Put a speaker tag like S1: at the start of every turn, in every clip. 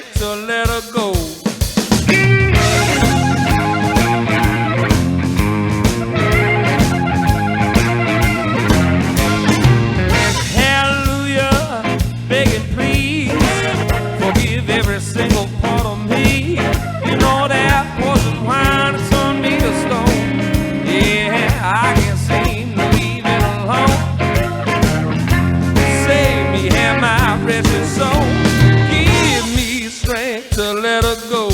S1: strength to let her go. Hallelujah, begging please, forgive every single part of me. You know that poison wine has turned me to stone. Yeah, I can't seem to leave it alone. Save me and my precious soul. Give me strength to let her go.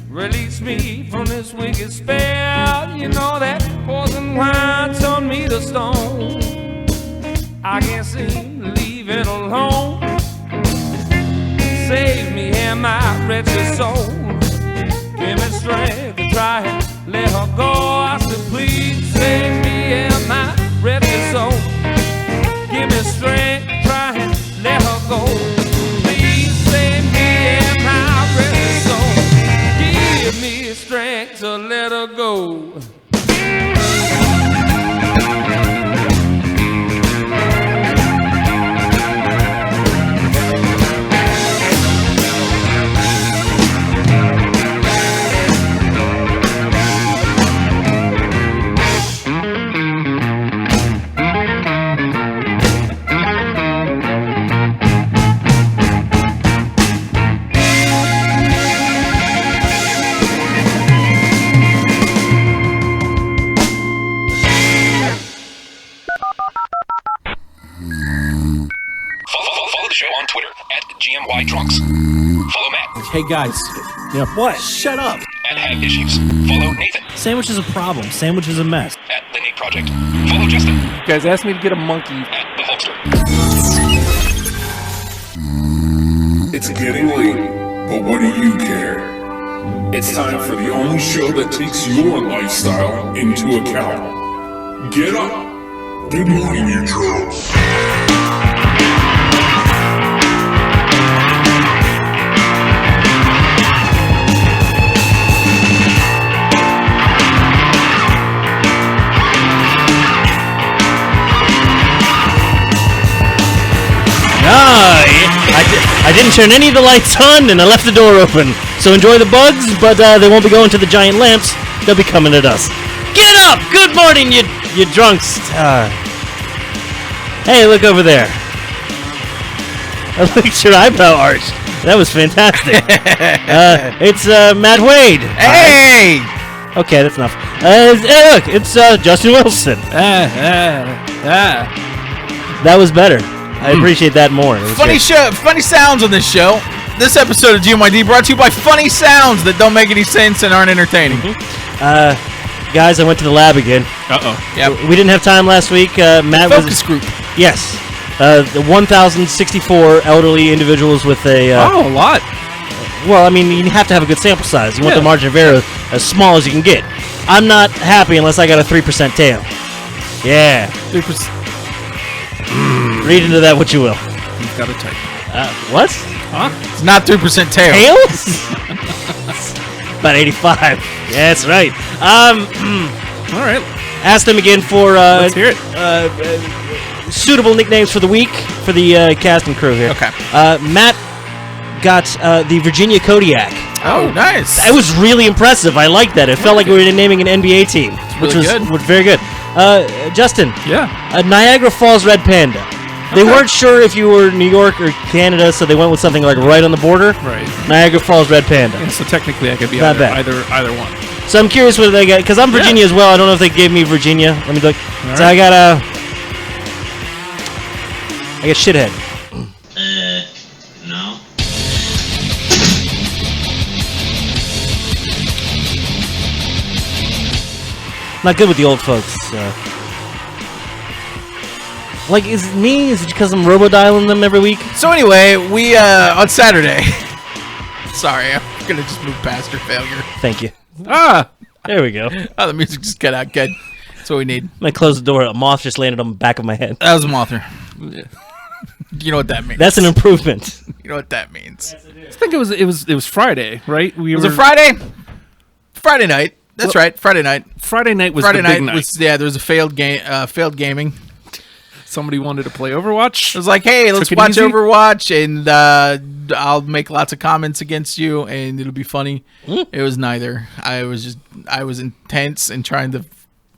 S1: Release me from this wicked spell. You know that poison wine turned me to stone. I can't seem to leave it alone. Save me and my wretched soul. Give me strength to try and let her go. I said please save me and my wretched soul. Give me strength to try and let her go. Please save me and my wretched soul. Give me strength to let her go.
S2: On Twitter @GMYDrunks. Follow Matt.
S3: Hey guys.
S4: Yeah.
S3: What? Shut up.
S2: @HagIssues. Follow Nathan.
S4: Sandwich is a problem. Sandwich is a mess.
S2: @Linnate Project. Follow Justin.
S3: You guys asked me to get a monkey.
S2: @The Hulkster.
S5: It's getting late, but what do you care? It's time for the only show that takes your lifestyle into account. Get up. Good morning, you drunks.
S4: I didn't turn any of the lights on, and I left the door open. So enjoy the bugs, but they won't be going to the giant lamps. They'll be coming at us. Get up! Good morning, you drunks. Hey, look over there. Look at your eyebrow arch. That was fantastic. It's Matt Wade.
S3: Hey!
S4: Okay, that's enough. Look, it's Justin Wilson. That was better. I appreciate that more.
S3: Funny sounds on this show. This episode of GMYD brought to you by funny sounds that don't make any sense and aren't entertaining.
S4: Guys, I went to the lab again.
S3: Yep.
S4: We didn't have time last week. Matt
S3: Focus group.
S4: Yes. The 1,064 elderly individuals with a...
S3: a lot.
S4: Well, I mean, you have to have a good sample size. You want the margin of error as small as you can get. I'm not happy unless I got a 3% tail. Yeah.
S3: 3%.
S4: Read into that what you will.
S3: You've got to type.
S4: What?
S3: Huh? It's not 3% tail.
S4: Tails? About 85. Yeah, that's right.
S3: All right.
S4: Asked them again for
S3: let's hear it.
S4: Suitable nicknames for the week for the cast and crew here.
S3: Okay.
S4: Matt got the Virginia Kodiak.
S3: Oh, nice.
S4: That was really impressive. I like that. It felt like we were naming an NBA team, which
S3: really
S4: was very good. Justin.
S6: Yeah.
S4: Niagara Falls Red Panda. They weren't sure if you were New York or Canada, so they went with something like right on the border.
S6: Right.
S4: Niagara Falls Red Panda.
S6: Yeah, so technically I could be
S4: Not
S6: either one.
S4: So I'm curious whether they got, because I'm Virginia as well. I don't know if they gave me Virginia. Let me look.
S6: All
S4: So
S6: right.
S4: I got shithead.
S7: No.
S4: Not good with the old folks. Like, is it me? Is it because I'm robo-dialing them every week?
S3: So anyway, we on Saturday. Sorry, I'm gonna just move past your failure.
S4: Thank you.
S6: Ah!
S4: There we go.
S3: Oh, the music just got out good. That's what we need.
S4: I'm gonna close the door. A moth just landed on the back of my head.
S3: That was a mother. You know what that means.
S4: That's an improvement.
S3: You know what that means.
S6: I think it was Friday, right?
S3: Was it Friday? Friday night. That's right. Friday night.
S6: Friday night was
S3: Friday
S6: the big
S3: night
S6: night.
S3: was there was a failed game. Failed gaming.
S6: Somebody wanted to play Overwatch.
S3: It was like, hey, let's
S6: Took it
S3: watch
S6: easy?
S3: Overwatch, and I'll make lots of comments against you, and it'll be funny. It was neither. I was intense and trying to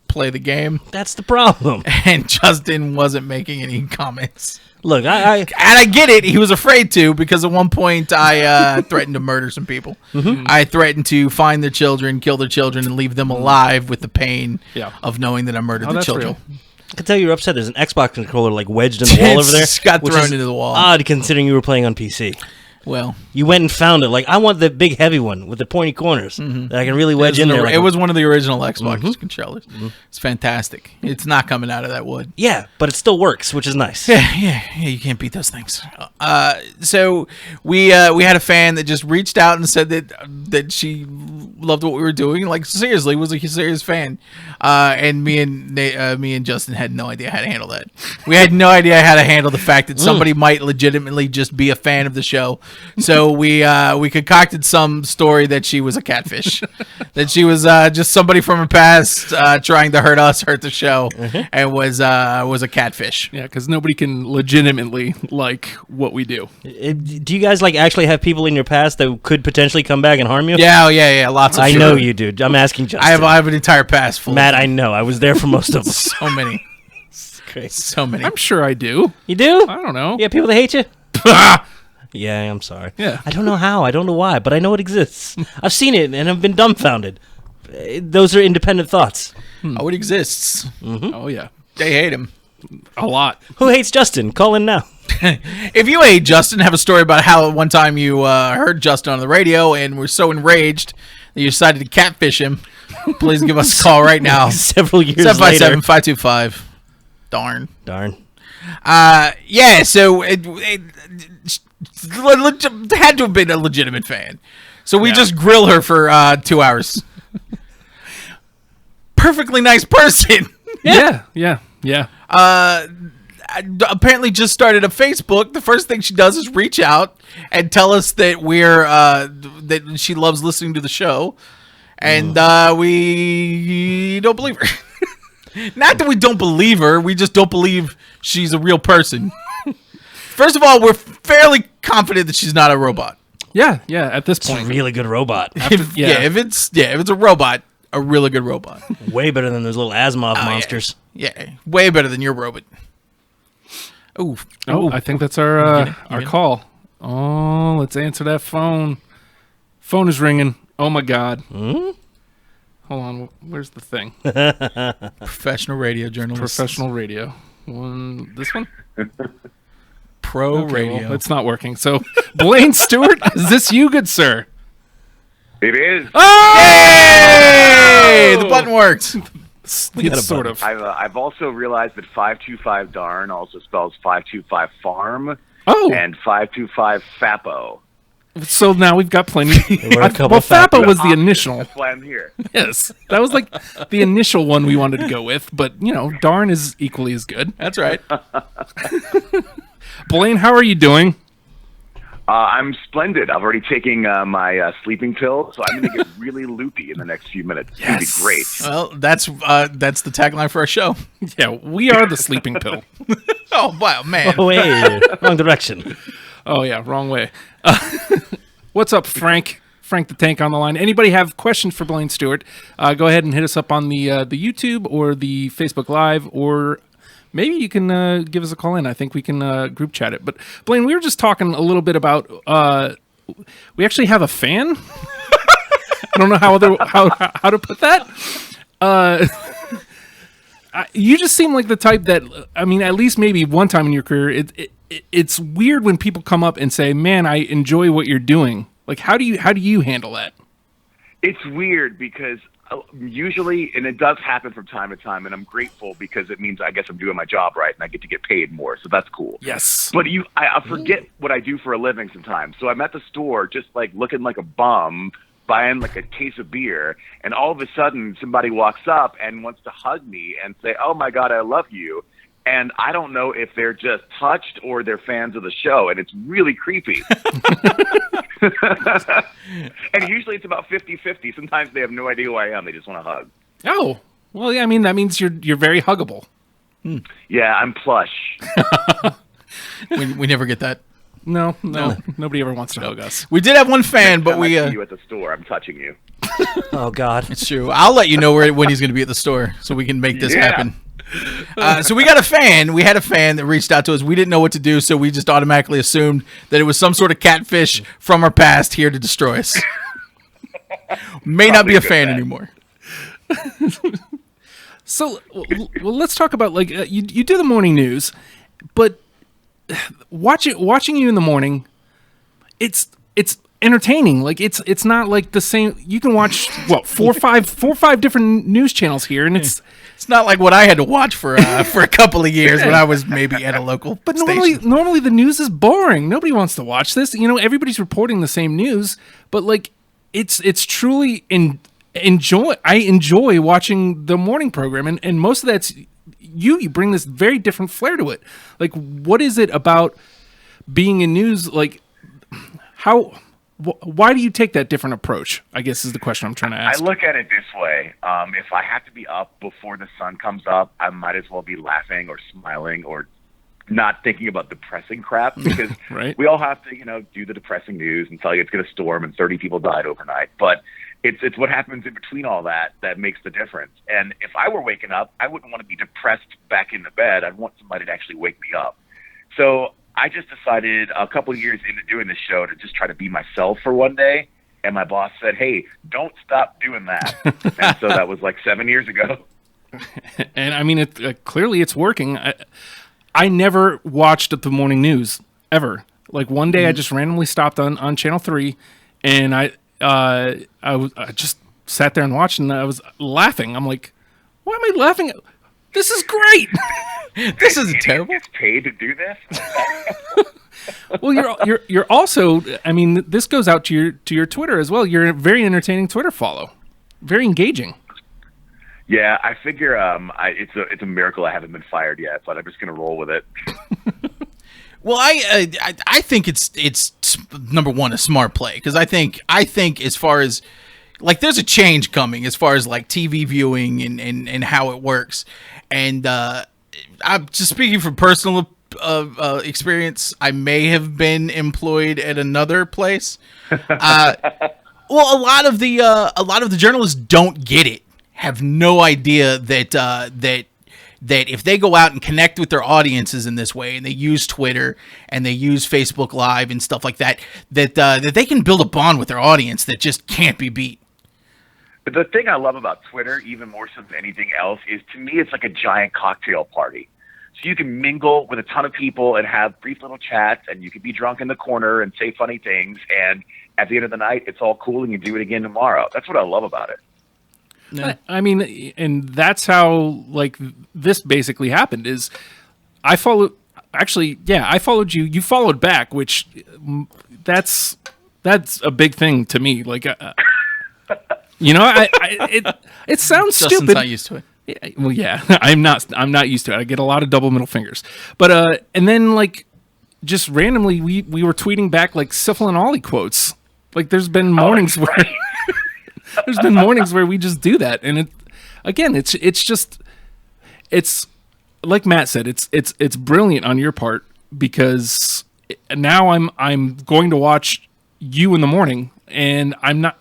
S3: play the game,
S4: That's the problem.
S3: and Justin wasn't making any comments.
S4: Look,
S3: And I get it. He was afraid to, because at one point I threatened to murder some people. I threatened to find their children, kill their children, and leave them alive with the pain
S6: Yeah.
S3: of knowing that I murdered the
S6: that's
S3: children.
S6: real.
S4: I can tell you're upset. There's an Xbox controller like wedged in the wall over there.
S3: It's got
S4: which
S3: thrown
S4: is
S3: into the wall.
S4: Odd considering you were playing on PC.
S3: Well,
S4: You went and found it. Like, I want the big heavy one with the pointy corners that I can really wedge in there. Like
S3: it was one of the original Xbox controllers. It's fantastic. It's not coming out of that wood.
S4: yeah, but it still works, which is nice.
S3: Yeah, you can't beat those things. So we had a fan that just reached out and said that she loved what we were doing. Like, seriously, was a serious fan. And me and Justin had no idea how to handle that. We had no idea how to handle the fact that somebody might legitimately just be a fan of the show. So we concocted some story that she was a catfish, that she was just somebody from her past trying to hurt us, hurt the show, and was a catfish.
S6: Yeah, because nobody can legitimately like what we do.
S4: Do you guys like actually have people in your past that could potentially come back and harm you?
S3: Yeah, lots of.
S4: I know you do. I'm asking Justin.
S3: I have an entire past full.
S4: Matt, I know. I was there for most of them.
S3: So many.
S4: Great.
S3: So many.
S6: I'm sure I do.
S4: You do?
S6: I don't know.
S4: Yeah, people that hate you? Yeah, I'm sorry.
S6: Yeah.
S4: I don't know how. I don't know why, but I know it exists. I've seen it and I've been dumbfounded. Those are independent thoughts.
S3: Oh, it exists.
S6: Oh yeah,
S3: They hate him.
S6: a lot.
S4: Who hates Justin? Call in now.
S3: If you hate Justin, have a story about how one time you heard Justin on the radio and were so enraged that you decided to catfish him, please give us a call right now.
S4: Several years later.
S3: 757-525. Darn.
S4: Darn.
S3: Yeah, so it had to have been a legitimate fan. So we just grill her for 2 hours. Perfectly nice person.
S6: Yeah.
S3: Apparently just started a Facebook. The first thing she does is reach out and tell us that that she loves listening to the show, and we don't believe her. Not that we don't believe her, we just don't believe she's a real person. First of all, we're fairly confident that she's not a robot.
S6: Yeah. At this
S4: It's a
S6: point,
S4: really good robot.
S3: If it's a robot, a really good robot.
S4: Way better than those little Asimov monsters.
S3: Yeah, way better than your robot. Ooh.
S6: Oh, I think that's our call. Oh, let's answer that phone. Phone is ringing. Oh my God. Hold on. Where's the thing?
S3: Professional radio journalist.
S6: Professional radio. This one?
S3: Pro
S6: Okay,
S3: radio.
S6: well, it's not working. So, Blaine Stewart, is this you, good sir?
S2: It is.
S3: Hey! The button worked.
S6: It's sort of.
S2: I've also realized that 525 darn also spells 525 farm
S6: Oh,
S2: and 525 FAPO.
S6: so now we've got plenty.
S4: were a couple
S6: Well, FAPO
S4: FAPO.
S6: was the initial.
S2: That's why I'm here.
S6: Yes, that was like the initial one we wanted to go with. But darn is equally as good.
S3: That's right.
S6: Blaine, how are you doing?
S2: I'm splendid. I've already taken my sleeping pill, so I'm going to get really loopy in the next few minutes. It's going to be great.
S3: Well, that's the tagline for our show.
S6: Yeah, we are the sleeping pill.
S3: Oh, wow, man.
S4: Oh, wait. Wrong direction.
S6: Oh yeah, wrong way. What's up, Frank? Frank the Tank on the line. Anybody have questions for Blaine Stewart? Go ahead and hit us up on the YouTube or the Facebook Live, or maybe you can give us a call in. I think we can group chat it. But Blaine, we were just talking a little bit about we actually have a fan. I don't know how to put that. You just seem like the type that, I mean, at least maybe one time in your career, it's weird when people come up and say, "Man, I enjoy what you're doing." Like, how do you handle that?
S2: It's weird because usually, and it does happen from time to time, and I'm grateful because it means I guess I'm doing my job right and I get to get paid more, so that's cool.
S6: Yes.
S2: But I forget what I do for a living sometimes. So I'm at the store just like looking like a bum, buying like a case of beer, and all of a sudden somebody walks up and wants to hug me and say, "Oh my God, I love you." And I don't know if they're just touched or they're fans of the show, and it's really creepy. And usually it's about 50-50. Sometimes they have no idea who I am. They just want to hug.
S6: Oh, well, yeah, I mean, that means you're very huggable.
S2: Yeah, I'm plush.
S3: We never get that.
S6: No. Nobody ever wants to hug us.
S3: We did have one fan, but
S2: I see you at the store, I'm touching you.
S4: Oh, God.
S3: It's true. I'll let you know when he's going to be at the store so we can make this
S2: Yeah.
S3: happen. So we got a fan. We had a fan that reached out to us. We didn't know what to do, so we just automatically assumed that it was some sort of catfish from our past here to destroy us. May not be a fan anymore.
S6: So, well, let's talk about, like, you do the morning news, but watching you in the morning, it's entertaining. Like, it's not like the same. You can watch four or five different news channels here, and it's
S3: not like what I had to watch for a couple of years when I was maybe at a local
S6: But
S3: station.
S6: normally the news is boring. Nobody wants to watch this. You know, everybody's reporting the same news, but like it's truly I enjoy watching the morning program, and most of that's you bring this very different flair to it. Like, what is it about being in news? Like, why do you take that different approach? I guess is the question I'm trying to ask.
S2: I look at it this way. If I have to be up before the sun comes up, I might as well be laughing or smiling or not thinking about depressing crap, because
S6: Right.
S2: we all have to, do the depressing news and tell you it's going to storm and 30 people died overnight. But it's what happens in between all that makes the difference. And if I were waking up, I wouldn't want to be depressed back in the bed. I'd want somebody to actually wake me up. So I just decided a couple of years into doing this show to just try to be myself for one day. And my boss said, "Hey, don't stop doing that." And so that was like 7 years ago.
S6: And I mean, clearly it's working. I never watched the morning news ever. Like, one day I just randomly stopped on Channel 3, and I just sat there and watched, and I was laughing. I'm like, why am I laughing? This is great.
S3: This isn't terrible.
S2: Gets paid to do this.
S6: Well, you're also. I mean, this goes out to your Twitter as well. You're a very entertaining Twitter follow, very engaging.
S2: Yeah, I figure it's a miracle I haven't been fired yet, but I'm just gonna roll with it.
S3: Well, I think it's number one a smart play, because I think as far as like there's a change coming as far as like TV viewing and how it works, and I'm just speaking from personal experience. I may have been employed at another place. Well, a lot of the journalists don't get it, have no idea that if they go out and connect with their audiences in this way, and they use Twitter and they use Facebook Live and stuff like that, that they can build a bond with their audience that just can't be beat.
S2: But the thing I love about Twitter, even more so than anything else, is to me it's like a giant cocktail party. So you can mingle with a ton of people and have brief little chats, and you can be drunk in the corner and say funny things, and at the end of the night, it's all cool, and you do it again tomorrow. That's what I love about it.
S3: No.
S6: I mean, and that's how like this basically happened. Is I followed you. You followed back, which that's a big thing to me. Like, it sounds
S3: Justin's
S6: stupid.
S3: not used to it.
S6: Yeah, well, yeah, I'm not used to it. I get a lot of double middle fingers. But and then like just randomly we were tweeting back like Syphil and Ollie quotes. Like, there's been mornings where there's been mornings where we just do that, and it's like Matt said, it's brilliant on your part, because now I'm going to watch you in the morning, and I'm not.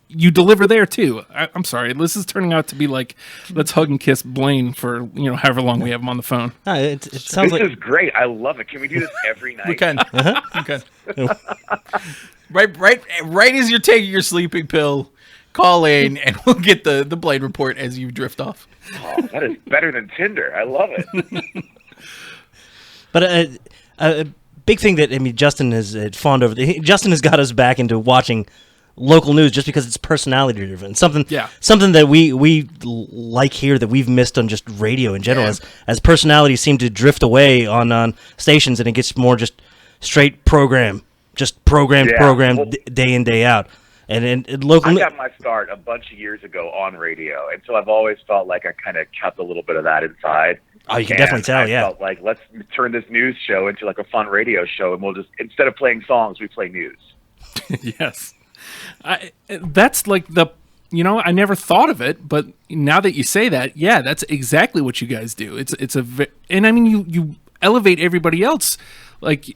S6: You deliver there too. I'm sorry. This is turning out to be like, let's hug and kiss Blaine for however long we have him on the phone.
S4: It sounds
S2: This
S4: like
S2: is great. I love it. Can we do this every night?
S3: We can. We can. Right as you're taking your sleeping pill, call in and we'll get the Blaine report as you drift off.
S2: Oh, that is better than Tinder. I love it.
S4: But a big thing that Justin has fawned over. Justin has got us back into watching local news just because it's personality driven. Something that we like here that we've missed on just radio in general. As personalities seem to drift away on stations, and it gets more just straight program day in day out. And local.
S2: I got my start a bunch of years ago on radio, and so I've always felt like I kind of kept a little bit of that inside.
S4: Oh, you can definitely tell.
S2: I felt like, let's turn this news show into like a fun radio show, and we'll just, instead of playing songs, we play news.
S6: Yes. That's like I never thought of it, but now that you say that, yeah, that's exactly what you guys do. And I mean, you elevate everybody else. Like,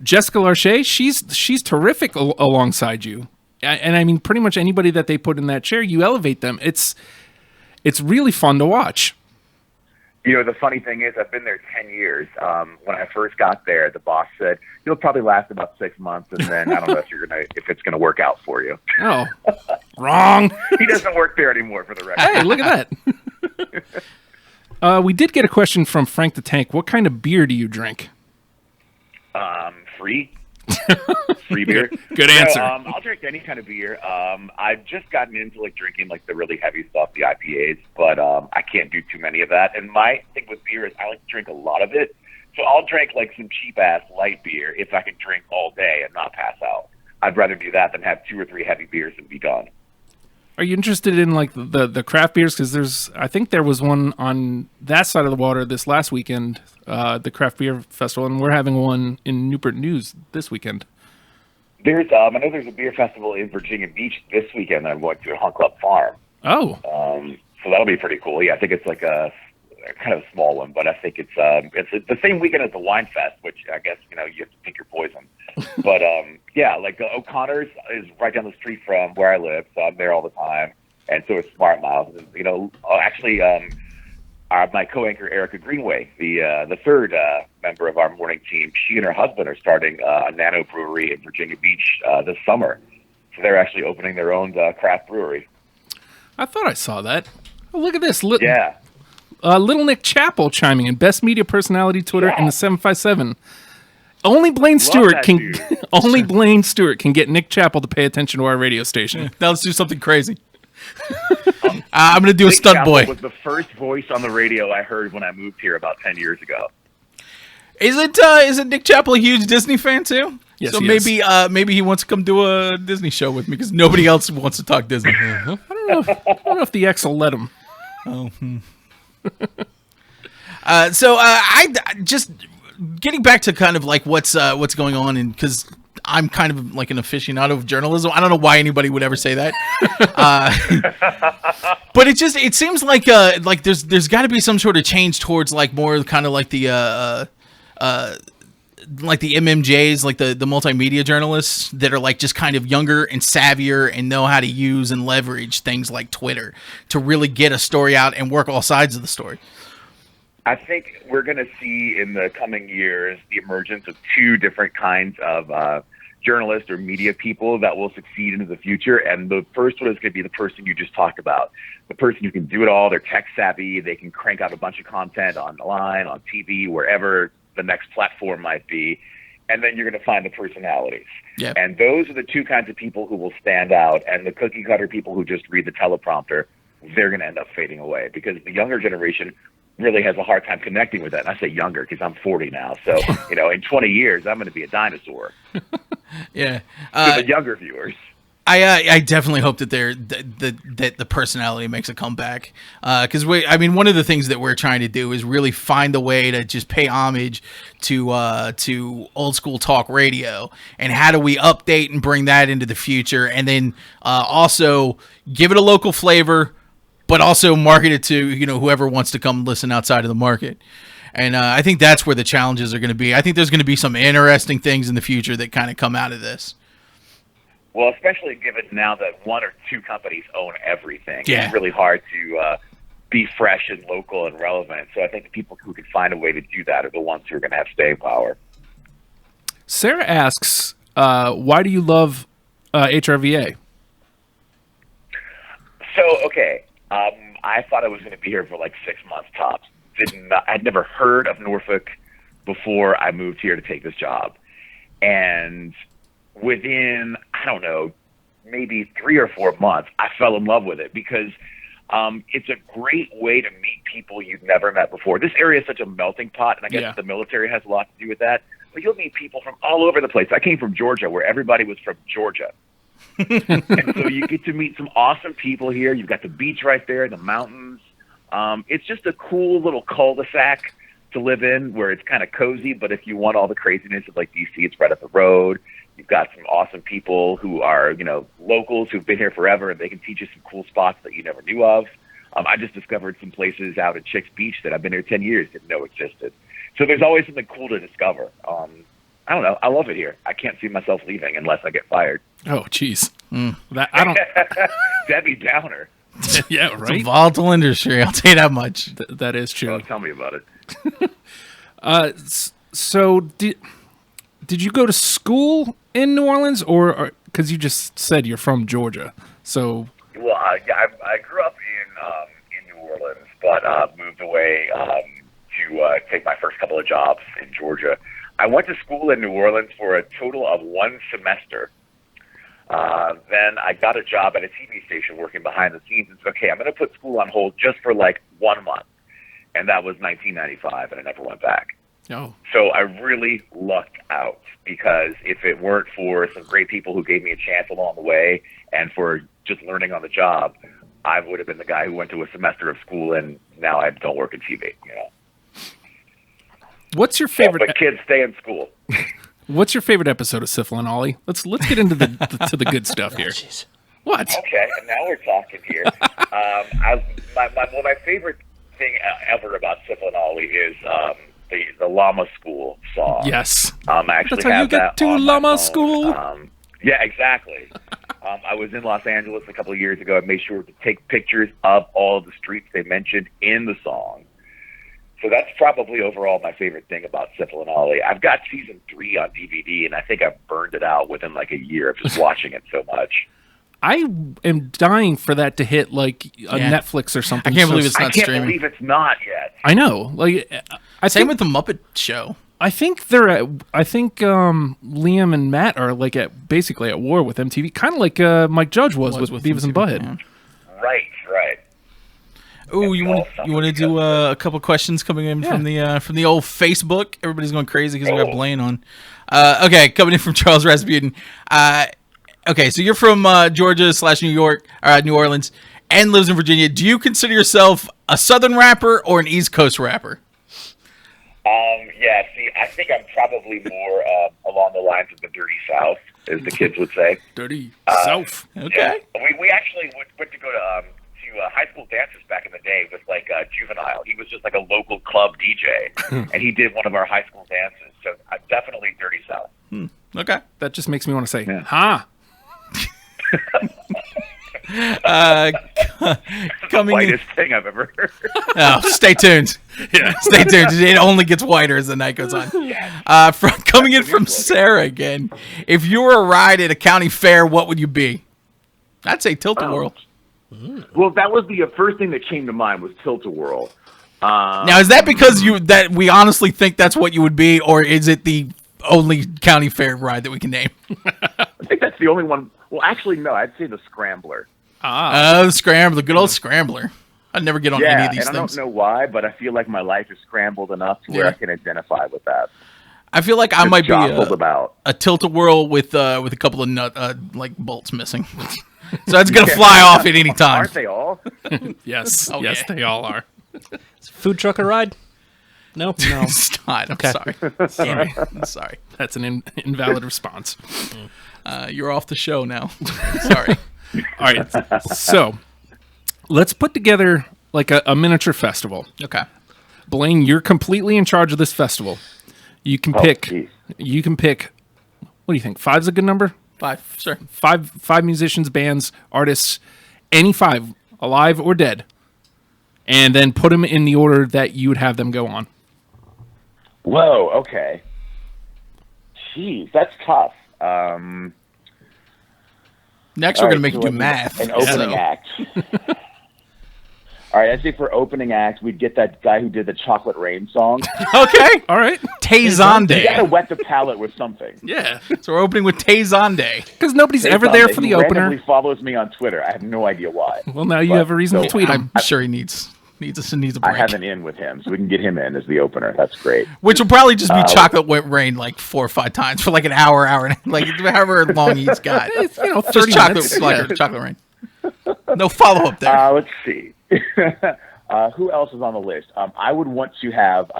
S6: Jessica Larche, she's terrific alongside you. And I mean, pretty much anybody that they put in that chair, you elevate them. It's really fun to watch.
S2: The funny thing is, I've been there 10 years. When I first got there, the boss said, "You'll probably last about 6 months, and then I don't know if it's gonna work out for you."
S6: Oh, wrong.
S2: He doesn't work there anymore, for the record.
S6: Hey, look at that. We did get a question from Frank the Tank. What kind of beer do you drink?
S2: Free beer.
S6: Good answer.
S2: I'll drink any kind of beer. I've just gotten into drinking the really heavy stuff, the IPAs, but I can't do too many of that. And my thing with beer is I like to drink a lot of it. So I'll drink some cheap ass light beer if I can drink all day and not pass out. I'd rather do that than have 2 or 3 heavy beers and be done.
S6: Are you interested in the craft beers? Because I think there was one on that side of the water this last weekend, the craft beer festival, and we're having one in Newport News this weekend.
S2: I know there's a beer festival in Virginia Beach this weekend that I'm going to at Hunt Club Farm.
S6: Oh.
S2: So that'll be pretty cool. Yeah, I think it's like a kind of small one, but I think it's the same weekend as the Wine Fest, which I guess, you have to pick your poison. But O'Connor's is right down the street from where I live, so I'm there all the time. And so is Smart Mouth. My co-anchor Erica Greenway, the third member of our morning team, she and her husband are starting a nano brewery in Virginia Beach this summer. So they're actually opening their own craft brewery.
S6: I thought I saw that. Oh, look at this.
S2: Yeah.
S6: Little Nick Chappell chiming in, best media personality Twitter in the 757. Only Blaine Stewart can. Only Blaine Stewart can get Nick Chappell to pay attention to our radio station.
S3: Now let's do something crazy. I'm going to do a stunt boy.
S2: Was the first voice on the radio I heard when I moved here about 10 years ago.
S3: Isn't Nick Chappell a huge Disney fan too?
S6: Yes,
S3: so
S6: he
S3: maybe he wants to come do a Disney show with me because nobody else wants to talk Disney.
S6: I don't know if the X will let him.
S3: Oh. So I just getting back to kind of what's going on, and because I'm kind of like an aficionado of journalism. I don't know why anybody would ever say that. But it seems like there's got to be some sort of change towards more kind of the MMJs, the multimedia journalists that are just kind of younger and savvier and know how to use and leverage things like Twitter to really get a story out and work all sides of the story.
S2: I think we're going to see in the coming years the emergence of 2 different kinds of journalists or media people that will succeed into the future. And the first one is going to be the person you just talked about, the person who can do it all. They're tech savvy. They can crank out a bunch of content online, on TV, wherever the next platform might be. And then you're going to find the personalities.
S3: Yep.
S2: And those are the 2 kinds of people who will stand out. And the cookie cutter people who just read the teleprompter, they're going to end up fading away because the younger generation really has a hard time connecting with that. And I say younger because I'm 40 now. So, in 20 years, I'm going to be a dinosaur.
S3: Yeah.
S2: To the younger viewers.
S3: I definitely hope that that the personality makes a comeback. Because one of the things that we're trying to do is really find a way to just pay homage to old school talk radio, and how do we update and bring that into the future, and then also give it a local flavor, but also market it to whoever wants to come listen outside of the market. And I think that's where the challenges are going to be. I think there's going to be some interesting things in the future that kind of come out of this.
S2: Well, especially given now that one or two companies own everything.
S3: Yeah.
S2: It's really hard to be fresh and local and relevant. So I think the people who can find a way to do that are the ones who are going to have staying power.
S6: Sarah asks, why do you love HRVA?
S2: So, okay, I thought I was going to be here for like 6 months tops. I'd never heard of Norfolk before I moved here to take this job. And within, I don't know, maybe 3 or 4 months, I fell in love with it because it's a great way to meet people you've never met before. This area is such a melting pot, and I guess the military has a lot to do with that. But you'll meet people from all over the place. I came from Georgia, where everybody was from Georgia. And so you get to meet some awesome people here. You've got the beach right there, the mountains. It's just a cool little cul-de-sac to live in where it's kind of cozy, but if you want all the craziness of like DC, it's right up the road. You've got some awesome people who are, you know, locals who've been here forever, and they can teach you some cool spots that you never knew of. I just discovered some places out at Chicks Beach that I've been here 10 years, didn't know existed. So there's always something cool to discover. I don't know. I love it here. I can't see myself leaving unless I get fired.
S6: Oh, jeez. That I don't.
S2: Debbie Downer.
S6: Yeah,
S3: It's a
S6: right.
S3: volatile industry, I'll tell you that much.
S6: That is true.
S2: Oh, tell me about it.
S6: So did you go to school in New Orleans, or because you just said you're from Georgia? So
S2: Well, I grew up in New Orleans, but moved away to take my first couple of jobs in Georgia. I went to school in New Orleans for a total of 1 semester. Then I got a job at a TV station working behind the scenes and said, okay, I'm going to put school on hold just for like 1 month. And that was 1995, and I never went back.
S6: oh,
S2: So I really lucked out because if it weren't for some great people who gave me a chance along the way and for just learning on the job, I would have been the guy who went to a semester of school and now I don't work in TV, you know.
S6: what's your favorite?
S2: But kids stay in school.
S6: What's your favorite episode of Syphil and Ollie? Let's get into the to the good stuff here.
S4: Jeez.
S6: What?
S2: Okay, and now we're talking here. My favorite thing ever about Syphil and Ollie is the Llama School song.
S6: Yes.
S2: I actually
S6: That's how you
S2: have
S6: get
S2: that
S6: to
S2: on my
S6: Llama
S2: phone.
S6: School.
S2: Yeah, exactly. I was in Los Angeles a couple of years ago. I made sure to take pictures of all of the streets they mentioned in the song. So that's probably overall my favorite thing about Syphil and Ollie. I've got season 3 on DVD, and I think I've burned it out within like a year of just watching it so much.
S6: I am dying for that to hit like a
S3: Yeah.
S6: Netflix or something.
S3: I can't believe it's
S2: I
S3: not
S2: can't
S3: streaming.
S2: believe it's not yet.
S6: I know. Like,
S3: Same with the Muppet Show.
S6: I think they're at, I think Liam and Matt are like basically at war with MTV, kind of like Mike Judge was with Beavis and Butthead.
S3: Yeah.
S2: Right.
S3: Oh, you want to do a couple questions coming in from the old Facebook? Everybody's going crazy because we got Blaine on. Okay, coming in from Charles Rasputin. Okay, so you're from Georgia / New York, New Orleans, and lives in Virginia. Do you consider yourself a Southern rapper or an East Coast rapper?
S2: Yeah, see, I think I'm probably more along the lines of the Dirty South, as the kids would say.
S6: Dirty South.
S3: Okay.
S2: Yeah. We actually went to go to high school dances back in the day with like Juvenile. He was just like a local club DJ, and he did one of our high school dances. So definitely Dirty South.
S3: Okay.
S6: That just makes me want to say,
S2: Yeah.
S6: "Ha!"
S3: Coming in,
S2: Whitest thing I've ever heard.
S3: oh, stay tuned. Yeah, stay tuned. It only gets whiter as the night goes on. Coming in from Sarah again. If you were a ride at a county fair, what would you be? I'd say Tilt-A-Whirl.
S2: Well, that was the first thing that came to mind was Tilt-A-Whirl.
S3: Now, is that because that we honestly think that's what you would be, or is it the only county fair ride that we can name?
S2: I think that's the only one. Well, actually, no. I'd say the Scrambler.
S3: Oh, Scrambler, the good old Scrambler. I'd never get on any of these
S2: and
S3: things.
S2: I don't know why, but I feel like my life is scrambled enough to where I can identify with that.
S3: I feel like I might be
S2: jostled about.
S3: a Tilt-A-Whirl with a couple of like bolts missing. So it's gonna fly off at any time.
S2: Aren't they all?
S6: Yes,
S3: Oh,
S6: yes,
S3: yeah.
S6: they all are.
S4: Food truck or ride? No.
S3: Stop. I'm sorry. I'm sorry.
S6: That's an invalid response.
S3: You're off the show now. Sorry.
S6: All right, so let's put together like a miniature festival.
S3: Okay.
S6: Blaine, you're completely in charge of this festival. You can pick.
S2: Geez.
S6: You can pick. What do you think? 5's a good number?
S3: 5, sure.
S6: Five musicians, bands, artists, any 5, alive or dead, and then put them in the order that you would have them go on.
S2: Whoa. Okay. Jeez, that's tough.
S3: Next, we're going to make you do math.
S2: An opening act. All right, I'd say for opening act, we'd get that guy who did the Chocolate Rain song.
S3: Okay.
S6: All right.
S2: You
S3: Tezonde.
S2: gotta wet the palate with something.
S6: Yeah.
S3: So we're opening with Tezonde.
S6: Because nobody's ever there for the
S2: He
S6: opener.
S2: randomly follows me on Twitter. I have no idea why.
S6: Well, now you have a reason to tweet him.
S3: I'm sure he needs a break.
S2: I have an in with him, so we can get him in as the opener. That's great.
S3: Which will probably just be Chocolate Rain like 4 or 5 times for like an hour and like however long he's got.
S6: It's, 30
S3: Just chocolate,
S6: minutes.
S3: like
S6: Yeah.
S3: Chocolate Rain. No follow up there.
S2: Let's see. Who else is on the list? I would want to have,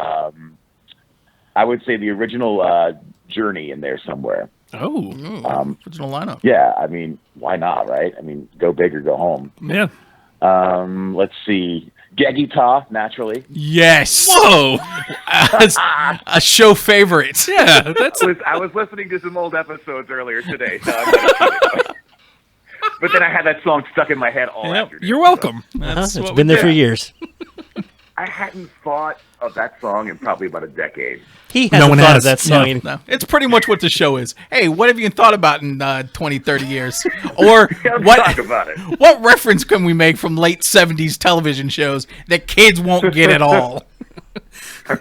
S2: I would say the original Journey in there somewhere.
S6: Oh.
S3: Original lineup.
S2: Yeah, I mean, why not, right? I mean, go big or go home.
S6: Yeah.
S2: Let's see. Gegita, naturally.
S3: Yes.
S6: Whoa.
S3: A show favorite.
S6: Yeah. That's.
S2: I was listening to some old episodes earlier today, so I'm not kidding. But then I had that song stuck in my head all afternoon.
S6: You're welcome.
S3: That's
S4: It's
S3: what
S4: been
S3: we
S4: there for
S3: do.
S4: years.
S2: I hadn't thought of that song in probably about a decade.
S4: He hasn't
S6: one
S4: thought
S6: has.
S4: of that song. in-
S3: No, it's pretty much what the show is. Hey, what have you thought about in 20, 30 years? Or
S2: Let's talk about it.
S3: what reference can we make from late 70s television shows that kids won't get at all?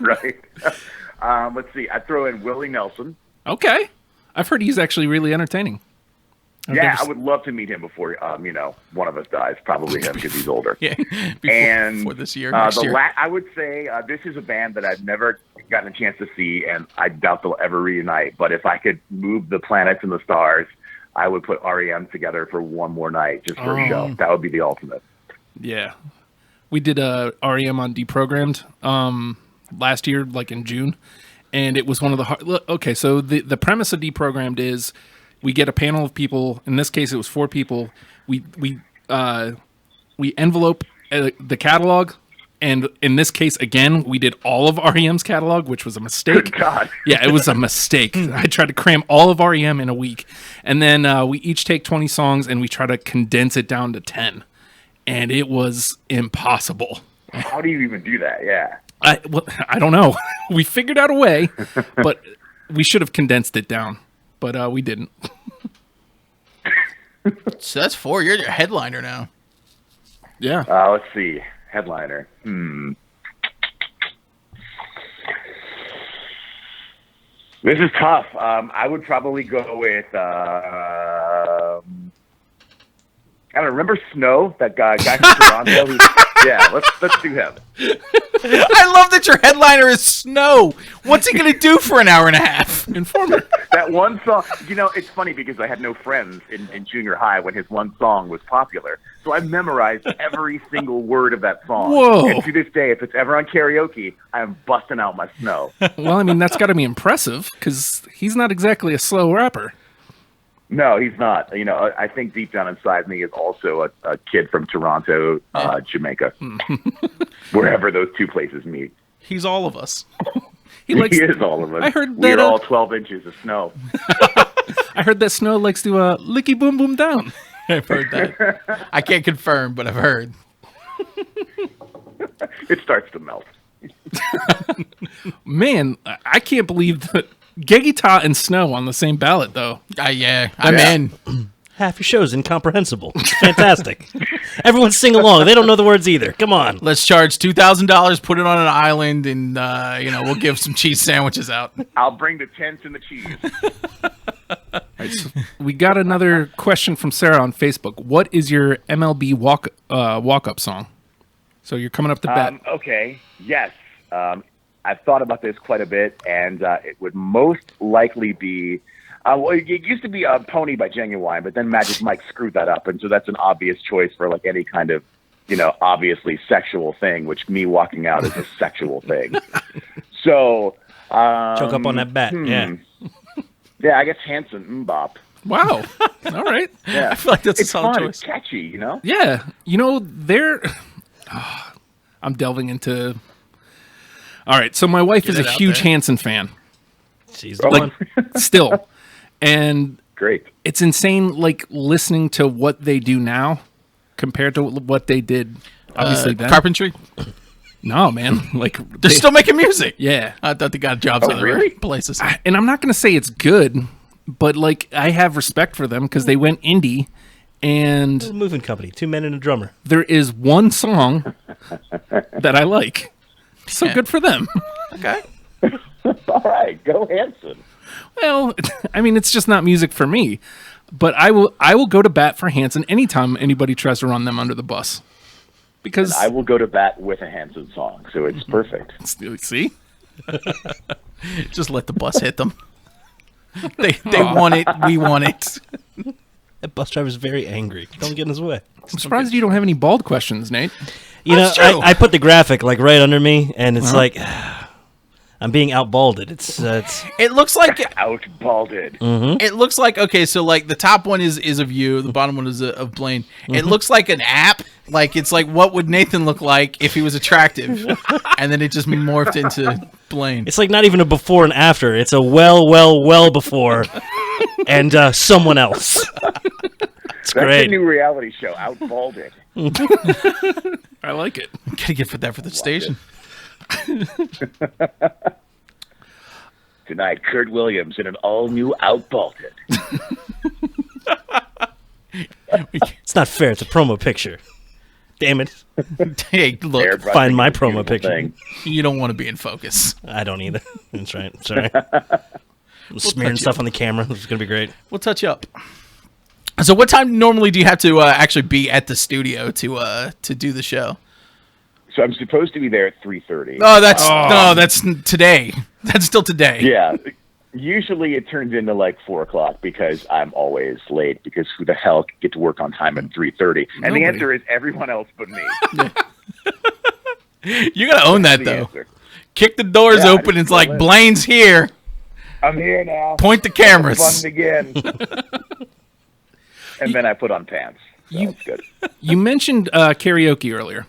S2: Right. Let's see. I'd throw in Willie Nelson.
S6: Okay. I've heard he's actually really entertaining.
S2: Yeah, I would love to meet him before, one of us dies. Probably him because he's older.
S3: Yeah, before this year, next year.
S2: I would say this is a band that I've never gotten a chance to see, and I doubt they'll ever reunite. But if I could move the planets and the stars, I would put REM together for one more night just for a show. That would be the ultimate.
S6: Yeah. We did REM on Deprogrammed last year, like in June. And it was one of the okay, so the premise of Deprogrammed is we get a panel of people. In this case, it was 4 people. We envelope the catalog, and in this case, again, we did all of REM's catalog, which was a mistake.
S2: Good God.
S6: Yeah, it was a mistake. I tried to cram all of REM in a week, and then we each take 20 songs and we try to condense it down to 10, and it was impossible.
S2: How do you even do that? Yeah.
S6: I don't know. We figured out a way, but we should have condensed it down, but we didn't.
S3: So that's 4. You're your headliner now.
S6: Yeah.
S2: Let's see. Headliner. This is tough. I would probably go with. I don't remember Snow, that guy from Toronto. Yeah, let's do him.
S3: I love that your headliner is Snow. What's he going to do for an hour and a half?
S6: Informer.
S2: That one song, it's funny because I had no friends in junior high when his one song was popular. So I memorized every single word of that song.
S6: Whoa.
S2: And to this day, if it's ever on karaoke, I am busting out my Snow.
S6: Well, I mean, that's got to be impressive because he's not exactly a slow rapper.
S2: No, he's not. I think deep down inside me is also a kid from Toronto, Jamaica, wherever those two places meet.
S3: He's all of us.
S2: He is all of us.
S6: I heard
S2: we're
S6: that,
S2: all 12 inches of snow.
S6: I heard that Snow likes to licky boom boom down.
S3: I've heard that. I can't confirm, but I've heard.
S2: It starts to melt.
S6: Man, I can't believe that Gegita and Snow on the same ballot, though.
S3: Yeah, I'm in.
S4: Half your show's incomprehensible. It's fantastic. Everyone sing along. They don't know the words either. Come on.
S3: Let's charge $2,000, put it on an island, and we'll give some cheese sandwiches out.
S2: I'll bring the tents and the cheese.
S6: Right, so we got another question from Sarah on Facebook. What is your MLB walk up song? So you're coming up to bat.
S2: Okay. Yes. I've thought about this quite a bit, and it would most likely be. It used to be Pony by Genuine, but then Magic Mike screwed that up, and so that's an obvious choice for like any kind of, obviously sexual thing, which me walking out is a sexual thing. So
S4: Choke up on that bat. Yeah.
S2: Yeah, I guess Hanson Mbop.
S6: Wow. All right.
S2: Yeah,
S3: I feel like that's
S2: it's
S3: a solid
S2: fun.
S3: choice.
S2: It's catchy,
S6: Yeah. I'm delving into All right, so my wife is a
S3: it out
S6: huge
S3: there.
S6: Hanson fan.
S4: She's the
S6: Like,
S4: one.
S6: still. And
S2: Great.
S6: it's insane, like, listening to what they do now compared to what they did, obviously, then.
S3: Carpentry.
S6: No, man. Like,
S3: They're still making music.
S6: Yeah.
S3: I thought they got jobs other
S2: really?
S3: places.
S6: And I'm not going to say it's good, but, like, I have respect for them because they went indie, and
S4: Moving company, 2 men and a drummer.
S6: there is one song that I like. So good for them.
S3: Okay.
S2: All right, go Hanson.
S6: Well, I mean, it's just not music for me. But I will go to bat for Hanson anytime anybody tries to run them under the bus. Because
S2: I will go to bat with a Hanson song, so it's perfect.
S6: see?
S3: Just let the bus hit them. They want it. We want it.
S4: That bus driver's very angry. Don't get in his way.
S6: I'm surprised you don't have any bald questions, Nate.
S4: You know,
S3: That's true.
S4: I put the graphic like right under me, and it's like I'm being outbalded. It's
S3: It looks like
S2: Outbalded.
S3: it looks like okay. So like the top one is of you, the bottom one is of Blaine. It looks like an app. Like it's like what would Nathan look like if he was attractive, and then it just morphed into Blaine.
S4: it's like not even a before and after. It's a well before, and someone else. It's
S2: That's
S4: great.
S2: a new reality show, Outbalded.
S6: I like it.
S3: Gotta get for that for the station.
S2: Tonight, Kurt Williams in an all-new Outbalded.
S4: It's not fair. It's a promo picture. Damn it!
S3: Hey, look,
S2: Air brushing
S4: Find my
S2: is a
S4: promo
S2: beautiful
S4: picture.
S2: thing.
S3: you don't want to be in focus.
S4: I don't either. That's right. Sorry. I'm smearing
S3: touch
S4: stuff on the camera. It's gonna be great.
S3: We'll touch you up. So, what time normally do you have to actually be at the studio to do the show?
S2: So I'm supposed to be there at 3:30.
S3: Oh, that's today. That's still today.
S2: Yeah. Usually it turns into like 4 o'clock because I'm always late because who the hell can get to work on time at 3:30? And
S6: Nobody.
S2: the answer is everyone else but me.
S3: You gotta own that
S2: The
S3: though.
S2: answer.
S3: Kick the doors
S2: Yeah,
S3: open. It's like
S2: in.
S3: Blaine's here.
S2: I'm here now.
S3: Point the cameras.
S2: Fun again. And then I put on pants. So it's good.
S6: You mentioned karaoke earlier.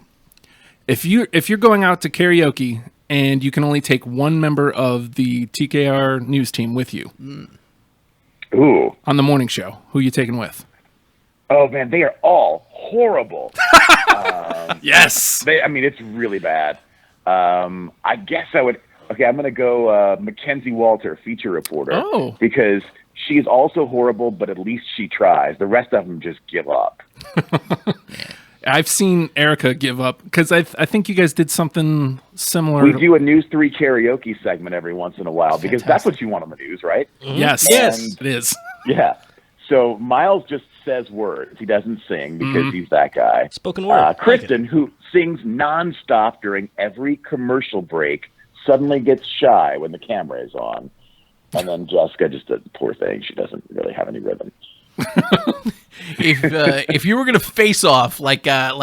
S6: If you're going out to karaoke and you can only take one member of the TKR news team with you
S2: Ooh.
S6: on the morning show, who are you taking with?
S2: Oh man, they are all horrible.
S3: Yes.
S2: It's really bad. I guess I would. Okay, I'm gonna go Mackenzie Walter, feature reporter.
S6: Oh.
S2: Because she's also horrible, but at least she tries. The rest of them just give up.
S6: I've seen Erica give up because I think you guys did something similar.
S2: We do a News 3 karaoke segment every once in a while because that's what you want on the news, right?
S6: Yes,
S2: Yes.
S6: it is.
S2: Yeah. So Miles just says words. He doesn't sing because he's that guy.
S4: Spoken word. I like
S2: Kristen, who sings nonstop during every commercial break, suddenly gets shy when the camera is on. And then Jessica, just a poor thing, she doesn't really have any rhythm.
S3: If you were gonna face off like that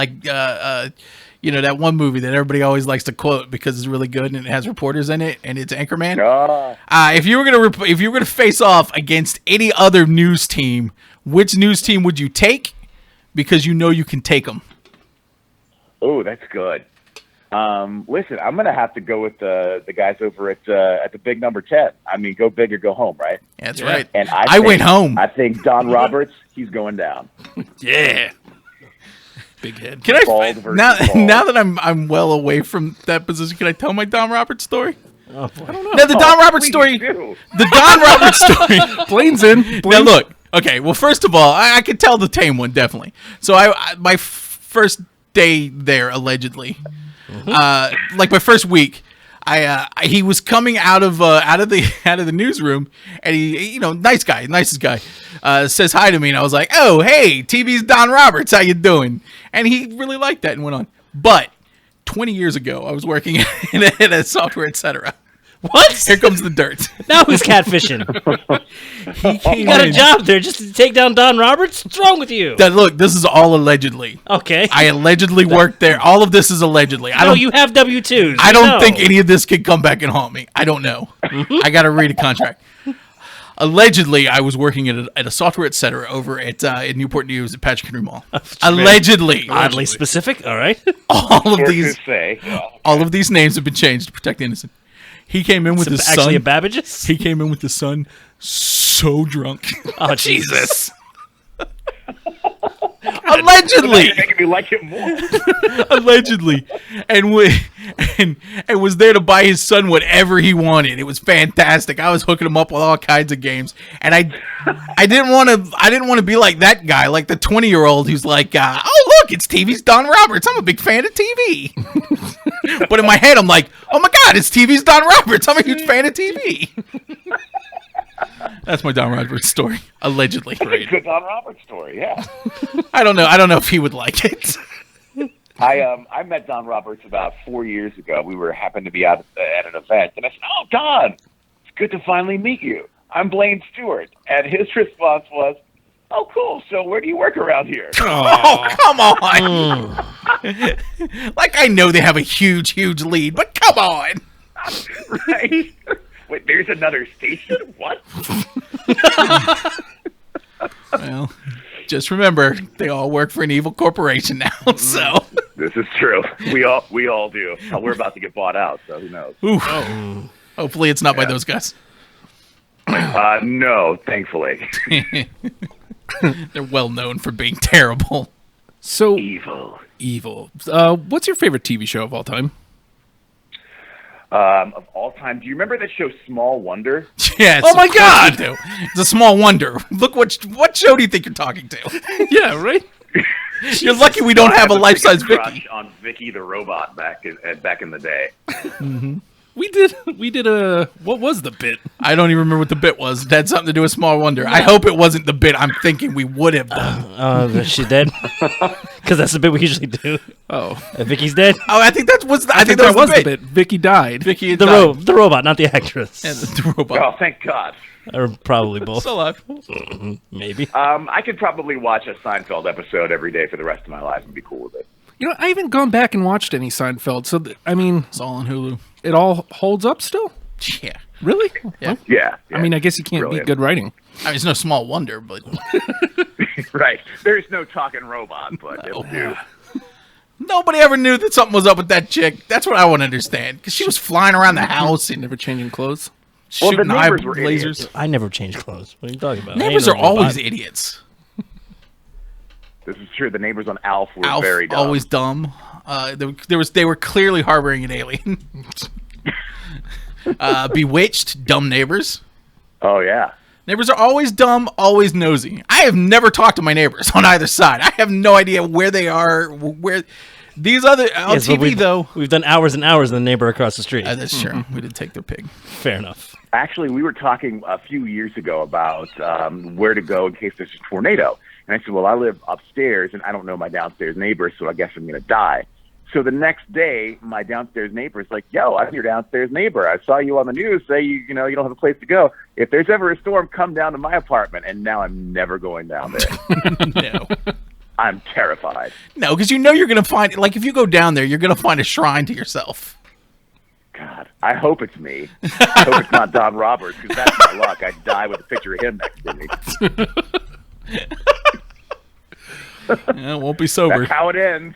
S3: one movie that everybody always likes to quote because it's really good and it has reporters in it and it's Anchorman. If you were gonna face off against any other news team, which news team would you take? Because you know you can take them.
S2: Oh, that's good. Listen, I'm gonna have to go with the guys over at the Big Number 10. I mean, go big or go home, right?
S3: That's right.
S2: And
S3: I went home.
S2: I think Don Roberts, he's going down.
S6: Yeah. Big head.
S3: Can
S2: Bald
S3: I
S2: versus
S3: now
S2: bald.
S3: now that I'm well away from that position? Can I tell my Don Roberts story?
S4: Oh, boy.
S3: No, the Don Roberts
S2: Please
S3: story.
S2: do.
S3: The Don Roberts story.
S6: Blaine's in.
S3: Now
S6: Blaine's-
S3: look. Okay. Well, first of all, I could tell the tame one definitely. So my first day there allegedly, like my first week, he was coming out of the newsroom, and he, nicest guy, says hi to me, and I was like, oh, hey, TV's Don Roberts, how you doing? And he really liked that and went on. But 20 years ago, I was working in a software, etc.
S4: What?
S3: Here comes the dirt.
S4: Now who's catfishing?
S3: He came
S4: You got a
S3: in-
S4: job there just to take down Don Roberts? What's wrong with you?
S3: Look, this is all allegedly.
S4: Okay.
S3: I allegedly worked there. All of this is allegedly.
S4: No, you have W-2s.
S3: I don't
S4: No.
S3: think any of this could come back and haunt me. I don't know. I got to read a contract. Allegedly, I was working at a software etc. over at in Newport News at Patrick Henry Mall. Allegedly.
S4: Oddly specific. All right.
S3: All of
S2: Sources
S3: these
S2: say.
S3: all of these names have been changed to protect the innocent. He came in with his son.
S4: Actually, a Babbage's.
S3: He came in with his son so drunk.
S4: Oh Jesus!
S3: Allegedly.
S2: You're making me like him more.
S3: Allegedly, and was there to buy his son whatever he wanted. It was fantastic. I was hooking him up with all kinds of games, and I didn't want to be like that guy, like the 20-year-old who's like, oh look, it's TV's Don Roberts. I'm a big fan of TV. But in my head, I'm like, oh my God, it's TV's Don Roberts. I'm a huge fan of TV. That's my Don Roberts story, allegedly.
S2: It's a good Don Roberts story, yeah.
S3: I don't know if he would like it.
S2: I met Don Roberts about 4 years ago. We happened to be out at an event, and I said, "Oh, Don, it's good to finally meet you. I'm Blaine Stewart." And his response was, "Oh, cool. So where do you work around here?"
S3: Oh, come on. Like, I know they have a huge lead, but come on.
S2: Right? Wait, there's another station? What?
S3: Well, just remember, they all work for an evil corporation now, so.
S2: This is true. We all do. We're about to get bought out, so who knows?
S3: Oof. Hopefully it's not by those guys.
S2: No, thankfully.
S3: They're well known for being terrible.
S6: So
S2: Evil.
S6: What's your favorite TV show of all time?
S2: Of all time, do you remember that show Small Wonder?
S3: Yes.
S6: Oh my
S3: of course
S6: God!
S3: we do. It's a small wonder. Look what show do you think you're talking to?
S6: Yeah, right.
S3: You're lucky we don't have a life-size
S2: crush
S3: Vicky.
S2: on Vicky the robot back in the day.
S3: Mm-hmm.
S6: We did a what was the bit?
S3: I don't even remember what the bit was. It had something to do with Small Wonder. I hope it wasn't the bit I'm thinking we would have done.
S4: Is she dead? Because that's the bit we usually do.
S6: Oh,
S4: Vicky's dead.
S3: Oh, I think that was
S6: I think that was the bit. Vicky died.
S3: Vicky had
S4: The
S3: died.
S4: the robot, not the actress.
S3: Yeah, the robot.
S2: Oh, thank God.
S4: Or probably both.
S3: Still alive.
S4: Maybe.
S2: I could probably watch a Seinfeld episode every day for the rest of my life and be cool with it.
S6: You know, I haven't gone back and watched any Seinfeld, so I mean,
S3: It's all on Hulu.
S6: it all holds up still.
S3: Yeah.
S6: Really?
S3: Yeah.
S2: Yeah.
S6: I mean, I guess you can't
S2: Brilliant.
S6: beat good writing.
S3: I mean, it's no small wonder, but
S2: Right. There's no talking robot, but it'll do.
S3: nobody ever knew that something was up with that chick. That's what I want to understand. Because she was flying around the house and
S6: Never changing clothes.
S2: Well, the
S3: shooting eye
S2: neighbors were
S3: lasers.
S2: idiots.
S4: I never change clothes. What are you talking about?
S3: Neighbors
S4: I
S3: are
S4: ain't no
S3: always
S4: robot.
S3: idiots.
S2: This is true. The neighbors on Alf were
S3: Alf,
S2: very dumb.
S3: always dumb. They were clearly harboring an alien. Bewitched, dumb neighbors.
S2: Oh, yeah.
S3: Neighbors are always dumb, always nosy. I have never talked to my neighbors on either side. I have no idea where they are. Where these other on
S4: Yes, but
S3: TV though.
S4: We've done hours and hours in the neighbor across the street.
S3: That's true. We did take their pig.
S4: Fair enough.
S2: Actually, we were talking a few years ago about where to go in case there's a tornado. And I said, well, I live upstairs, and I don't know my downstairs neighbors, so I guess I'm going to die. So the next day, my downstairs neighbor's like, yo, I'm your downstairs neighbor. I saw you on the news say you don't have a place to go. If there's ever a storm, come down to my apartment. And now I'm never going down there.
S3: No.
S2: I'm terrified.
S3: No, because you know you're going to find, like, if you go down there, you're going to find a shrine to yourself.
S2: God, I hope it's me. I hope it's not Don Roberts, because that's my luck. I'd die with a picture of him next to me.
S3: Yeah, it won't be sober.
S2: That's how it ends.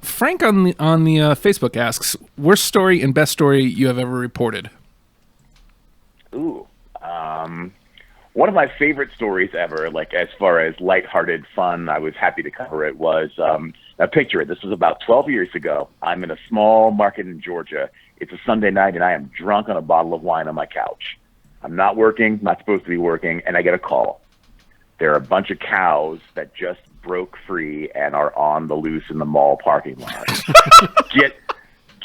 S6: Frank on the Facebook asks, worst story and best story you have ever reported.
S2: Ooh. One of my favorite stories ever, like as far as lighthearted fun, I was happy to cover it, was a picture. This was about 12 years ago. I'm in a small market in Georgia. It's a Sunday night, and I am drunk on a bottle of wine on my couch. I'm not working, not supposed to be working, and I get a call. There are a bunch of cows that just broke free and are on the loose in the mall parking lot.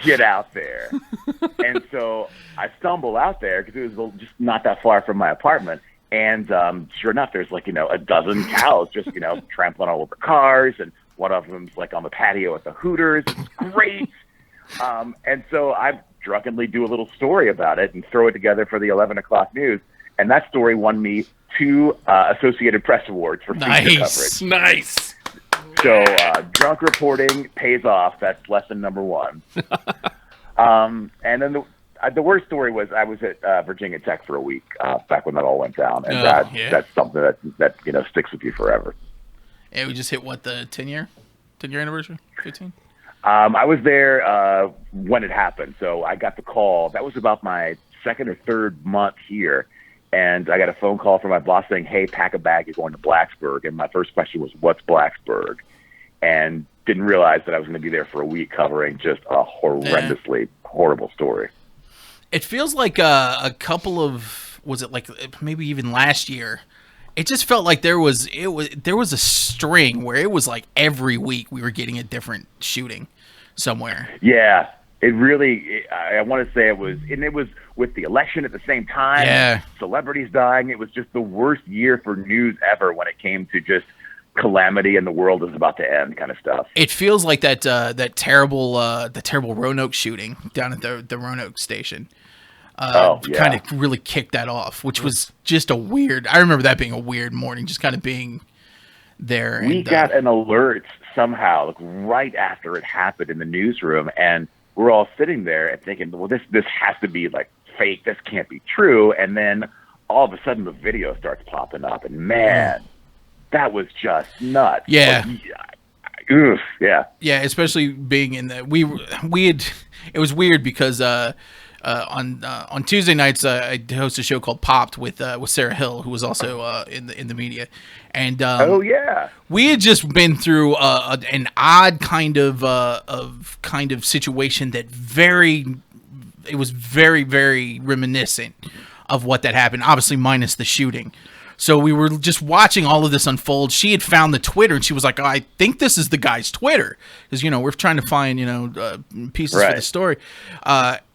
S2: Get out there. And so I stumble out there because it was just not that far from my apartment. And sure enough, there's like, a dozen cows just, trampling all over cars. And one of them's like on the patio at the Hooters. It's great. And so I drunkenly do a little story about it and throw it together for the 11 o'clock news. And that story won me 2 Associated Press awards for feature coverage.
S6: Nice.
S2: So drunk reporting pays off. That's lesson number 1. And then The worst story was I was at Virginia Tech for a week back when that all went down, and that's something that sticks with you forever.
S3: Yeah, we just hit the 10-year anniversary, 15.
S2: I was there when it happened, so I got the call. That was about my second or third month here, and I got a phone call from my boss saying, "Hey, pack a bag. You're going to Blacksburg." And my first question was, "What's Blacksburg?" And didn't realize that I was going to be there for a week covering just a horrendously horrible story.
S3: It feels like a couple of, was it like maybe even last year? It just felt like there was a string where it was like every week we were getting a different shooting somewhere.
S2: Yeah, it really. I want to say it was with the election at the same time.
S3: Yeah,
S2: celebrities dying. It was just the worst year for news ever when it came to just calamity and the world is about to end kind of stuff.
S3: It feels like that terrible Roanoke shooting down at the Roanoke station. Kind of really kicked that off, which was just a weird. I remember that being a weird morning, just kind of being there.
S2: We got an alert somehow, like right after it happened in the newsroom, and we're all sitting there and thinking, well, this has to be like fake. This can't be true. And then all of a sudden, the video starts popping up, and man. That was just nuts.
S3: Yeah.
S2: Oof, yeah.
S3: Yeah, especially being in the we had it was weird because on Tuesday nights I host a show called Popped with Sarah Hill, who was also in the media, and we had just been through an odd kind of situation that it was very, very reminiscent of what that happened. Obviously, minus the shooting. So we were just watching all of this unfold. She had found the Twitter, and she was like, I think this is the guy's Twitter. Because, we're trying to find, pieces for the story.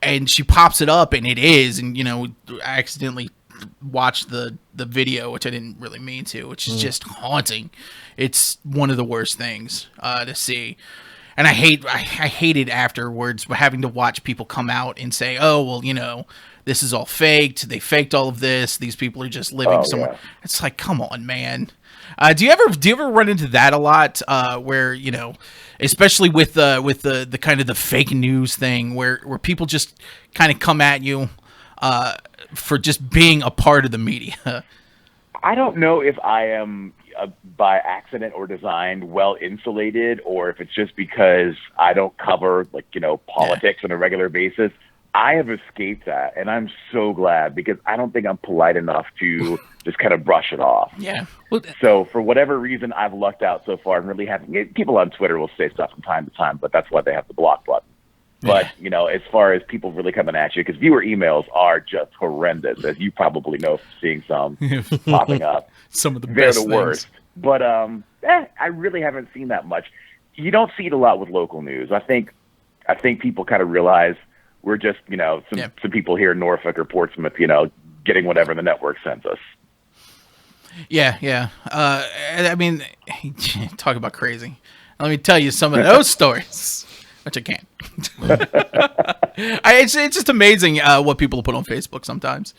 S3: And she pops it up, and it is. And, I accidentally watched the video, which I didn't really mean to, which is just haunting. It's one of the worst things to see. And I hated afterwards having to watch people come out and say, oh, well, this is all faked. They faked all of this. These people are just living somewhere. Yeah. It's like, come on, man. Do you ever run into that a lot? Where especially with the kind of the fake news thing, where people just kind of come at you for just being a part of the media.
S2: I don't know if I am by accident or design well insulated, or if it's just because I don't cover politics on a regular basis. I have escaped that, and I'm so glad, because I don't think I'm polite enough to just kind of brush it off.
S3: Yeah.
S2: So for whatever reason, I've lucked out so far and really haven't. People on Twitter will say stuff from time to time, but that's why they have the block button. But, as far as people really coming at you, because viewer emails are just horrendous, as you probably know from seeing some popping up.
S3: Some of the
S2: They're
S3: best
S2: the worst. But I really haven't seen that much. You don't see it a lot with local news. I think people kind of realize we're just, some people here in Norfolk or Portsmouth, getting whatever the network sends us.
S3: Yeah. I mean, talk about crazy. Let me tell you some of those stories, which I can't. It's just amazing what people put on Facebook sometimes.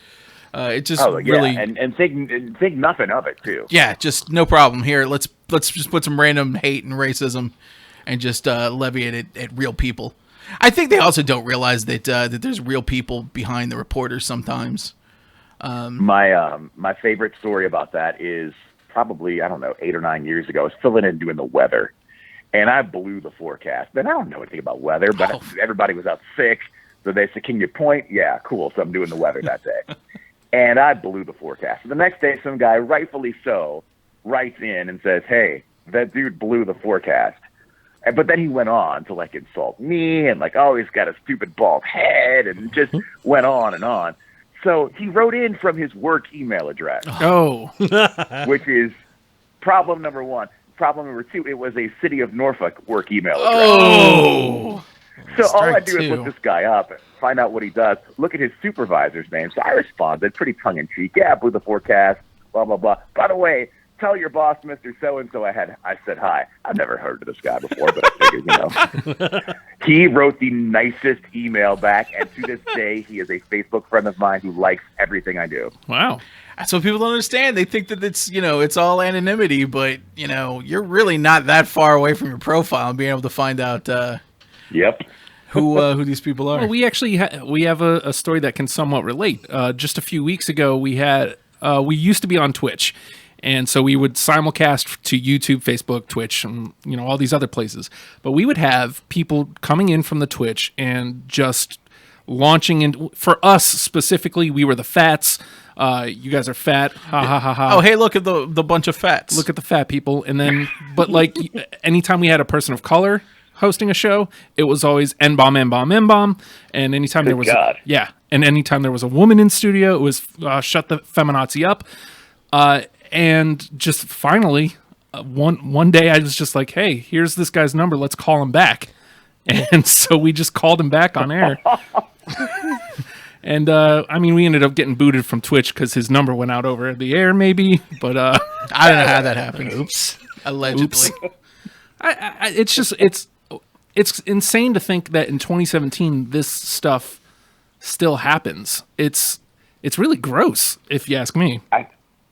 S3: It just really
S2: and think nothing of it too.
S3: Yeah, just no problem here. Let's just put some random hate and racism, and just levy it at real people. I think they also don't realize that there's real people behind the reporters sometimes.
S2: My favorite story about that is probably, 8 or 9 years ago. I was filling in doing the weather, and I blew the forecast. And I don't know anything about weather, but everybody was out sick, so they said, "Can you point?" Yeah, cool. So I'm doing the weather that day, and I blew the forecast. So the next day, some guy, rightfully so, writes in and says, "Hey, that dude blew the forecast." But then he went on to insult me and he's got a stupid bald head, and just went on and on. So he wrote in from his work email address.
S6: Oh.
S2: Which is problem number one. Problem number two, it was a City of Norfolk work email address.
S3: Oh.
S2: So all I do is look this guy up, find out what he does, look at his supervisor's name. So I responded pretty tongue-in-cheek. Yeah, blew the forecast, blah, blah, blah. By the way, tell your boss, Mr. So-and-so, I said hi. I've never heard of this guy before, but I figured, He wrote the nicest email back, and to this day, he is a Facebook friend of mine who likes everything I do.
S6: Wow.
S3: That's what people don't understand. They think that it's all anonymity, but, you're really not that far away from your profile and being able to find out
S2: Yep.
S3: who these people are.
S6: Well, we actually we have a story that can somewhat relate. Just a few weeks ago, we used to be on Twitch. And so we would simulcast to YouTube, Facebook, Twitch, and all these other places. But we would have people coming in from the Twitch and just launching in. For us specifically, we were the fats. You guys are fat. Ha ha ha ha.
S3: Oh, hey, look at the bunch of fats.
S6: Look at the fat people. And then, but like anytime we had a person of color hosting a show, it was always N-bomb, N-bomb, N-bomb. And anytime there was and anytime there was a woman in studio, it was shut the feminazi up. And just finally, one day I was just like, hey, here's this guy's number. Let's call him back. And so we just called him back on air. And, we ended up getting booted from Twitch because his number went out over the air maybe. But I
S3: don't know how that happened. Oops. Allegedly.
S6: It's insane to think that in 2017, this stuff still happens. It's really gross, if you ask me.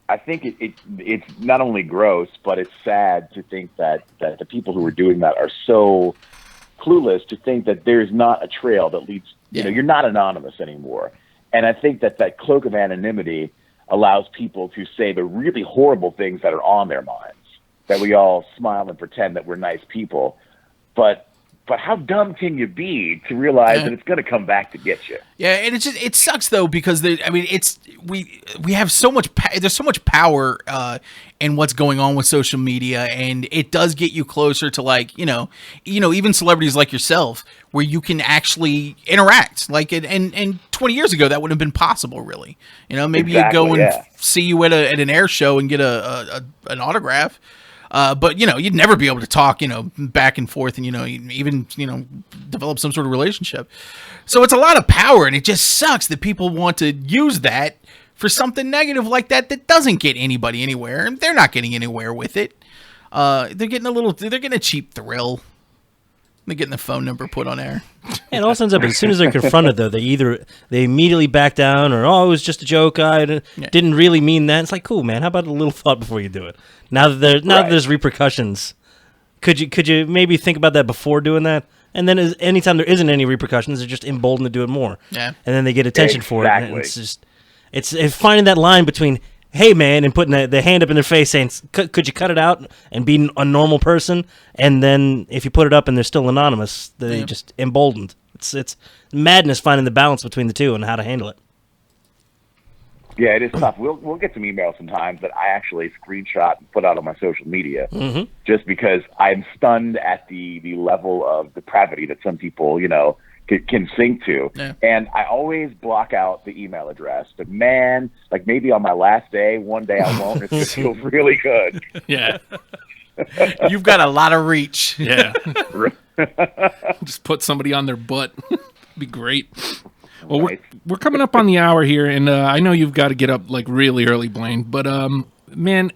S2: I think it's not only gross, but it's sad to think that the people who are doing that are so clueless to think that there's not a trail that leads, you're not anonymous anymore. And I think that cloak of anonymity allows people to say the really horrible things that are on their minds, that we all smile and pretend that we're nice people. But how dumb can you be to realize that it's going to come back to get you?
S3: Yeah, and it sucks though because we have so much there's so much power in what's going on with social media, and it does get you closer to even celebrities like yourself, where you can actually interact. Like and 20 years ago that wouldn't have been possible, really. Maybe you'd go and see you at an air show and get an autograph. But you'd never be able to talk, back and forth and, even develop some sort of relationship. So it's a lot of power, and it just sucks that people want to use that for something negative like that doesn't get anybody anywhere, and they're not getting anywhere with it. They're getting a cheap thrill. They're getting the phone number put on air.
S4: And it all ends up, as soon as they're confronted, though, they immediately back down, or, it was just a joke. I didn't really mean that. It's like, cool, man. How about a little thought before you do it? Now that there's repercussions, could you maybe think about that before doing that? And then anytime there isn't any repercussions, they're just emboldened to do it more. Yeah. And then they get attention for it. And it's finding that line between, hey, man, and putting the hand up in their face saying, could you cut it out and be a normal person? And then if you put it up and they're still anonymous, they just emboldened. It's madness finding the balance between the two and how to handle it.
S2: Yeah, it is tough. We'll get some emails sometimes that I actually screenshot and put out on my social media, just because I'm stunned at the level of depravity that some people, can sink to. Yeah. And I always block out the email address. But man, like maybe on my last day, one day I won't. It's going to feel really good.
S6: Yeah.
S3: You've got a lot of reach.
S6: Yeah. Just put somebody on their butt. Be great. Well, nice. we're coming up on the hour here, and I know you've got to get up like really early, Blaine. But man,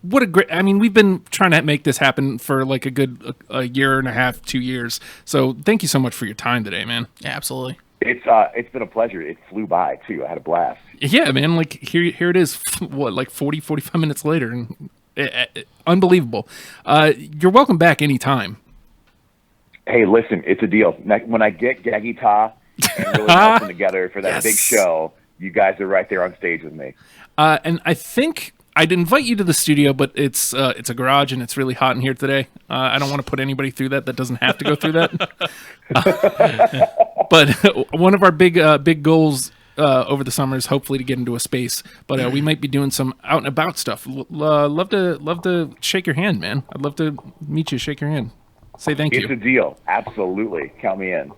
S6: what a great! We've been trying to make this happen for like a year and a half, 2 years. So thank you so much for your time today, man.
S3: Yeah, absolutely.
S2: It's been a pleasure. It flew by too. I had a blast.
S6: Yeah, man. Like here it is. What, like 45 minutes later, and unbelievable. You're welcome back anytime.
S2: Hey, listen, it's a deal. When I get Gaggy Ta and really melting together for that big show, you guys are right there on stage with me.
S6: And I think I'd invite you to the studio, but it's a garage and it's really hot in here today. I don't want to put anybody through that doesn't have to go through that. But one of our big goals over the summer is hopefully to get into a space. But we might be doing some out and about stuff. Love to shake your hand, man. I'd love to meet you, shake your hand, say thank you.
S2: It's a deal. Absolutely. Count me in.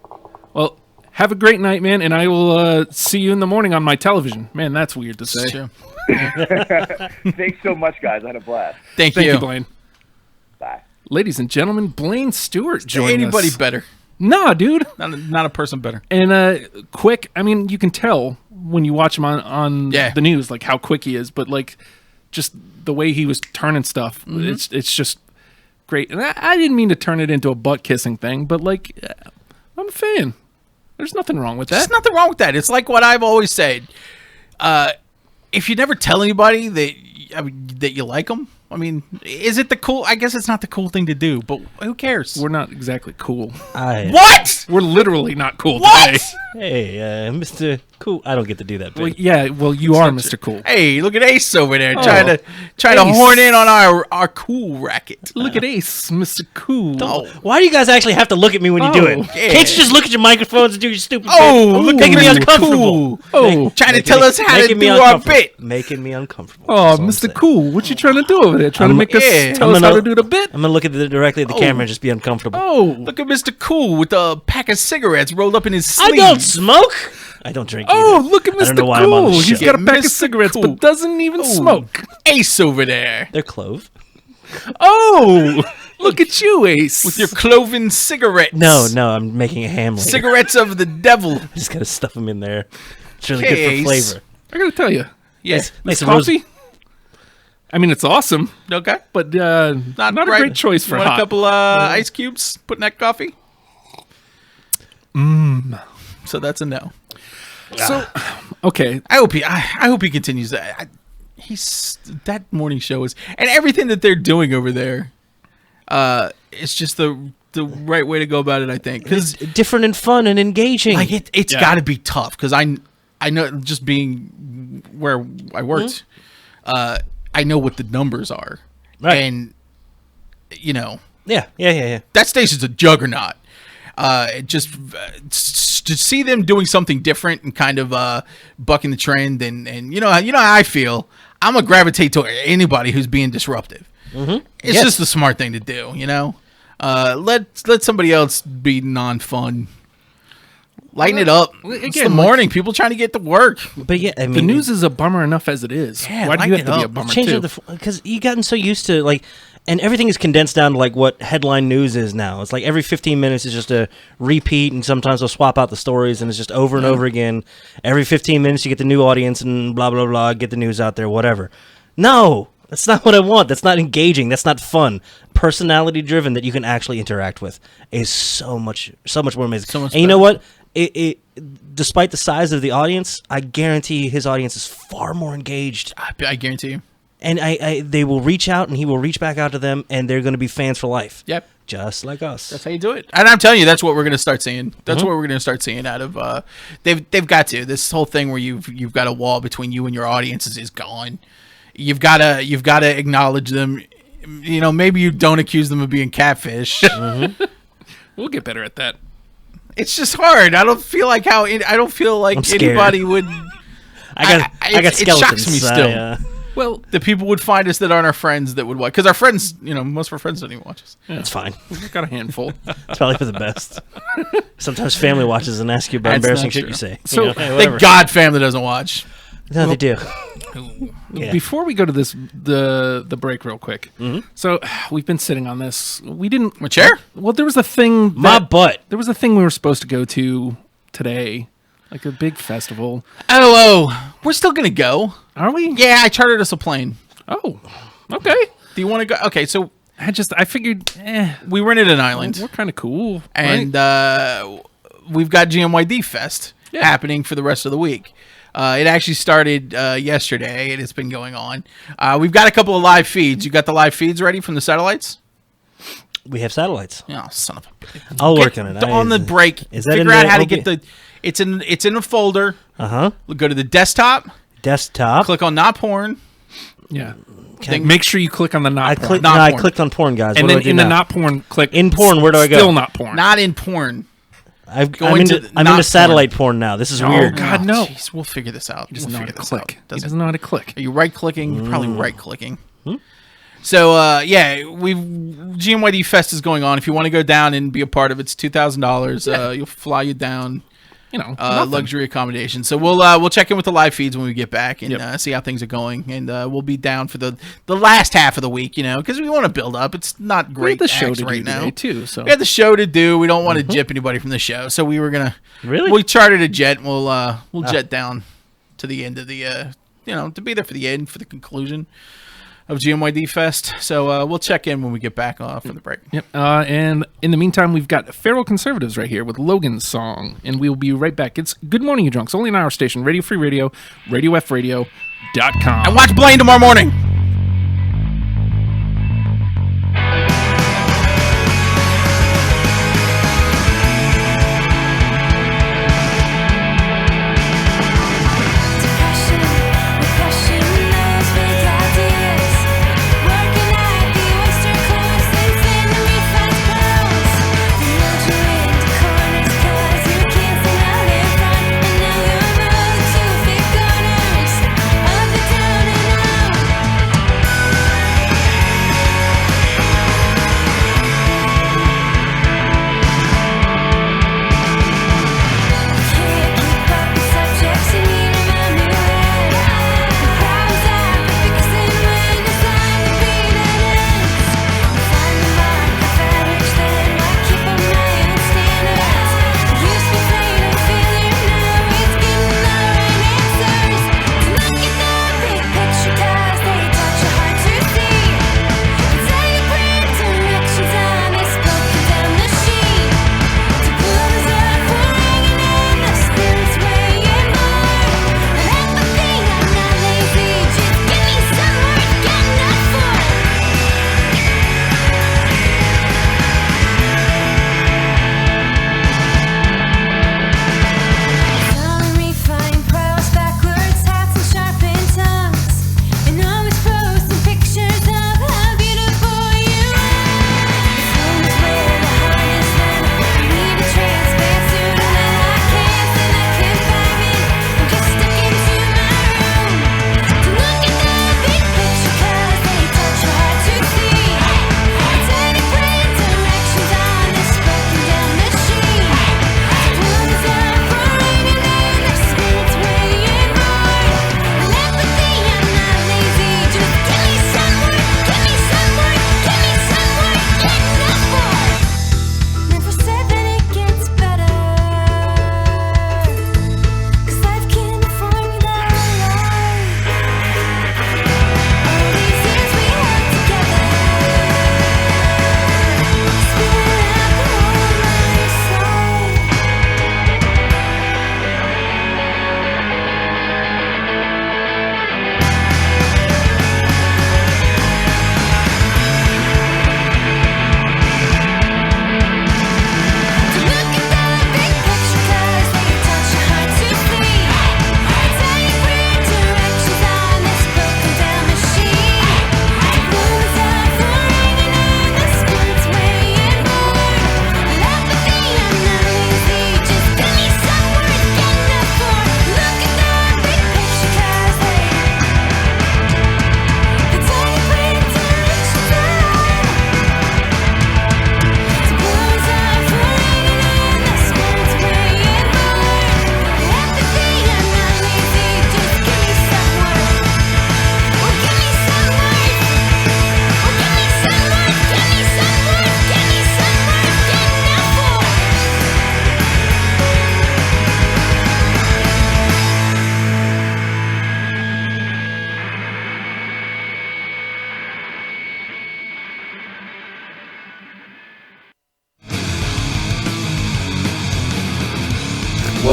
S6: Well, have a great night, man, and I will see you in the morning on my television. Man, that's weird to say.
S3: True.
S2: Thanks so much, guys. I had a blast.
S3: Thank you,
S6: Blaine.
S2: Bye.
S6: Ladies and gentlemen, Blaine Stewart joining us.
S3: Anybody better?
S6: Nah, dude.
S3: Not a person better.
S6: And quick, you can tell when you watch him on the news, like how quick he is, but like just the way he was turning stuff, it's just great. And I didn't mean to turn it into a butt-kissing thing, but like I'm a fan. There's nothing wrong with that.
S3: There's nothing wrong with that. It's like what I've always said. If you never tell anybody that you like them, I mean, is it the cool? I guess it's not the cool thing to do, but who cares?
S6: We're not exactly cool.
S3: What?
S6: We're literally not cool
S3: What?
S6: today.
S4: Hey, Mr. Cool. I don't get to do that.
S6: Well, yeah. Well, you are Mr. Cool.
S3: Hey, look at Ace over there trying to horn in on our cool racket.
S6: Look at Ace, Mr. Cool.
S4: Why do you guys actually have to look at me when you do it?
S3: Yeah.
S4: Can't you just look at your microphones and do your stupid
S3: look
S4: bit? Making me uncomfortable.
S3: Cool. Trying to tell us how to do our bit.
S4: Making me uncomfortable.
S6: Oh, Mr. Cool, what you trying to do over there? Trying to make us tell us how to do the bit?
S4: I'm gonna look directly at the camera and just be uncomfortable.
S6: Oh,
S3: look at Mr. Cool with a pack of cigarettes rolled up in his sleeve.
S4: I don't smoke. I don't drink.
S6: Oh,
S4: either.
S6: look at
S4: I don't know
S6: Mr.
S4: why I'm on
S6: Cool.
S4: this
S6: He's
S4: show.
S6: got a pack of
S3: Mr.
S6: cigarettes,
S3: Cool.
S6: but doesn't even smoke.
S3: Ace over there
S4: They're clove.
S6: Oh, look at you, Ace.
S3: with your cloven cigarettes.
S4: No, I'm making a ham later.
S3: Cigarettes of the devil.
S4: I just gotta stuff them in there. It's really
S3: Okay,
S4: good
S3: Ace.
S4: for flavor.
S6: I gotta tell you,
S3: Yes.
S4: Nice
S6: this
S4: and rosy.
S6: coffee. I mean, it's awesome,
S3: Okay.
S6: but not a
S3: right.
S6: great choice for
S3: You want
S6: hot.
S3: a couple ice cubes put in that coffee? So that's a no.
S6: So, okay,
S3: I hope he continues that. He's that morning show is, and everything that they're doing over there. It's just the right way to go about it. I think because
S4: Different and fun and engaging.
S3: like it's got to be tough because I know just being where I worked, I know what the numbers are,
S4: Right.
S3: and you know
S4: Yeah.
S3: that station's a juggernaut. Just to see them doing something different and kind of bucking the trend, and you know how I feel. I'm gonna gravitate to anybody who's being disruptive. Mm-hmm. It's just the smart thing to do, you know. Let somebody else be non-fun. Lighten it up. It's the morning. People trying to get to work.
S4: But yeah, I mean,
S6: the news is a bummer enough as it is.
S3: Yeah,
S6: Why do you have
S3: lighten
S6: to
S3: it
S6: be a
S3: up.
S6: bummer
S4: change
S6: too?
S4: it because you gotten so used to like, and everything is condensed down to like what headline news is now. It's like every 15 minutes is just a repeat, and sometimes they'll swap out the stories, and it's just over and over again. Every 15 minutes you get the new audience and blah blah blah, get the news out there, whatever. No, that's not what I want. That's not engaging. That's not fun. Personality driven that you can actually interact with is so much more amazing.
S3: So much
S4: and you know
S3: better.
S4: what? Despite the size of the audience, I guarantee his audience is far more engaged.
S3: I guarantee you.
S4: And they will reach out, and he will reach back out to them, and they're going to be fans for life.
S3: Yep.
S4: Just like us.
S3: That's how you do it. And I'm telling you, that's what we're going to start seeing. That's what we're going to start seeing out of. They've got to. This whole thing where you've got a wall between you and your audiences is gone. You've got to acknowledge them. You know, maybe you don't accuse them of being catfish.
S6: We'll get better at that.
S3: It's just hard. I don't feel like
S4: I'm scared.
S3: anybody would.
S4: I got
S3: it
S4: skeletons.
S3: shocks me still.
S6: Well,
S3: The people would find us that aren't our friends that would watch, because our friends, most of our friends don't even watch us.
S4: It's fine.
S6: we've got a handful.
S4: It's probably for the best. Sometimes family watches and ask you about
S3: That's
S4: embarrassing
S3: not
S4: shit
S3: true.
S4: you say.
S6: So,
S4: You know, hey, whatever.
S3: Thank God family doesn't watch.
S4: No, they do. Yeah.
S6: Before we go to the break real quick. So we've been sitting on this. We didn't.
S3: My chair?
S6: Well, there was a thing.
S4: My butt.
S6: There was a thing we were supposed to go to today, like a big festival.
S3: Oh, we're still gonna go.
S6: Are we?
S3: Yeah, I chartered us a plane.
S6: Oh, okay.
S3: Do you want to go? Okay, so
S6: I figured,
S3: we rented an island,
S6: we're kind of cool,
S3: and
S6: right?
S3: we've got GMYDFest happening for the rest of the week. It actually started yesterday, and it's been going on. We've got a couple of live feeds. You got the live feeds ready from the satellites?
S4: We have satellites.
S3: Oh, son of a!
S4: I'll work on it.
S3: On the break,
S4: Is that in
S3: figure out
S4: the
S3: how to
S4: OB?
S3: get the. It's in a folder. Go to the desktop.
S4: Desktop.
S3: Click on not porn.
S6: Yeah.
S4: Okay.
S6: Make sure you click on the not porn.
S4: I
S3: porn.
S4: clicked on porn, guys.
S6: And
S4: What
S6: then
S4: do I do
S6: in the
S4: now?
S6: not porn, click
S4: In porn, where do I go?
S6: Still not porn.
S3: Not in porn.
S4: I'm
S3: into not
S4: into
S3: porn.
S4: satellite porn now. This is
S6: Oh,
S4: weird.
S6: God, no.
S3: Jeez, we'll figure this out.
S6: He doesn't know how to
S3: this
S6: click.
S3: out.
S6: He
S3: Doesn't-
S6: doesn't know how to click.
S3: Are you right clicking? You're probably right clicking. So GMYD Fest is going on. If you want to go down and be a part of it, it's $2,000. You'll fly you down.
S6: Nothing.
S3: Luxury accommodation. So we'll check in with the live feeds when we get back and see how things are going, and we'll be down for the last half of the week, because we want to build up. It's not
S6: We
S3: great
S6: have the show
S3: acts
S6: to
S3: right
S6: do
S3: now
S6: today, too. So
S3: we have the show to do. We don't want to jip anybody from the show, so we were gonna
S4: Really?
S3: we chartered a jet. And we'll jet down to the end of the to be there for the end, for the conclusion of GMYD Fest. So we'll check in when we get back from the break.
S6: Yep. And in the meantime, we've got Feral Conservatives right here with Logan's song, and we'll be right back. It's Good Morning, You Drunks, only on our station, Radio Free Radio, RadioFradio.com.
S3: And watch Blaine tomorrow morning.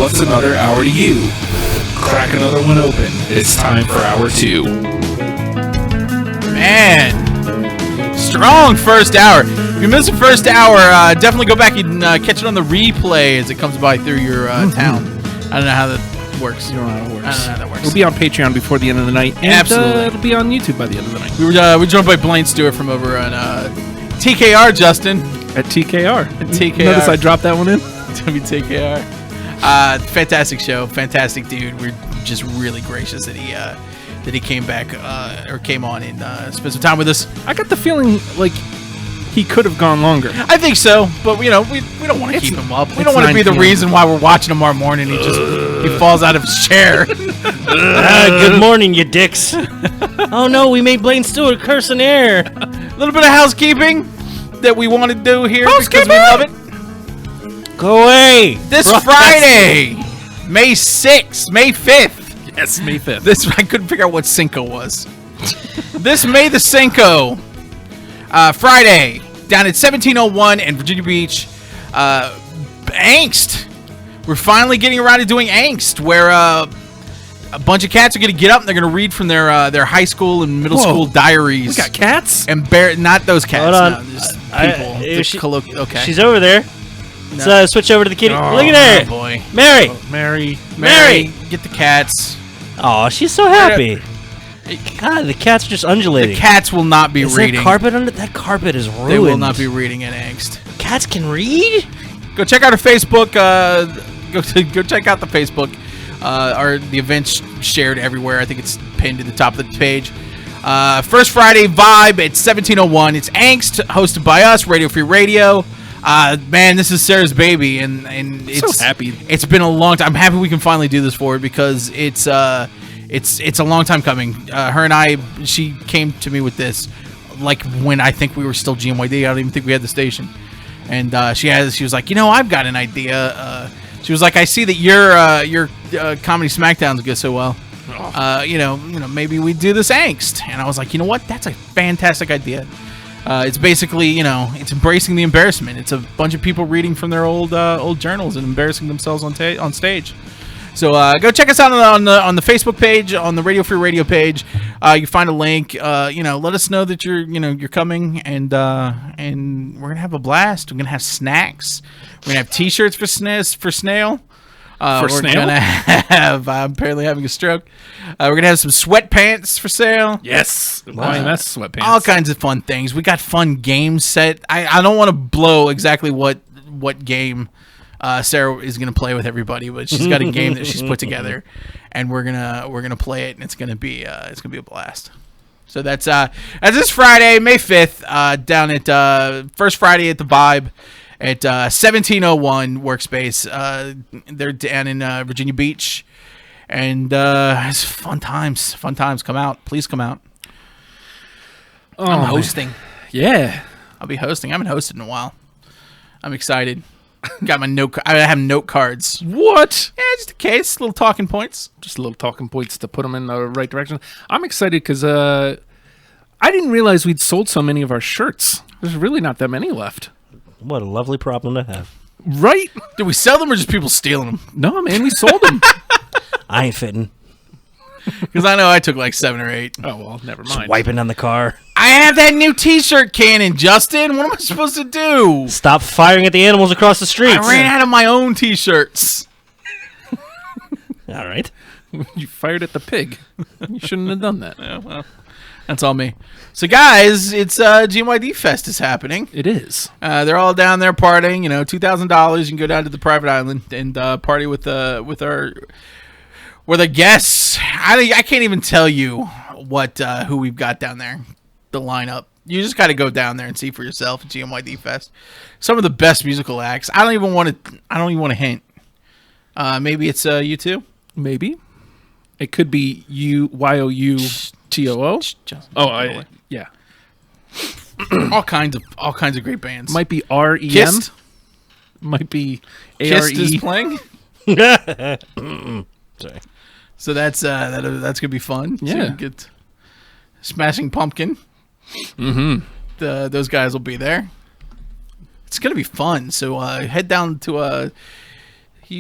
S6: what's another hour to you? Crack another one open. It's time for hour 2.
S3: Man, strong first hour. If you missed the first hour, definitely go back and catch it on the replay as it comes by through your town. I don't know how that works.
S6: You don't know how it works.
S3: I don't know how that works.
S6: It'll be on Patreon before the end of the night. And,
S3: Absolutely.
S6: It'll be on YouTube by the end of the night.
S3: We're joined by Blaine Stewart from over on TKR, Justin.
S6: At TKR.
S3: TKR.
S6: Notice I dropped that one in?
S3: WTKR. Fantastic show. Fantastic dude. We're just really gracious that he came back or came on and spent some time with us.
S6: I got the feeling like he could have gone longer.
S3: I think so, but we don't want to keep him up. We don't want to
S6: 9
S3: be the
S6: p.m.
S3: reason why we're watching tomorrow morning. He falls out of his chair.
S4: Good morning, you dicks. Oh no, we made Blaine Stewart curse in air.
S3: A little bit of housekeeping that we want to do here because we love it.
S4: Go away.
S3: This Friday, May 6th, May 5th.
S6: Yes, May 5th.
S3: I couldn't figure out what Cinco was. This May the Cinco, Friday, down at 1701 and Virginia Beach, Angst. We're finally getting around to doing Angst, where a bunch of cats are going to get up and they're going to read from their high school and middle school diaries.
S6: We got cats?
S3: And not those cats.
S4: Hold on.
S3: No, just people. Okay.
S4: She's over there.
S3: No.
S4: Let's switch over to the kitty.
S6: Oh,
S4: Look at her.
S3: Oh, boy.
S4: Mary.
S6: Mary.
S3: Get the cats.
S4: Oh, she's so happy. God, the cats are just undulating.
S3: The cats will not be
S4: Is
S3: reading.
S4: there carpet under? That carpet is ruined.
S3: They will not be reading at Angst.
S4: Cats can read?
S3: Go check out our Facebook. Go check out the Facebook. The event's shared everywhere. I think it's pinned to the top of the page. First Friday Vibe at 1701. It's Angst, hosted by us, Radio Free Radio. Man, this is Sarah's baby, and it's
S6: so happy.
S3: It's been a long time. I'm happy we can finally do this for her because it's a long time coming. Her and she came to me with this like when I think we were still GMYD. I don't even think we had the station, and she was like, I've got an idea. She was like, I see that your Comedy Smackdowns go so well. Maybe we do this Angst. And I was like, you know what? That's a fantastic idea. It's basically, it's embracing the embarrassment. It's a bunch of people reading from their old journals and embarrassing themselves on stage. So go check us out on the Facebook page, on the Radio Free Radio page. You find a link. Let us know that you're coming, and we're gonna have a blast. We're gonna have snacks. We're gonna have T-shirts for Snail.
S6: For Snail?
S3: Gonna have. I'm apparently having a stroke. We're gonna have some sweatpants for sale.
S6: Yes. YMS sweatpants.
S3: All kinds of fun things. We got fun games set. I don't want to blow exactly what game Sarah is gonna play with everybody, but she's got a game that she's put together, and we're gonna play it, and it's gonna be a blast. So that's this Friday, May 5th, down at First Friday at the Vibe at 1701 Workspace. They're down in Virginia Beach, and it's fun times. Fun times. Come out, please come out. I'm hosting.
S6: Yeah,
S3: I'll be hosting. I haven't hosted in a while. I'm excited. Got my note. I have note cards.
S6: What?
S3: Yeah, just a case, little talking points.
S6: Just little talking points to put them in the right direction. I'm excited because I didn't realize we'd sold so many of our shirts. There's really not that many left.
S4: What a lovely problem to have.
S6: Right?
S3: Did we sell them or just people stealing them?
S6: No, man, we sold them.
S4: I ain't fitting.
S3: Because I know I took like 7 or 8.
S6: Oh, well, never
S4: Just
S6: mind.
S4: wiping on the car.
S3: I have that new T-shirt cannon, Justin. What am I supposed to do?
S4: Stop firing at the animals across the streets.
S3: I ran out of my own T-shirts.
S4: All right.
S6: You fired at the pig. You shouldn't have done that.
S3: Yeah, well, that's all me. So, guys, it's GMYDFest is happening.
S6: It is.
S3: They're all down there partying. $2,000. You can go down to the private island and party with our guests. I can't even tell you who we've got down there. The lineup. You just got to go down there and see for yourself at GMYDFest. Some of the best musical acts. I don't even want to hint. Maybe it's U2.
S6: Maybe. It could be YOUTOO. Oh, yeah.
S3: all kinds of great bands.
S6: Might be REM.
S3: Kissed.
S6: Might be
S3: Kissed is
S6: ARE.
S3: playing.
S4: Sorry.
S3: So that's gonna be fun. So you
S6: Yeah.
S3: can get Smashing Pumpkin.
S6: Mm-hmm.
S3: Those guys will be there. It's gonna be fun. So head down to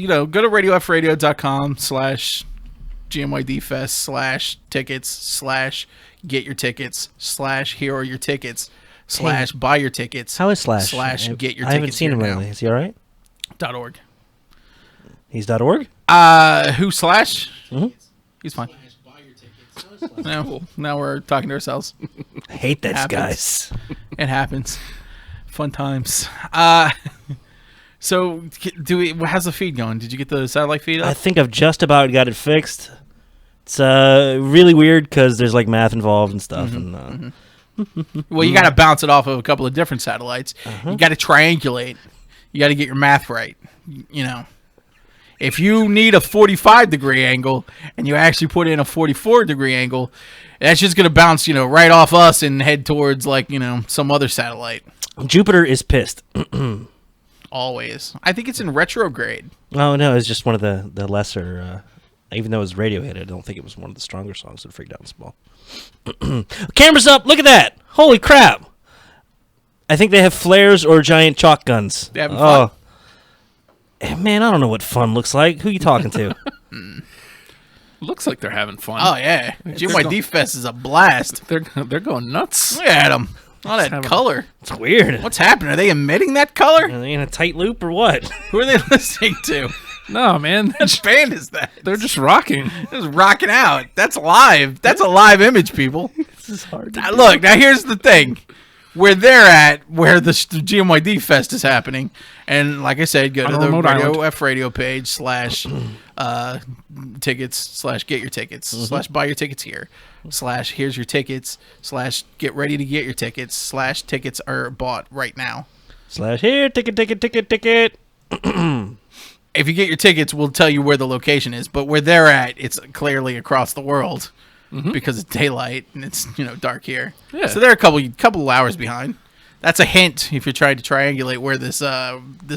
S3: go to radiofradio.com/GMYDFest/tickets/get your tickets /here are your tickets /buy your tickets.
S4: How is slash?
S3: /get your tickets.
S4: I haven't seen him lately. Is he all right?
S3: .org.
S4: He's .org?
S3: Who slash?
S4: Mm-hmm.
S3: He's fine. Now we're talking to ourselves.
S4: I hate that, guys.
S3: It happens. Fun times. So, how's the feed going? Did you get the satellite feed up?
S4: I think I've just about got it fixed. It's really weird because there's like math involved and stuff.
S3: Well, you got to bounce it off of a couple of different satellites. You got to triangulate. You got to get your math right. If you need a 45-degree angle and you actually put in a 44-degree angle, that's just going to bounce, right off us and head towards some other satellite.
S4: Jupiter is pissed.
S3: Always. I think it's in retrograde.
S4: Oh, no, it's just one of the lesser, even though it was Radiohead, I don't think it was one of the stronger songs that freaked out in small. Camera's up. Look at that. Holy crap. I think they have flares or giant chalk guns.
S3: They having fun?
S4: Man, I don't know what fun looks like. Who are you talking to?
S6: Looks like they're having fun.
S3: Oh, yeah. GMYDFest is a blast.
S6: They're going nuts.
S3: Look at them. All that color.
S4: It's weird.
S3: What's happening? Are they emitting that color?
S4: Are they in a tight loop or what?
S3: Who are they listening to?
S6: No, man.
S3: What band is that?
S6: They're just rocking.
S3: Just rocking out. That's live. That's a live image, people.
S4: This is hard.
S3: Look, now here's the thing. Where they're at, where the GMYDFest is happening, and like I said, go to the Radio F Radio page /tickets /get your tickets /buy your tickets here /here's your tickets /get ready to get your tickets /tickets are bought right now
S4: /here ticket.
S3: If you get your tickets, we'll tell you where the location is, but where they're at, it's clearly across the world. Because it's daylight and it's dark here. Yeah. So they're a couple hours behind. That's a hint if you're trying to triangulate where this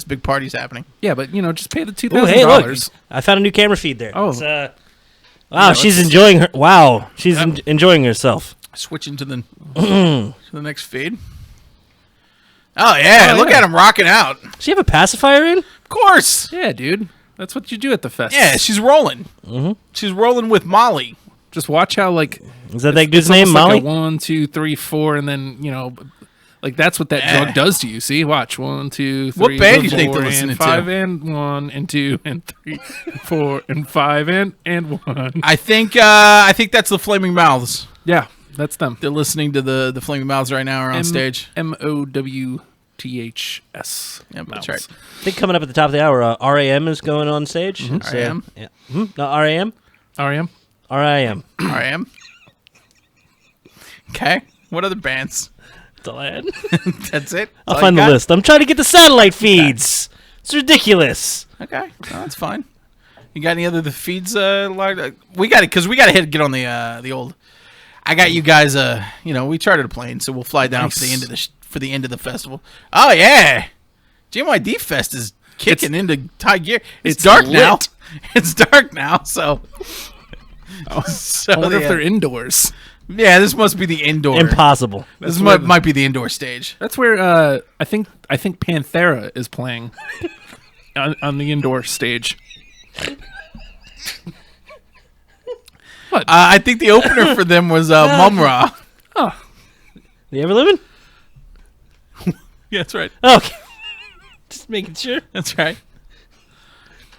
S3: big party's happening.
S6: Yeah, but just pay the $2,000.
S4: Hey, look! I found a new camera feed there.
S6: Oh,
S4: wow! She's enjoying her. Wow, she's enjoying herself.
S3: Switching to the next feed. Oh yeah! Look at him rocking out.
S4: Does she have a pacifier in?
S3: Of course.
S6: Yeah, dude. That's what you do at the fest.
S3: Yeah, she's rolling. She's rolling with Molly.
S6: Just watch how
S4: is that dude's name, Molly?
S6: Like 1, 2, 3, 4, and then that's what that drug does to you. See, watch 1, 2, 3.
S3: What band do you think they're listening
S6: 5
S3: to?
S6: 5 and 1 and 2 and 3, 4 and 5 and 1.
S3: I think that's the Flaming Mouths.
S6: Yeah, that's them.
S3: They're listening to the Flaming Mouths right now. Are on stage.
S6: MOWTHS.
S3: Yep, that's right.
S4: I think coming up at the top of the hour, RAM is going on stage.
S3: RAM.
S4: Yeah. No, RAM.
S6: REM.
S4: RIM.
S3: RIM. Okay. What other bands?
S4: That's all I had.
S3: That's it?
S4: I'll find the list. I'm trying to get the satellite feeds. It's ridiculous.
S3: Okay. No, that's fine. You got any other feeds? We got it because we got to get on the old. I got you guys. We chartered a plane, so we'll fly down for the end of the festival. Oh yeah, GMYDFest is kicking into high gear. It's dark now. It's dark now. So.
S6: So I wonder if they're indoors.
S3: Yeah, this must be the indoor.
S4: Impossible.
S3: This might be the indoor stage.
S6: That's where I think Panthera is playing on the indoor stage. What?
S3: I think the opener for them was Mumra.
S4: Oh, the Ever Living?
S3: Yeah, that's right.
S4: Okay, just making sure.
S3: That's right.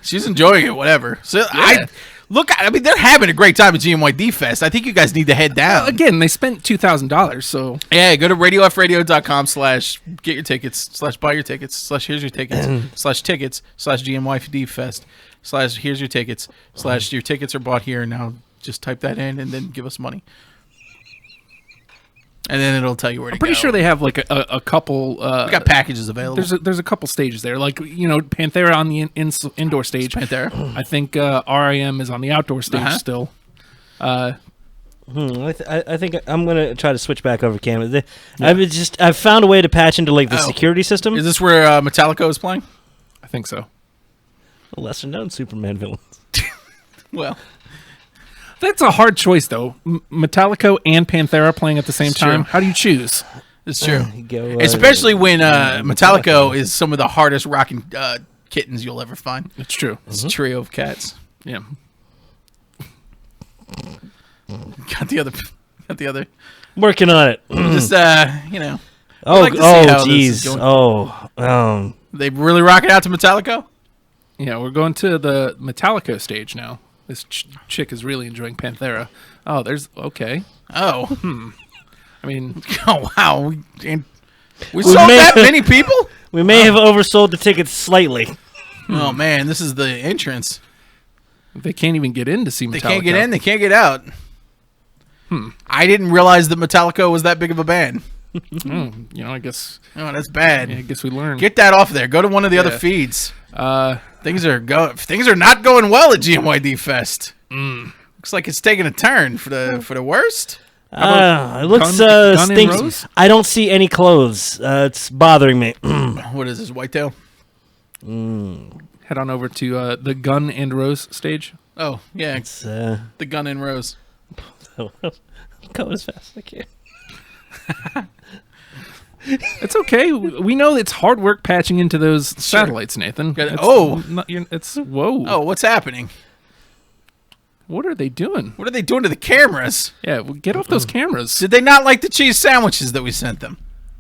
S3: She's enjoying it. Whatever. So yeah. They're having a great time at GMYDFest. I think you guys need to head down.
S6: Again, they spent $2,000, so...
S3: Yeah, go to radiofradio.com /get your tickets /buy your tickets /here's your tickets /tickets /GMYDFest /here's your tickets /your tickets are bought here. Now just type that in and then give us money. And then it'll tell you where to go.
S6: I'm pretty sure they have like a couple...
S3: we got packages available.
S6: There's a couple stages there. Like, Panthera on the indoor stage.
S3: Panthera.
S6: I think RIM is on the outdoor stage still.
S4: I think I'm going to try to switch back over camera. I've found a way to patch into the security system.
S3: Is this where Metallica is playing?
S6: I think so.
S4: A lesser known Superman villain.
S3: Well...
S6: That's a hard choice, though. Metallica and Panthera playing at the same time. How do you choose?
S3: It's true. Especially when Metallica is some of the hardest rocking kittens you'll ever find.
S6: It's true.
S3: It's a trio of cats.
S6: Yeah.
S3: Got the other.
S4: Working on it.
S3: Just you know.
S4: Oh,
S3: like to see how this is
S4: jeez.
S3: going. They really rocking out to Metallica?
S6: Yeah, we're going to the Metallica stage now. This chick is really enjoying Panthera. Oh, there's okay.
S3: Oh.
S6: I mean,
S3: oh wow. We saw that many people?
S4: We may have oversold the tickets slightly.
S3: Oh man, this is the entrance.
S6: they can't even get in to see Metallica.
S3: They can't get in, they can't get out. I didn't realize that Metallica was that big of a band.
S6: I guess.
S3: Oh, that's bad.
S6: Yeah, I guess we learned.
S3: Get that off there. Go to one of the other feeds. Things are not going well at GMYDFest. Looks like it's taking a turn for the worst.
S4: It looks
S6: Gun and
S4: stinks.
S6: Rose?
S4: I don't see any clothes. It's bothering me.
S3: What is this, Whitetail?
S6: Head on over to the Gun and Rose stage.
S3: Oh, yeah.
S4: It's
S3: the Gun and Rose.
S4: go as fast as I can.
S6: It's okay. We know it's hard work patching into those satellites, Nathan. It's whoa.
S3: Oh, what's happening?
S6: What are they doing?
S3: What are they doing to the cameras?
S6: Yeah, well, get off those cameras.
S3: Did they not like the cheese sandwiches that we sent them?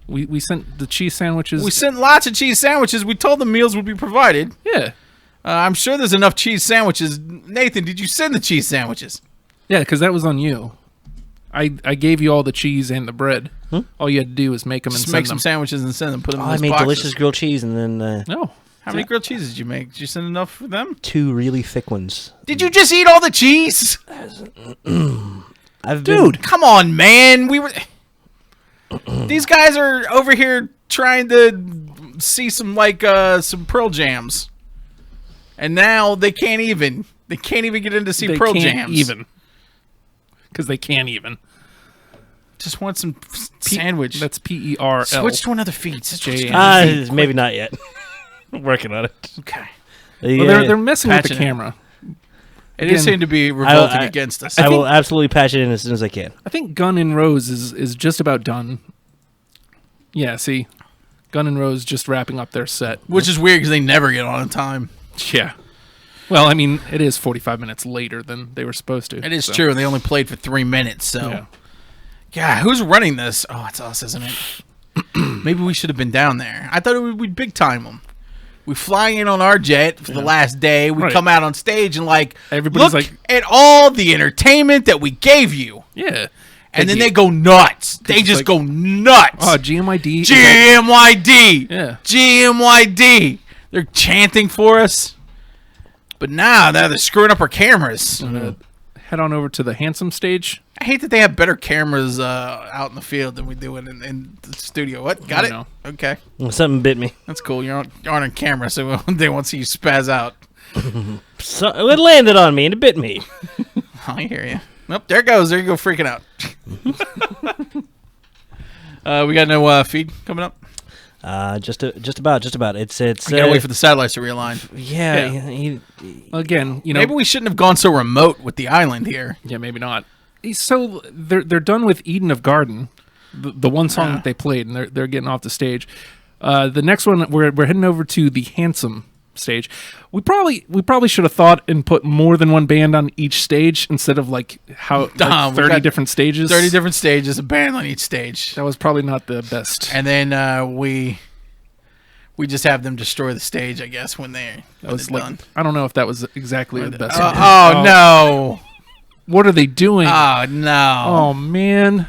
S6: We sent the cheese sandwiches.
S3: We sent lots of cheese sandwiches. We told them meals would be provided.
S6: Yeah.
S3: I'm sure there's enough cheese sandwiches. Nathan, did you send the cheese sandwiches?
S6: Yeah, because that was on you. I gave you all the cheese and the bread. All you had to do was make them and
S3: Just
S6: send
S3: make
S6: them.
S3: some sandwiches and send them. Put them in
S4: I
S3: those
S4: made
S3: boxes.
S4: delicious grilled cheese and then
S6: No.
S3: How many grilled cheeses did you make? Did you send enough for them?
S4: 2 really thick ones.
S3: Did you just eat all the cheese?
S4: Dude,
S3: come on, man. These guys are over here trying to see some Pearl Jams, and now they can't even. They can't even get in to see Pearl Jams.
S6: Because they can't even.
S3: Just want some sandwich.
S6: That's PERL.
S3: Switch to another feed.
S4: maybe not yet. Working on it.
S3: Okay.
S6: Well, they're messing with the camera.
S3: It did seem to be revolting against us.
S4: I will absolutely patch it in as soon as I can.
S6: I think Gun and Rose is just about done. Yeah, see? Gun and Rose just wrapping up their set.
S3: Which is weird because they never get on time.
S6: Yeah. Well, I mean, it is 45 minutes later than they were supposed to.
S3: It is true. They only played for 3 minutes, so... Yeah, who's running this? Oh, it's us, isn't it? Maybe we should have been down there. I thought we'd big time them. We fly in on our jet for the last day. We come out on stage and
S6: everybody's
S3: look at all the entertainment that we gave you.
S6: Yeah.
S3: And then they go nuts. They just go nuts.
S6: Oh, GMYD.
S3: GMYD.
S6: Yeah.
S3: GMYD. They're chanting for us. But now they're screwing up our cameras.
S6: Head on over to the Handsome stage.
S3: I hate that they have better cameras out in the field than we do in the studio. What? Got it?
S6: No.
S3: Okay.
S4: Something bit me.
S3: That's cool. You're on camera, so they won't see you spaz out.
S4: So, it landed on me and it bit me.
S3: I hear you. Nope, there it goes. There you go, freaking out. We got no feed coming up?
S4: Just about. It's.
S3: We gotta wait for the satellites to realign.
S4: Yeah.
S6: Again,
S3: maybe we shouldn't have gone so remote with the island here.
S6: Yeah, maybe not. So they're done with Eden of Garden, the one song that they played, and they're getting off the stage. The next one we're heading over to the Handsome stage. We probably should have thought and put more than one band on each stage instead of 30 different stages.
S3: 30 different stages, a band on each stage.
S6: That was probably not the best.
S3: And then we just have them destroy the stage, I guess, when they're done.
S6: I don't know if that was exactly the best.
S3: No.
S6: What are they doing?
S3: Oh, no.
S6: Oh, man.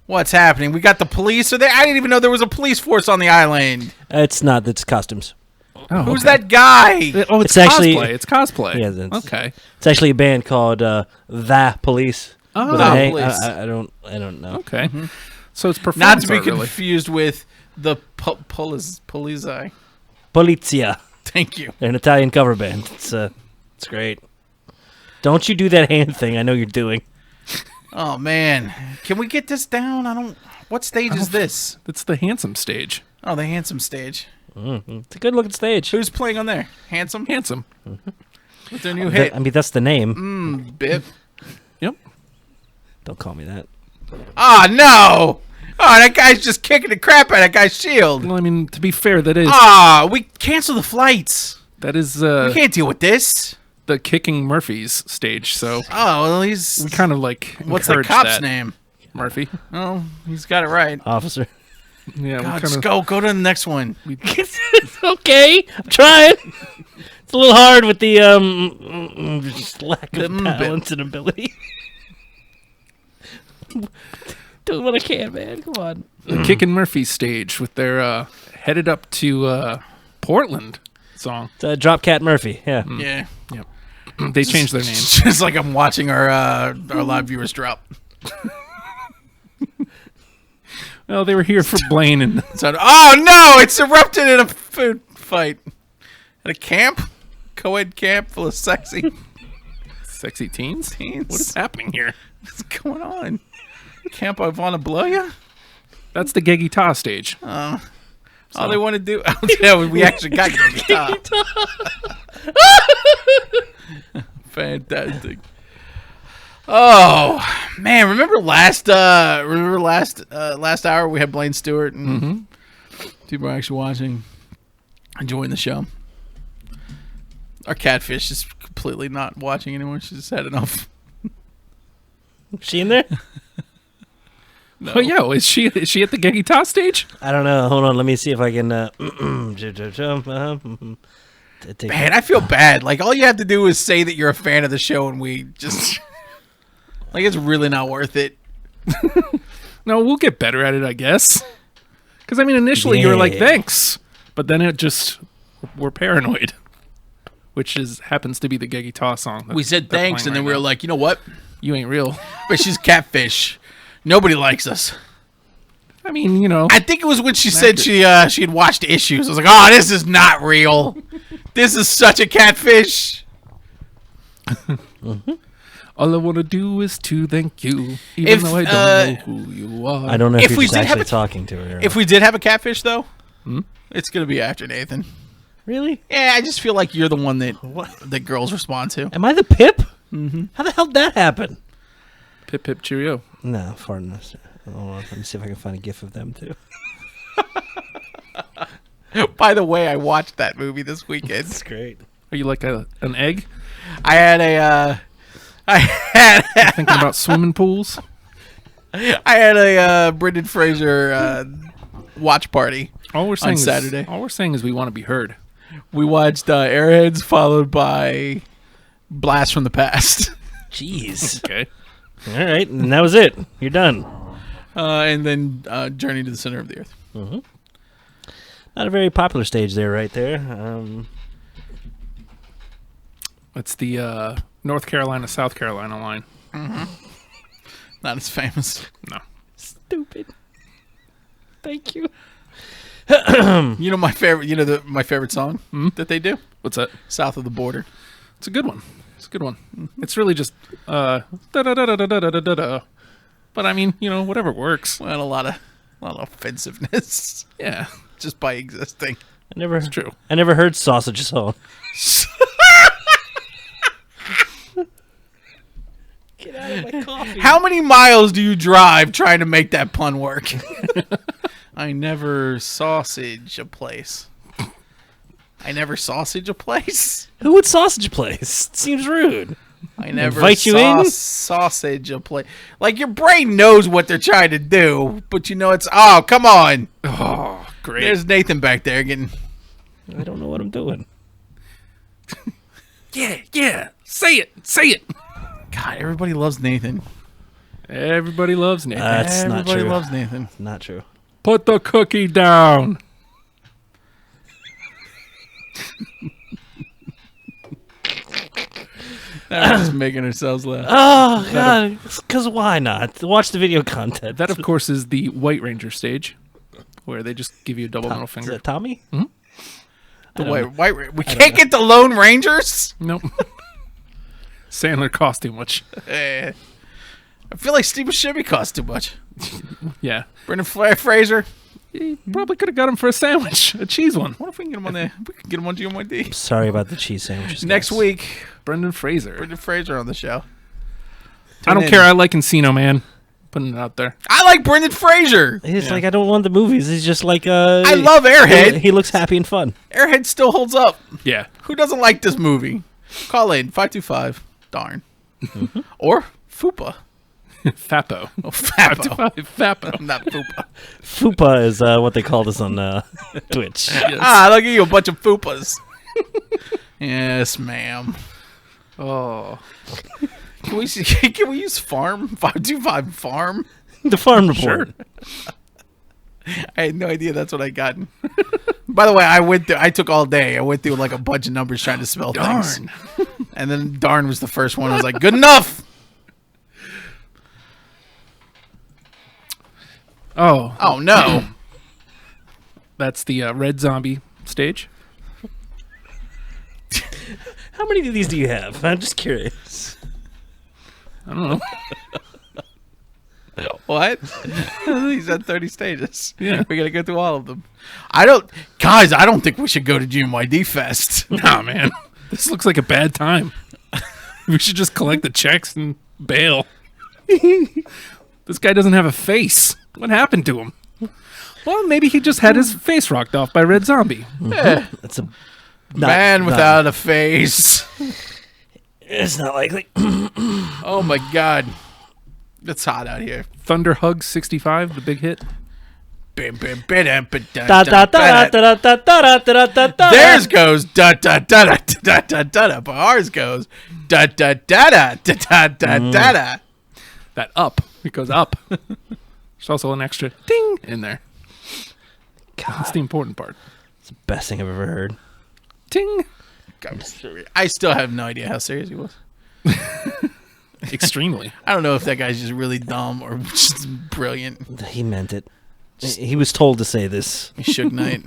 S3: What's happening? We got the police. I didn't even know there was a police force on the island.
S4: It's not. It's costumes.
S3: Oh, who's that guy?
S6: Oh, it's cosplay. It's cosplay.
S4: Yeah,
S6: okay.
S4: It's actually a band called The Police.
S3: Oh,
S4: The
S3: Police.
S4: I don't know.
S6: Okay. So it's performance
S3: not to be
S6: art,
S3: confused with the Polizei.
S4: Polizia.
S3: Thank you.
S4: They're an Italian cover band. It's great. Don't you do that hand thing I know you're doing.
S3: Oh, man. Can we get this down? What stage is this?
S6: It's the Handsome stage.
S3: Oh, the Handsome stage.
S4: Mm-hmm. It's a good-looking stage.
S3: Who's playing on there? Handsome?
S6: Handsome.
S3: With their new hit.
S4: That's the name.
S3: Bip.
S6: Yep.
S4: Don't call me that.
S3: Oh, no. Oh, that guy's just kicking the crap out of that guy's shield.
S6: Well, I mean, to be fair, that is...
S3: We cancel the flights.
S6: That is
S3: We can't deal with this.
S6: the Kicking Murphy's stage. So
S3: Oh, well, he's...
S6: we kind of like
S3: What's the
S6: encourage
S3: cop's
S6: that.
S3: name?
S6: Murphy.
S3: Oh, he's got it right.
S4: Officer.
S6: Yeah,
S3: God,
S6: we
S3: just
S6: kind of
S3: go to the next one.
S4: Okay, I'm trying. It's a little hard with the just lack of balance and ability. Doing what I can, man. Come on.
S6: the Kicking Murphy's stage with their Headed Up to Portland song.
S4: It's Drop Cat Murphy. Yeah.
S3: Yeah.
S6: Yep. They changed their name.
S3: Just like I'm watching our live viewers drop.
S6: Well, they were here for Blaine and
S3: So, oh no! It's erupted in a food fight at a camp, co-ed camp full of sexy
S6: sexy teens.
S3: teens.
S6: What is happening here?
S3: What's going on? Camp, I want to blow you.
S6: That's the Geggy Ta stage.
S3: All they want to do. Yeah, we actually got guitar. Fantastic. Oh man, remember last hour we had Blaine Stewart and people are actually watching, enjoying the show. Our catfish is completely not watching anymore. She's just had enough.
S4: She in there?
S3: No.
S6: Oh yeah, is she at the Geggy Ta stage?
S4: I don't know. Hold on. Let me see if I can.
S3: Man, I feel bad. Like all you have to do is say that you're a fan of the show, and we just like it's really not worth it.
S6: No, we'll get better at it, I guess. Because I mean, initially you were like, "Thanks," but then it just we're paranoid, which happens to be the Geggy Ta song.
S3: We said thanks, and then we were like, you know what?
S6: "You ain't real."
S3: But she's catfish. Nobody likes us.
S6: I mean, you know,
S3: I think it was when she said she had watched Issues. I was like, oh, this is not real. This is such a catfish.
S6: all I want to do is to thank you, even though I don't know who you are.
S4: I don't know if
S3: If we
S4: you're just
S3: did have
S4: actually talking to her.
S3: If we did have a catfish, though, it's going to be after Nathan.
S4: Really?
S3: Yeah, I just feel like you're the one that girls respond to.
S4: Am I the Pip? Mm-hmm. How the hell did that happen?
S6: Pip pip cheerio.
S4: No, far enough. Hold on. Let me see if I can find a gif of them too.
S3: By the way, I watched that movie this weekend.
S4: It's great.
S6: Are you like an egg?
S3: I had
S6: Thinking about swimming pools?
S3: I had a Brendan Fraser watch party
S6: All we're saying
S3: on Saturday.
S6: All we're saying is we want to be heard.
S3: We watched Airheads, followed by Blast from the Past.
S4: Jeez.
S6: Okay.
S4: All right, and that was it. You're done.
S3: And then Journey to the Center of the Earth.
S4: Mm-hmm. Not a very popular stage there, right there.
S6: That's the North Carolina, South Carolina line.
S3: Not as famous.
S6: No.
S4: Stupid. Thank you.
S3: You know my favorite. You know my favorite song that they do.
S6: What's that?
S3: South of the Border.
S6: It's a good one. It's a good one. It's really just da da da da da da da da da. But I mean, you know, whatever works.
S3: Well, a lot of offensiveness
S6: Yeah,
S3: just by existing.
S6: it's true.
S4: I never heard sausage song. Get out of my coffee.
S3: How many miles do you drive trying to make that pun work? I never sausage a place. I never sausage a place.
S4: Who would sausage place? It seems rude.
S3: I never
S4: Invite you in?
S3: sausage a place. Like your brain knows what they're trying to do, but you know it's come on.
S6: Oh, great.
S3: There's Nathan back there getting.
S4: I don't know what I'm doing.
S6: Yeah. Say it.
S3: God, everybody loves Nathan.
S6: Everybody loves Nathan.
S4: That's not
S3: Everybody
S4: true.
S3: loves Nathan.
S4: Not true.
S6: Put the cookie down.
S3: We're just making ourselves laugh.
S4: Oh, God. Because why not? Watch the video content.
S6: That, of course, is the White Ranger stage, where they just give you a double middle
S4: Is
S6: finger.
S4: that Tommy?
S3: The white. We can't get the Lone Rangers.
S6: Nope. Sandler cost too much.
S3: I feel like Steve Buscemi cost too much.
S6: Yeah.
S3: Brendan Fraser.
S6: You probably could have got him for a sandwich, a cheese one.
S3: What if we can get him on there? We can get him on GMYD.
S4: Sorry about the cheese sandwiches.
S3: Next
S4: guys.
S3: week,
S6: Brendan Fraser.
S3: Brendan Fraser on the show.
S6: I don't
S3: in.
S6: care. I like Encino Man. Putting it out there.
S3: I like Brendan Fraser.
S4: He's like, I don't want the movies. He's just like,
S3: I love Airhead.
S4: He looks happy and fun.
S3: Airhead still holds up.
S6: Yeah.
S3: Who doesn't like this movie? Call in 525 darn or FUPA.
S6: Fapo.
S3: Oh, Fapo.
S6: Fapo.
S3: Not FUPA.
S4: Fupa is what they call this on Twitch.
S6: Yes.
S3: I'll give you a bunch of FUPAs. Yes, ma'am.
S6: Oh.
S3: Can we use farm 525 farm?
S4: The Farm Report.
S6: Sure.
S3: I had no idea that's what I got. By the way, I took all day. I went through like a bunch of numbers trying to spell things. And then darn was the first one. I was like, good enough. Oh no.
S6: That's the Red Zombie stage.
S4: How many of these do you have? I'm just curious.
S6: I don't know.
S3: What? He's at 30 stages.
S6: Yeah.
S3: We gotta go through all of them. I don't think we should go to GMYDFest.
S6: Nah, man. This looks like a bad time. We should just collect the checks and bail. This guy doesn't have a face. What happened to him? Well, maybe he just had his face rocked off by Red Zombie.
S4: That's a
S3: Man without a face.
S4: It's not likely.
S3: Oh my god. It's hot out here.
S6: Thunder Hug 65, the big hit.
S3: Theirs goes da da da da da da da, but ours goes da da da da da da da da.
S6: That up. It goes up. There's also an extra ding in there. That's the important part.
S4: It's the best thing I've ever heard.
S6: Ding.
S3: I still have no idea how serious he was.
S6: Extremely.
S3: I don't know if that guy's just really dumb or just brilliant.
S4: He meant it. He was told to say this.
S3: Suge Knight.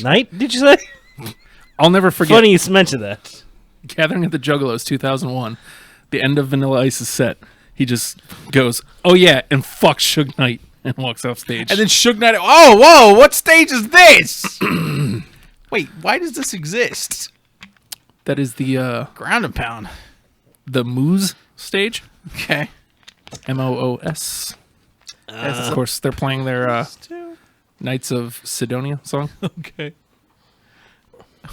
S4: Knight, did you say?
S6: I'll never forget.
S4: Funny you mentioned that.
S6: Gathering at the Juggalos 2001, the end of Vanilla Ice's set. He just goes, oh yeah, and fuck Suge Knight, and walks off stage.
S3: And then Suge Knight, oh, whoa, what stage is this? Wait, why does this exist?
S6: That is the
S3: Ground and Pound.
S6: The Moose stage.
S3: Okay.
S6: MOOS. Of course, they're playing their Knights of Sidonia song.
S3: Okay.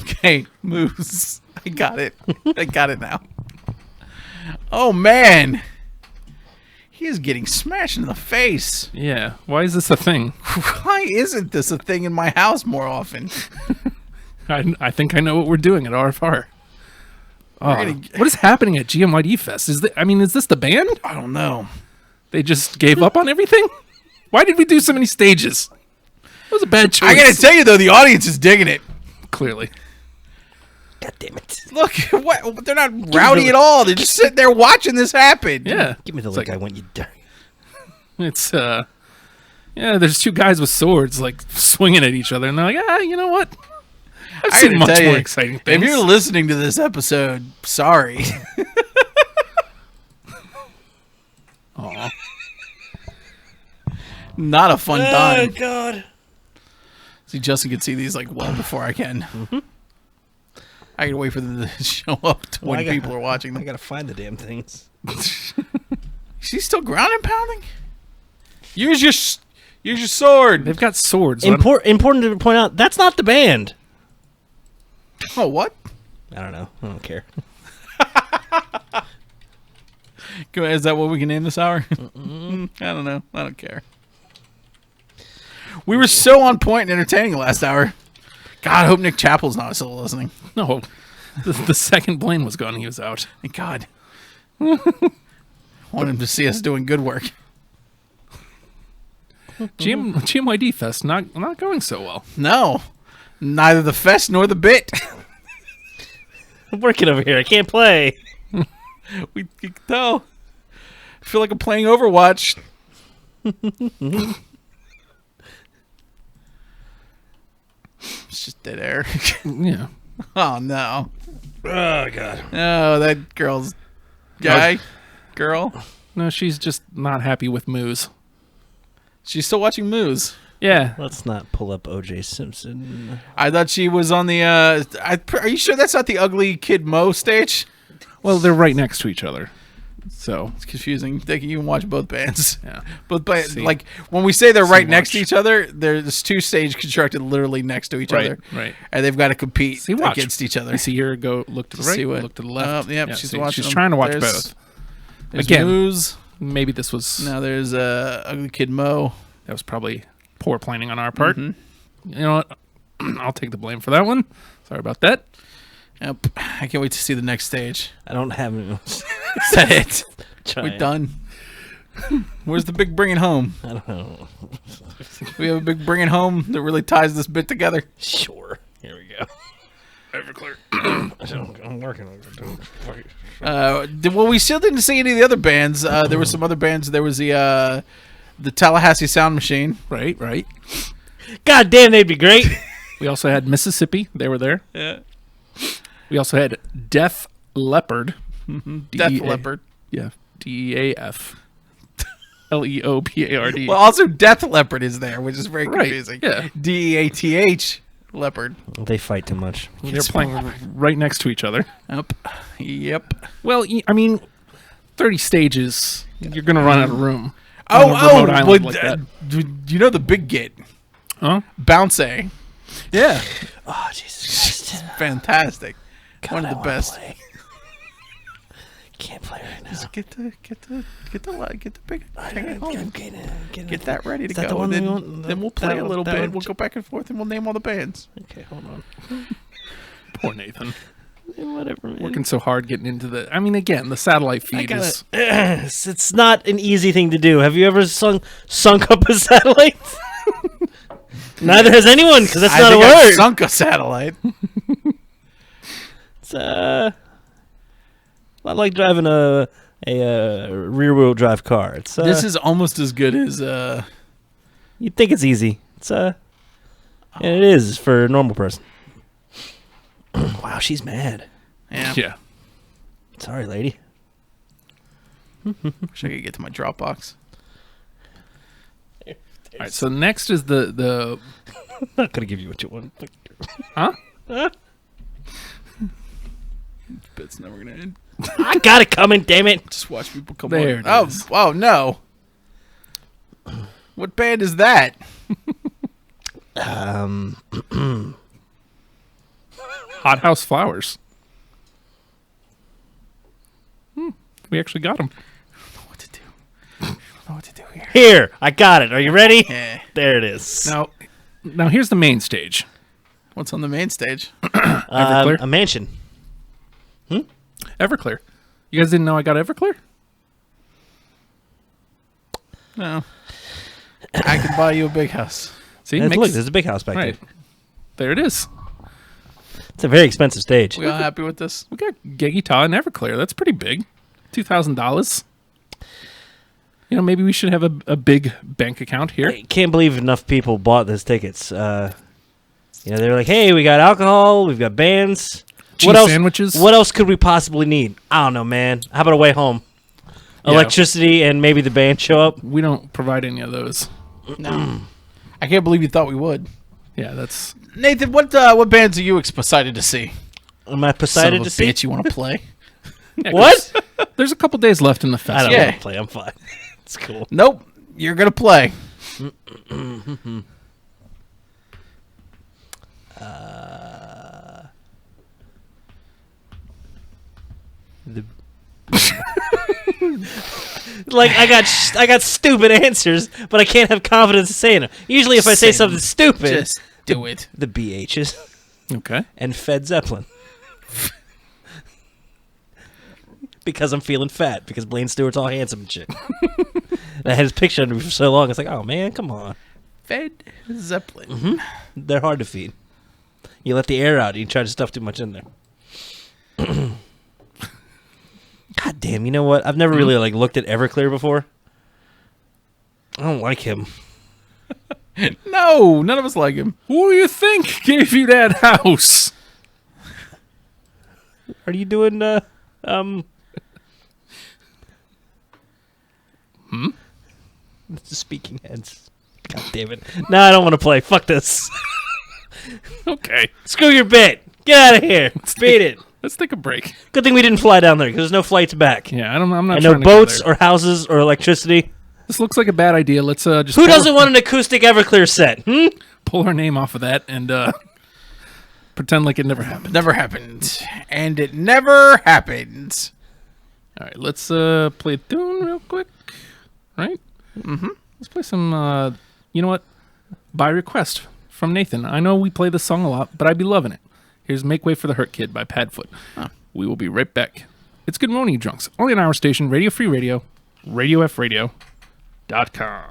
S3: Okay, Moose. I got it. I got it now. Oh, man. He is getting smashed in the face.
S6: Yeah. Why is this a thing?
S3: Why isn't this a thing in my house more often?
S6: I think I know what we're doing at RFR. What is happening at GMYDFest? Is this the band?
S3: I don't know.
S6: They just gave up on everything? Why did we do so many stages? It was a bad choice.
S3: I gotta tell you, though, the audience is digging it.
S6: Clearly.
S4: God damn it.
S3: Look, what? They're not rowdy at all. They're just sitting there watching this happen.
S6: Yeah.
S4: Give me the link. I want you dirty.
S6: It's, there's two guys with swords, like, swinging at each other, and they're like, you know what? I've seen much more exciting things.
S3: If you're listening to this episode, sorry.
S6: Aw.
S3: Not a fun time.
S4: Oh, God.
S3: See, Justin can see these, like, well before I can. Mm-hmm. I can wait for them to show up when people are watching them.
S4: I gotta find the damn things.
S3: She's still ground and pounding? Use your sword.
S6: They've got swords.
S4: Important to point out, that's not the band.
S3: Oh, what?
S4: I don't know. I don't care.
S3: Is that what we can name this hour? I don't know. I don't care. We were so on point and entertaining last hour. God, I hope Nick Chappell's not still listening.
S6: No. The second Blaine was gone, he was out.
S3: Thank God. Want him to see us doing good work.
S6: GMYDFest not going so well.
S3: No. Neither the fest nor the bit.
S4: I'm working over here. I can't play.
S3: You can tell. I feel like I'm playing Overwatch. It's just dead air.
S6: Yeah.
S3: Oh, no.
S4: Oh, God.
S3: Oh, that girl's... Guy? Girl?
S6: No, she's just not happy with Moose.
S3: She's still watching Moose.
S6: Yeah.
S4: Let's not pull up O.J. Simpson.
S3: I thought she was on the... are you sure that's not the Ugly Kid Mo stage?
S6: Well, they're right next to each other. So
S3: It's confusing. They can even watch both bands.
S6: yeah.
S3: Both bands,
S6: See.
S3: like when we say they're right next to
S6: watch.
S3: each other, there's two stages constructed literally next to each
S6: Right,
S3: other.
S6: right.
S3: And they've got to compete
S6: See, watch.
S3: against each other.
S6: You see her go look to the right,
S3: See what-
S6: look to the left.
S3: yep, she's
S6: see,
S3: watching
S6: she's
S3: them.
S6: trying to watch
S3: There's-
S6: both.
S3: There's
S6: Again.
S3: Moose.
S6: Maybe this was
S3: Now there's Ugly Kid Mo.
S6: that was probably poor planning on our part.
S3: Mm-hmm.
S6: You know what? I'll take the blame for that one. Sorry about that.
S3: Yep. I can't wait to see the next stage.
S4: I don't have any.
S3: Is that it?
S4: Trying.
S3: We're done. Where's the big bringing home?
S4: I don't know.
S3: We have a big bringing home that really ties this bit together.
S4: Sure. Here we go.
S6: Everclear.
S4: I'm working on it.
S3: Well, we still didn't see any of the other bands. There were some other bands. There was the Tallahassee Sound Machine.
S6: Right.
S4: God damn, they'd be great.
S6: We also had Mississippi. They were there.
S3: Yeah.
S6: We also had Death Leopard.
S3: Death
S6: DEA
S3: Leopard.
S6: Yeah. DEAF. LEOPARD.
S3: Well, also Death Leopard is there, which is very
S6: Right,
S3: confusing.
S6: yeah.
S3: DEATH Leopard.
S4: They fight too much.
S6: They're playing right next to each other.
S3: Yep.
S6: Well, I mean, 30 stages. You're going to run out of room.
S3: Oh,
S6: on a remote island
S3: well,
S6: like that.
S3: you know the big git.
S6: Huh?
S3: Bounce.
S6: Yeah.
S4: Oh, Jesus Christ.
S3: Fantastic. One
S4: I
S3: of the
S4: wanna
S3: best.
S4: play. Can't play right now.
S3: Just get the big thing home. Get that ready to
S4: Is that
S3: go.
S4: the one
S3: and
S4: we
S3: then,
S4: want?
S3: then we'll play
S4: That
S3: a
S4: one-
S3: little
S4: that
S3: bit.
S4: one?
S3: We'll go back and forth and we'll name all the bands.
S4: Okay, hold on.
S6: Poor Nathan.
S4: Whatever, man.
S6: Working so hard getting into the... I mean, again, the satellite feed is...
S4: It's not an easy thing to do. Have you ever sunk up a satellite? Neither has anyone, because that's not a
S3: I
S4: word.
S3: sunk a satellite.
S4: It's a lot like driving a rear-wheel drive car. It's
S3: This is almost as good as
S4: you'd think it's easy. It's and it is for a normal person. Wow, she's mad.
S6: Yeah.
S4: Sorry, lady.
S3: Wish I could get to my Dropbox.
S6: All right, so next is the
S4: I'm not gonna give you what you want.
S6: Huh?
S3: Bit's never gonna end.
S4: I got it coming. Damn it!
S3: Just watch people come
S6: There
S3: on.
S6: it is.
S3: Oh no. What band is that?
S6: Hothouse Flowers. We actually got them.
S3: What to do? I don't know what to do here.
S4: Here, I got it. Are you ready?
S3: Yeah.
S4: There it is.
S6: Now here's the main stage.
S3: What's on the main stage?
S6: Everclear?
S4: A mansion.
S6: Everclear. You guys didn't know I got Everclear?
S3: No. I can buy you a big house.
S6: See,
S4: And look, there's a big house back
S6: right.
S4: there.
S6: There it is.
S4: It's a very expensive stage.
S3: We all happy with this?
S6: We got Geggy Taw and Everclear. That's pretty big. $2,000. You know, maybe we should have a big bank account here.
S4: I can't believe enough people bought those tickets. They were like, "Hey, we got alcohol, we've got bands.
S6: Cheese
S4: What else?
S6: sandwiches.
S4: What else could we possibly need? I don't know, man. How about a way home?
S6: Yeah.
S4: Electricity and maybe the band show up.
S6: We don't provide any of those.
S3: No. I can't believe you thought we would.
S6: Yeah, that's...
S3: Nathan, what bands are you excited to see?
S4: Am I
S3: Son of
S4: excited
S3: a
S4: to see?
S3: bitch, you want to play?
S6: Yeah,
S4: What?
S6: There's a couple days left in the
S4: I
S6: festival.
S4: don't
S3: Yeah.
S4: want to play. I'm fine. It's cool.
S3: Nope. You're going to play.
S4: Like I got stupid answers, but I can't have confidence in saying them. Usually, if I say
S3: Same.
S4: something stupid,
S3: Just do it.
S4: the BHs
S6: Okay.
S4: and Fed Zeppelin. Because I'm feeling fat. Because Blaine Stewart's all handsome and shit. And I had his picture under me for so long. It's like, oh man, come on.
S3: Fed Zeppelin.
S4: They're hard to feed. You let the air out. You try to stuff too much in there. God damn! You know what? I've never really looked at Everclear before. I don't like him.
S3: No, none of us like him.
S6: Who do you think gave you that house?
S4: Are you doing Speaking heads. God damn it. No, I don't want to play. Fuck this.
S6: Okay.
S4: Screw your bit. Get out of here. Beat it.
S6: Let's take a break.
S4: Good thing we didn't fly down there because there's no flights back.
S6: Yeah, I'm not.
S4: And
S6: trying
S4: no
S6: to
S4: boats
S6: go there.
S4: or houses or electricity.
S6: This looks like a bad idea. Let's just.
S4: Who doesn't want an acoustic Everclear set?
S6: Pull our name off of that and pretend like it never happened.
S3: Never happened. And it never happened.
S6: All right, let's play a tune real quick. Right?
S3: Mm-hmm.
S6: Let's play some. You know what? By request from Nathan. I know we play this song a lot, but I be loving it. Here's "Make Way for the Hurt Kid" by Padfoot.
S3: Huh.
S6: We will be right back. It's Good Morning, you drunks. Only on our station, Radio Free Radio, RadioFradio.com.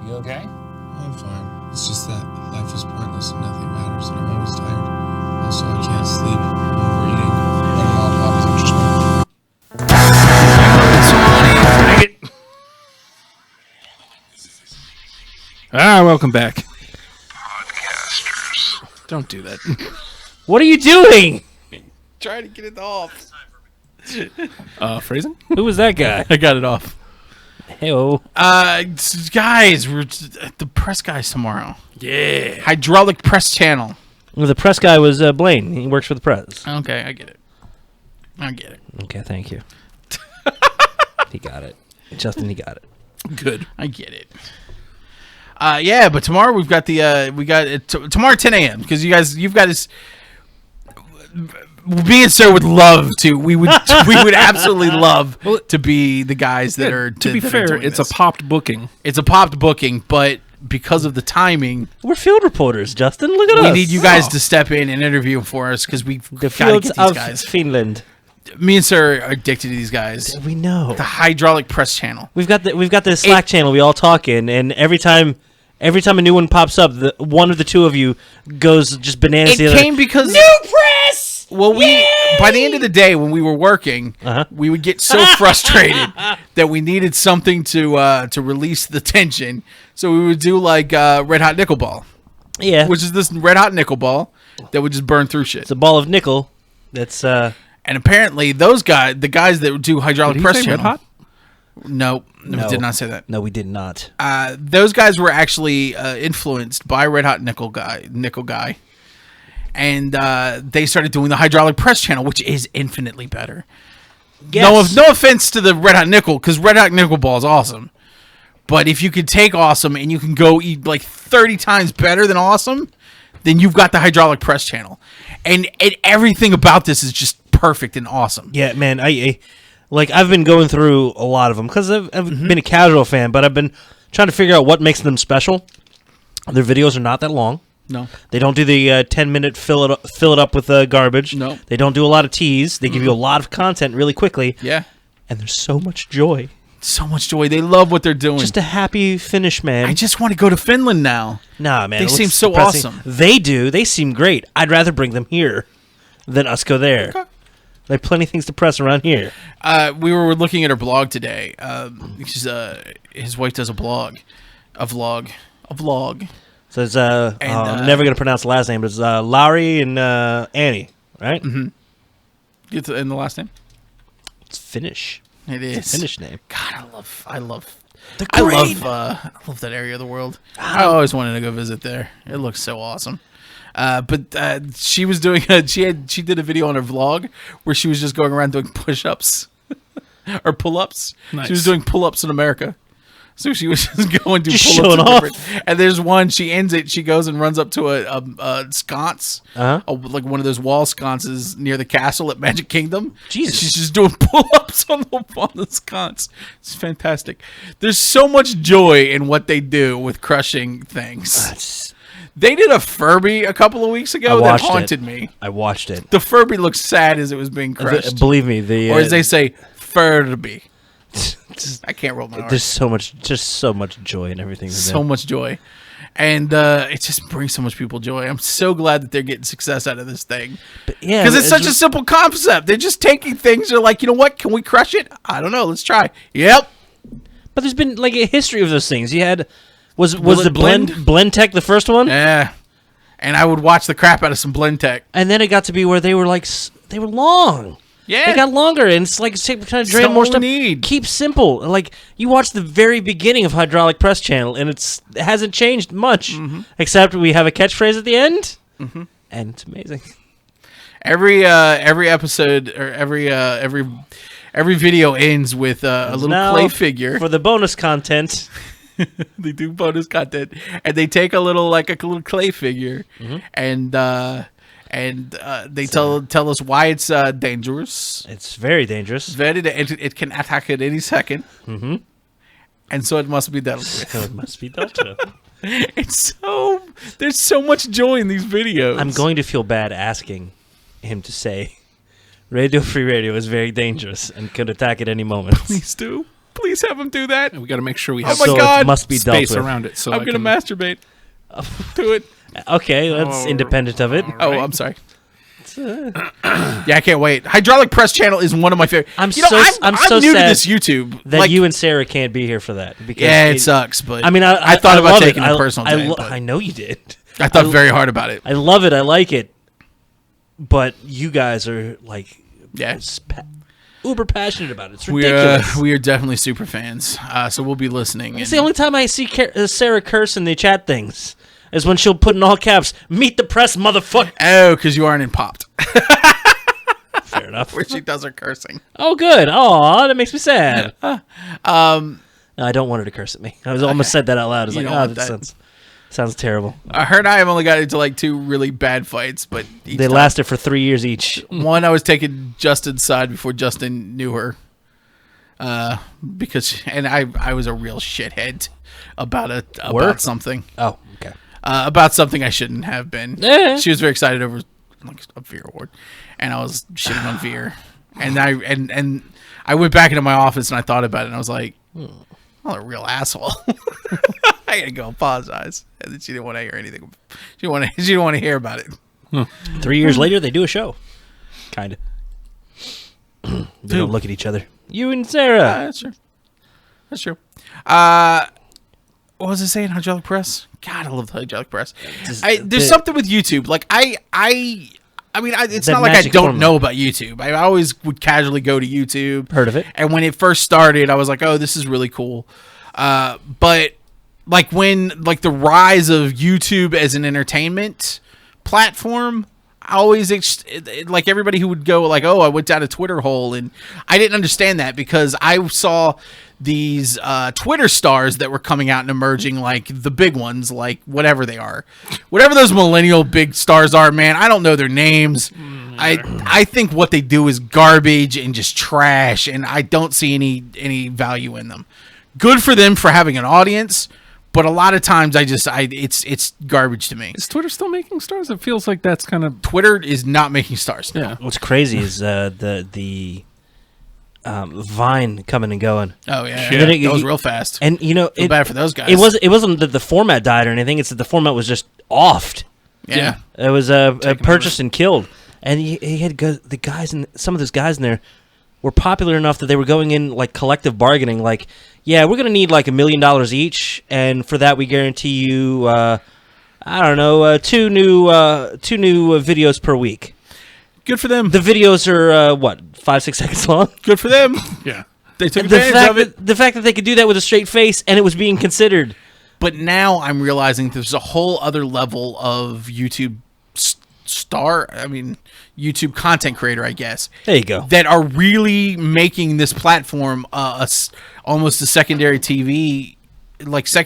S7: You okay?
S8: I'm fine. It's just that life is pointless and nothing matters, and I'm always tired. Also, I can't sleep. I'm overeating. Running on hops.
S6: Welcome back. Podcasters. Don't do that.
S4: What are you doing?
S3: trying to get it off.
S6: Phrasing? Who was that guy?
S3: I got it off.
S4: Hey-o.
S3: Guys, we're the press guys tomorrow.
S6: Yeah.
S3: Hydraulic press channel.
S4: Well, the press guy was Blaine. He works for the press.
S3: Okay, I get it.
S4: Okay, thank you. He got it. Justin, he got it.
S6: Good.
S3: I get it. Yeah, but tomorrow we've got tomorrow at 10 a.m. because you've got this. Me and Sir would love to. We would absolutely love to be the guys that are.
S6: To be fair, it's a popped booking.
S3: It's a popped booking, but because of the timing,
S4: we're field reporters. Justin, look at us.
S3: We need you guys to step in and interview for us because we've got to get these guys.
S4: Finland.
S3: Me and Sir are addicted to these guys.
S4: We know
S3: the hydraulic press channel.
S4: We've got the Slack channel we all talk in, and every time a new one pops up, one of the two of you goes just bananas.
S3: It came because
S4: new press.
S3: Well, by the end of the day when we were working, we would get so frustrated that we needed something to release the tension. So we would do like red hot nickel ball.
S4: Yeah,
S3: which is this red hot nickel ball that would just burn through shit.
S4: It's a ball of nickel. That's
S3: And apparently, the guys that do hydraulic press channel.
S6: Red hot?
S3: No, we did not say that.
S4: No, we did not.
S3: Those guys were actually influenced by Red Hot Nickel Guy, and they started doing the hydraulic press channel, which is infinitely better.
S4: Yes.
S3: No offense to the Red Hot Nickel, because Red Hot Nickel ball is awesome. But if you could take awesome and you can go eat like 30 times better than awesome, then you've got the hydraulic press channel, and everything about this is just perfect and awesome.
S4: Yeah, man. I've been going through a lot of them because I've been a casual fan, but I've been trying to figure out what makes them special. Their videos are not that long.
S3: No,
S4: they don't do the 10-minute fill it up with garbage.
S3: No,
S4: they don't do a lot of tease. They give you a lot of content really quickly.
S3: Yeah,
S4: and there's so much joy.
S3: So much joy. They love what they're doing.
S4: Just a happy finish, man.
S3: I just want to go to Finland now.
S4: Nah, man.
S3: They seem so
S4: depressing.
S3: awesome.
S4: They do. They seem great. I'd rather bring them here than us go there. Okay. There are plenty of things to press around here.
S3: We were looking at her blog today. His wife does a vlog.
S4: So it's I'm never going to pronounce the last name, but it's Larry and Annie, right?
S3: Mm-hmm. Get in the last name?
S4: It's Finnish.
S3: It is.
S4: It's a Finnish name.
S3: God, I love that area of the world. I always wanted to go visit there. It looks so awesome. But she was doing she did a video on her vlog where she was just going around doing push-ups or pull-ups. Nice. She was doing pull-ups in America. So she was just going to
S4: just
S3: pull-ups.
S4: Showing off.
S3: And there's one, she ends it, she goes and runs up to a sconce, like one of those wall sconces near the castle at Magic Kingdom.
S4: Jesus.
S3: She's just doing pull-ups on the sconce. It's fantastic. There's so much joy in what they do with crushing things. They did a Furby a couple of weeks ago that haunted me.
S4: I watched it.
S3: The Furby looked sad as it was being crushed.
S4: Believe me,
S3: or as they say, Furby. I can't roll my R.
S4: There's so much joy in everything.
S3: So much joy, and it just brings so much people joy. I'm so glad that they're getting success out of this thing. Because it's such a simple concept. They're just taking things. They're like, you know what? Can we crush it? I don't know. Let's try. Yep.
S4: But there's been like a history of those things. You had was the Blend Tech the first one?
S3: Yeah. And I would watch the crap out of some Blend Tech.
S4: And then it got to be where they were long.
S3: Yeah,
S4: they got longer, and it's like kind of drain more stuff. Keep simple. Like you watch the very beginning of Hydraulic Press Channel, and it hasn't changed much, except we have a catchphrase at the end, and it's amazing.
S3: Every episode or every video ends with a little clay figure
S4: for the bonus content.
S3: They do bonus content, and they take a little clay figure, and they tell us why it's dangerous.
S4: It's very dangerous.
S3: It can attack at any second, and so it must be dealt with.
S4: So it must be dealt with.
S3: There's so much joy in these videos.
S4: I'm going to feel bad asking him to say, Radio Free Radio is very dangerous and could attack at any moment.
S3: Please do. Please have him do that.
S6: And we got to make sure we have
S3: God.
S4: It must be
S6: space
S4: dealt with.
S6: around it. So
S3: I'm going to masturbate to it.
S4: Okay, that's independent of it.
S3: Right. Oh, I'm sorry. Yeah, I can't wait. Hydraulic Press Channel is one of my favorite.
S4: I'm so
S3: new
S4: sad
S3: to this YouTube.
S4: That you and Sarah can't be here for that. Because
S3: it sucks, but
S4: I mean, I
S3: thought about taking
S4: it.
S3: a personal day.
S4: I know you did.
S3: I thought very hard about it.
S4: I love it. I like it. but you guys are like, uber passionate about it. It's ridiculous.
S3: We are definitely super fans. So we'll be listening.
S4: It's the only time I see Sarah curse in the chat things is when she'll put in all caps, "Meet the press, motherfucker."
S3: Oh, because you aren't in Popped.
S4: Fair enough.
S3: Where she does her cursing.
S4: Oh, good. Oh, that makes me sad. No, I don't want her to curse at me. I almost said that out loud. It's like, that sounds terrible.
S3: Her and I have only got into like 2 really bad fights, but
S4: they lasted for 3 years each.
S3: One, I was taking Justin's side before Justin knew her, because I was a real shithead about something.
S4: Oh, okay.
S3: About something I shouldn't have been.
S4: Yeah.
S3: She was very excited over like a Veer award, and I was shitting on Veer, and I went back into my office and I thought about it, and I was like, I'm a real asshole. I had to go apologize, and then she didn't want to hear anything. She didn't want to hear about it.
S4: 3 years later, they do a show, kind of. They don't look at each other. You and Sarah.
S3: That's true. That's true. What was I saying? Hydraulic press. God, I love the hydraulic press. There's something with YouTube. Like it's not like I don't know about YouTube. I always would casually go to YouTube.
S4: Heard of it?
S3: And when it first started, I was like, "Oh, this is really cool." But like when the rise of YouTube as an entertainment platform, I always like everybody who would go like, "Oh, I went down a Twitter hole," and I didn't understand that because I saw these Twitter stars that were coming out and emerging, like the big ones, like whatever they are, whatever those millennial big stars are, man. I don't know their names. I think what they do is garbage and just trash, and I don't see any value in them. Good for them for having an audience, but a lot of times it's garbage to me.
S6: Is Twitter still making stars? It feels like that's kind of...
S3: Twitter is not making stars.
S6: Yeah.
S4: What's crazy is the Vine coming and going.
S3: Oh yeah, it goes real fast.
S4: And feel
S3: bad for those guys.
S4: It wasn't that the format died or anything. It's that the format was just offed.
S3: Yeah.
S4: It was purchased and killed. And he had the guys, and some of those guys in there were popular enough that they were going in like collective bargaining. Like, yeah, we're gonna need like $1 million each, and for that we guarantee you, two new videos per week.
S3: Good for them.
S4: The videos are 5-6 seconds long.
S3: Good for them.
S6: Yeah,
S3: they took advantage of it.
S4: The fact that they could do that with a straight face and it was being considered.
S3: But now I'm realizing there's a whole other level of YouTube YouTube content creator, I guess.
S4: There you go.
S3: That are really making this platform almost a secondary TV, almost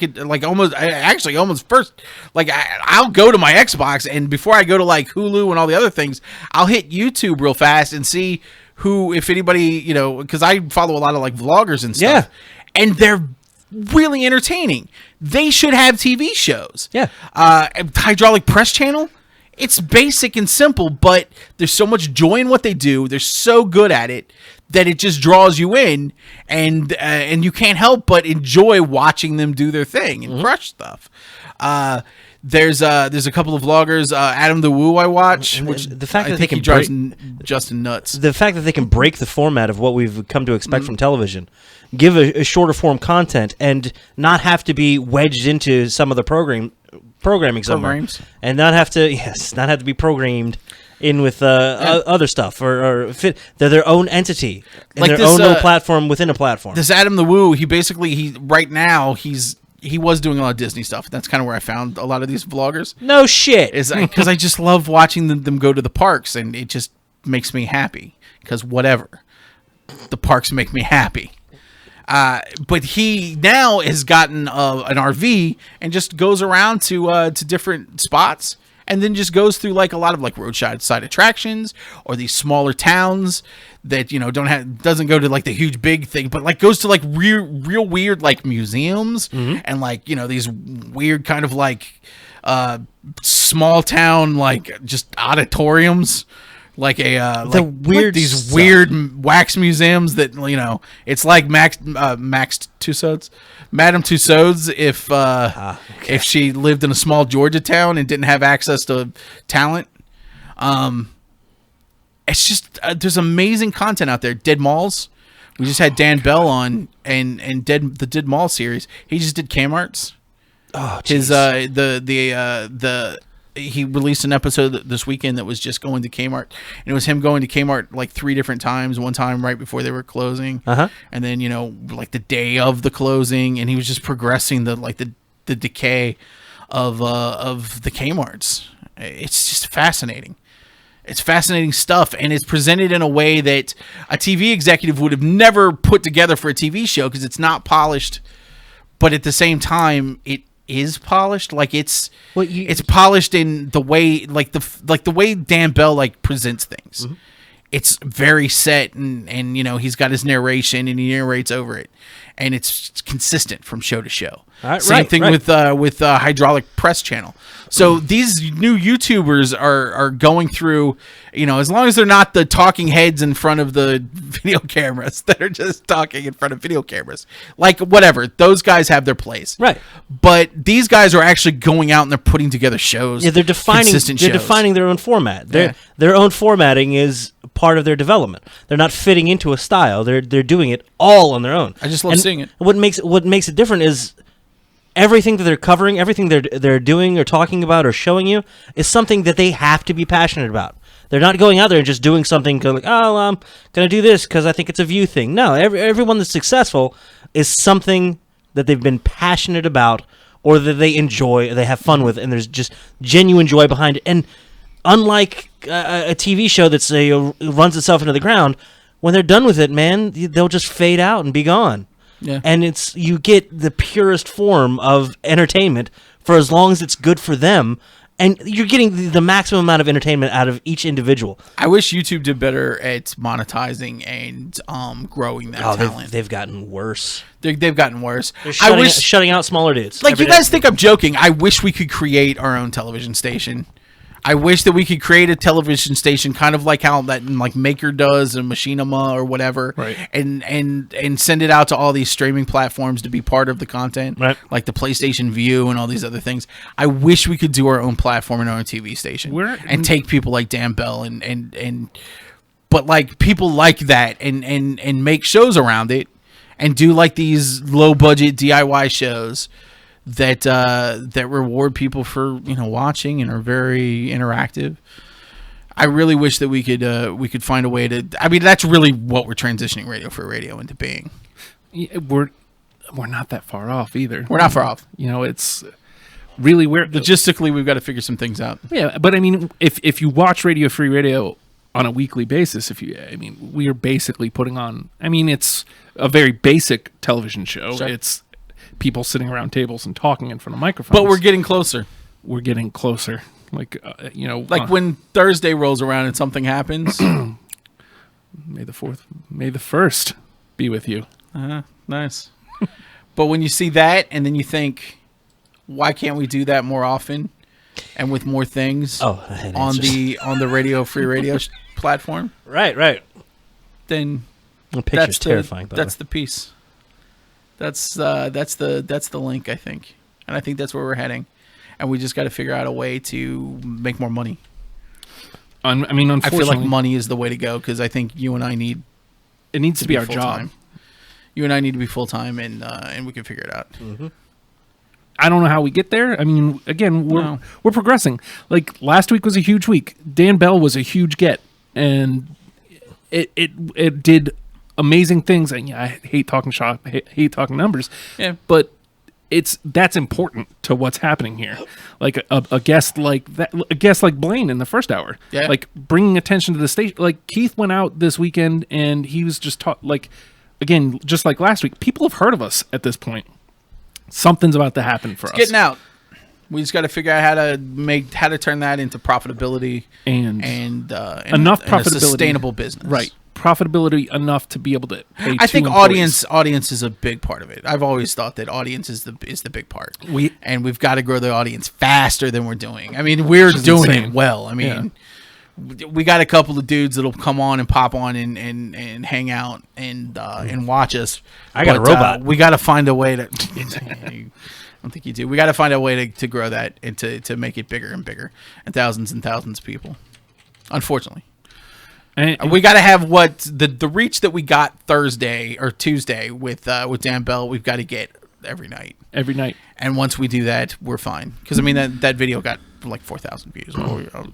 S3: first. Like I'll go to my Xbox, and before I go to like Hulu and all the other things, I'll hit YouTube real fast and see who, if anybody, because I follow a lot of like vloggers and stuff, and they're really entertaining. They should have TV shows.
S4: Yeah.
S3: Hydraulic Press Channel. It's basic and simple, but there's so much joy in what they do. They're so good at it that it just draws you in, and you can't help but enjoy watching them do their thing and crush stuff. There's a couple of vloggers, Adam the Woo I watch, which
S4: the fact that
S3: I think
S4: they can
S3: he drives Justin nuts.
S4: The fact that they can break the format of what we've come to expect from television, give a shorter form content, and not have to be wedged into some of the programming somewhere, and not have to be programmed in with other stuff or fit. They're their own entity, and like their own little platform within a platform.
S3: This Adam the Woo, he right now he was doing a lot of Disney stuff. That's kind of where I found a lot of these vloggers.
S4: No shit,
S3: is because I just love watching them go to the parks, and it just makes me happy. Because whatever, the parks make me happy. But he now has gotten an RV and just goes around to different spots, and then just goes through like a lot of like roadside attractions or these smaller towns that doesn't go to like the huge big thing, but like goes to like real weird like museums and like these weird kind of like small town like just auditoriums. Like these weird wax museums that it's like Max Tussauds, Madame Tussauds if she lived in a small Georgia town and didn't have access to talent. It's just there's amazing content out there. Dead Malls, we just had Dan Bell on and the Dead Mall series. He just did Cam Arts.
S4: Oh,
S3: geez. His the he released an episode this weekend that was just going to Kmart, and it was him going to Kmart like 3 different times. One time right before they were closing, and then like the day of the closing, and he was just progressing the decay of the Kmarts. It's just fascinating. It's fascinating stuff, and it's presented in a way that a TV executive would have never put together for a TV show because it's not polished, but at the same time, it is polished. Like it's polished in the way, like the way Dan Bell like presents things. Mm-hmm. It's very set, and he's got his narration, and he narrates over it, and it's consistent from show to show. Same thing with Hydraulic Press Channel. So these new YouTubers are going through, as long as they're not the talking heads in front of the video cameras that are just talking in front of video cameras, like whatever, those guys have their place, right? But these guys are actually going out and they're putting together shows.
S4: Yeah, they're defining their own format. Their own formatting is part of their development. They're not fitting into a style. They're doing it all on their own.
S3: I just love seeing it.
S4: What makes it different is everything that they're covering, everything they're doing or talking about or showing you is something that they have to be passionate about. They're not going out there and just doing something like, oh, I'm going to do this because I think it's a view thing. No, everyone that's successful is something that they've been passionate about or that they enjoy, they have fun with, and there's just genuine joy behind it. And unlike a TV show that runs itself into the ground, when they're done with it, man, they'll just fade out and be gone. Yeah. And you get the purest form of entertainment for as long as it's good for them, and you're getting the maximum amount of entertainment out of each individual.
S3: I wish YouTube did better at monetizing and growing that talent.
S4: They've gotten worse.
S3: They've gotten worse.
S4: They're shutting out smaller dudes.
S3: Like, you guys think I'm joking. I wish we could create our own television station. I wish that we could create a television station kind of like how that like Maker does and Machinima or whatever, right? And send it out to all these streaming platforms to be part of the content, right? Like the PlayStation View and all these other things. I wish we could do our own platform and our own TV station and take people like Dan Bell but like people like that and make shows around it and do like these low budget DIY shows that reward people for watching and are very interactive. I really wish that we could find a way to. I mean, that's really what we're transitioning Radio Free Radio into being.
S6: Yeah, we're not that far off either.
S3: We're not far off.
S6: It's really
S3: logistically we've got to figure some things out.
S6: Yeah, but I mean, if you watch Radio Free Radio on a weekly basis, we are basically putting on. I mean, it's a very basic television show. Sure. It's people sitting around tables and talking in front of microphones.
S3: But we're getting closer.
S6: We're getting closer. Like,
S3: when Thursday rolls around and something happens.
S6: May the 1st be with you.
S3: Nice. But when you see that and then you think, why can't we do that more often and with more things on the Radio Free Radio platform?
S4: Right.
S3: Then
S4: the picture's terrifying.
S3: That's the piece. That's the link, I think, and I think that's where we're heading, and we just got to figure out a way to make more money.
S6: Unfortunately,
S3: I feel like money is the way to go because I think you and I need
S6: it needs to be our job.
S3: You and I need to be full time, and we can figure it out. Mm-hmm.
S6: I don't know how we get there. I mean, again, we're progressing. Like last week was a huge week. Dan Bell was a huge get, and it did amazing things. And I hate talking shop, hate talking numbers. Yeah, but that's important to what's happening here. Like a guest like that, a guest like Blaine in the first hour. Yeah, like bringing attention to the station. Like Keith went out this weekend and he was just again, just like last week. People have heard of us at this point. Something's about to happen for us.
S3: Getting out. We just got to figure out how to turn that into profitability and
S6: enough profitability,
S3: a sustainable business.
S6: Right. Profitability enough to be able to pay
S3: I think audience is a big part of it. I've always thought that audience is the big part. We've got to grow the audience faster than we're doing. I mean, we're doing it well. I mean, we got a couple of dudes that'll come on and pop on and hang out and watch us.
S4: I got a robot.
S3: We got to find a way to I don't think you do. We got to find a way to grow that and to make it bigger and bigger and thousands of people. Unfortunately. And we got to have what the reach that we got Thursday or Tuesday with Dan Bell. We've got to get every night.
S6: And once
S3: we do that, we're fine. Because I mean that video got like 4,000 views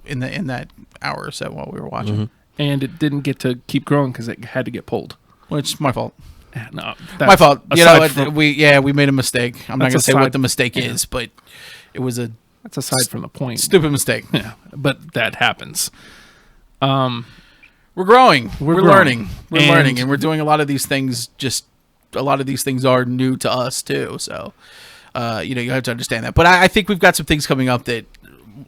S3: in that hour or so while we were watching.
S6: And it didn't get to keep growing because it had to get pulled.
S3: Which is my fault.
S6: No,
S3: my fault. You know what? We made a mistake. I'm not going to say what the mistake is, but it was
S6: that's aside from the point.
S3: Stupid mistake.
S6: Yeah, but that happens.
S3: We're growing. We're learning. We're
S6: And-
S3: learning, and we're doing a lot of these things. A lot of these things are new to us too. So, you have to understand that. But I think we've got some things coming up that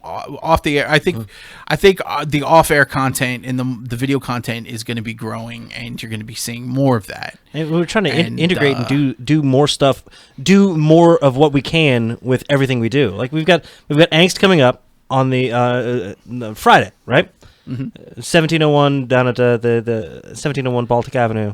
S3: off the air. I think the off-air content and the video content is going to be growing, and you're going to be seeing more of that.
S4: And we're trying to integrate and do more stuff, do more of what we can with everything we do. Like we've got Angst coming up on the Friday, right? 1701 down at the 1701 Baltic Avenue,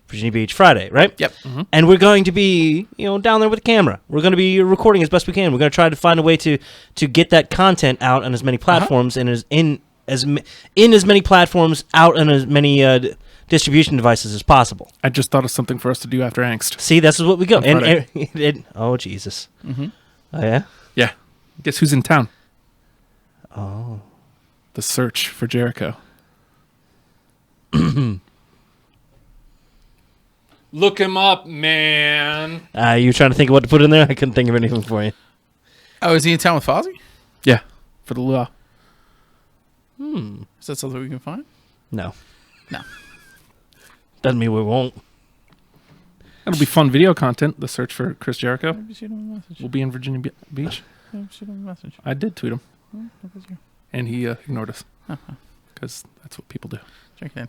S4: Virginia Beach, Friday, right?
S3: Yep.
S4: And we're going to be, down there with the camera. We're going to be recording as best we can. We're going to try to find a way to get that content out on as many platforms and in as many platforms, out on as many distribution devices as possible.
S6: I just thought of something for us to do after Angst.
S4: See, this is what we go.
S6: On
S4: Oh Jesus. Oh yeah.
S6: Yeah. Guess who's in town?
S4: Oh.
S6: The Search for Jericho. Look him up, man.
S4: You were trying to think of what to put in there? I couldn't think of anything for you.
S3: Oh, is he in town with Fozzie?
S6: Yeah, for the luau.
S3: Is that something we can find?
S4: No.
S3: No.
S4: Doesn't mean we won't.
S6: That'll be fun video content. The Search for Chris Jericho.
S3: Maybe shoot him a message.
S6: We'll be in Virginia Beach.
S3: Maybe shoot him a message.
S6: I did tweet him, and he ignored us because that's what people do.
S3: Check it in.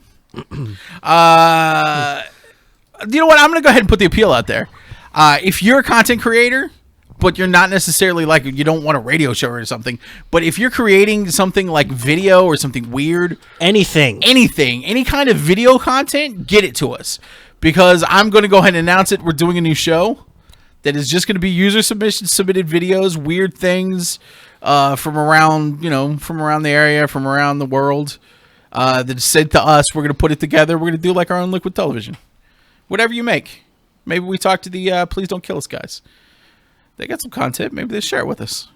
S3: You know what? I'm going to go ahead and put the appeal out there. If you're a content creator, but you're not necessarily like, you don't want a radio show or something, but if you're creating something like video or something weird, any kind of video content, get it to us. Because I'm going to go ahead and announce it. We're doing a new show that is just going to be user submitted videos, weird things from around the area, from around the world that's sent to us. We're going to put it together. We're going to do like our own Liquid Television. Whatever you make. Maybe we talk to the Please Don't Kill Us guys. They got some content. Maybe they share it with us.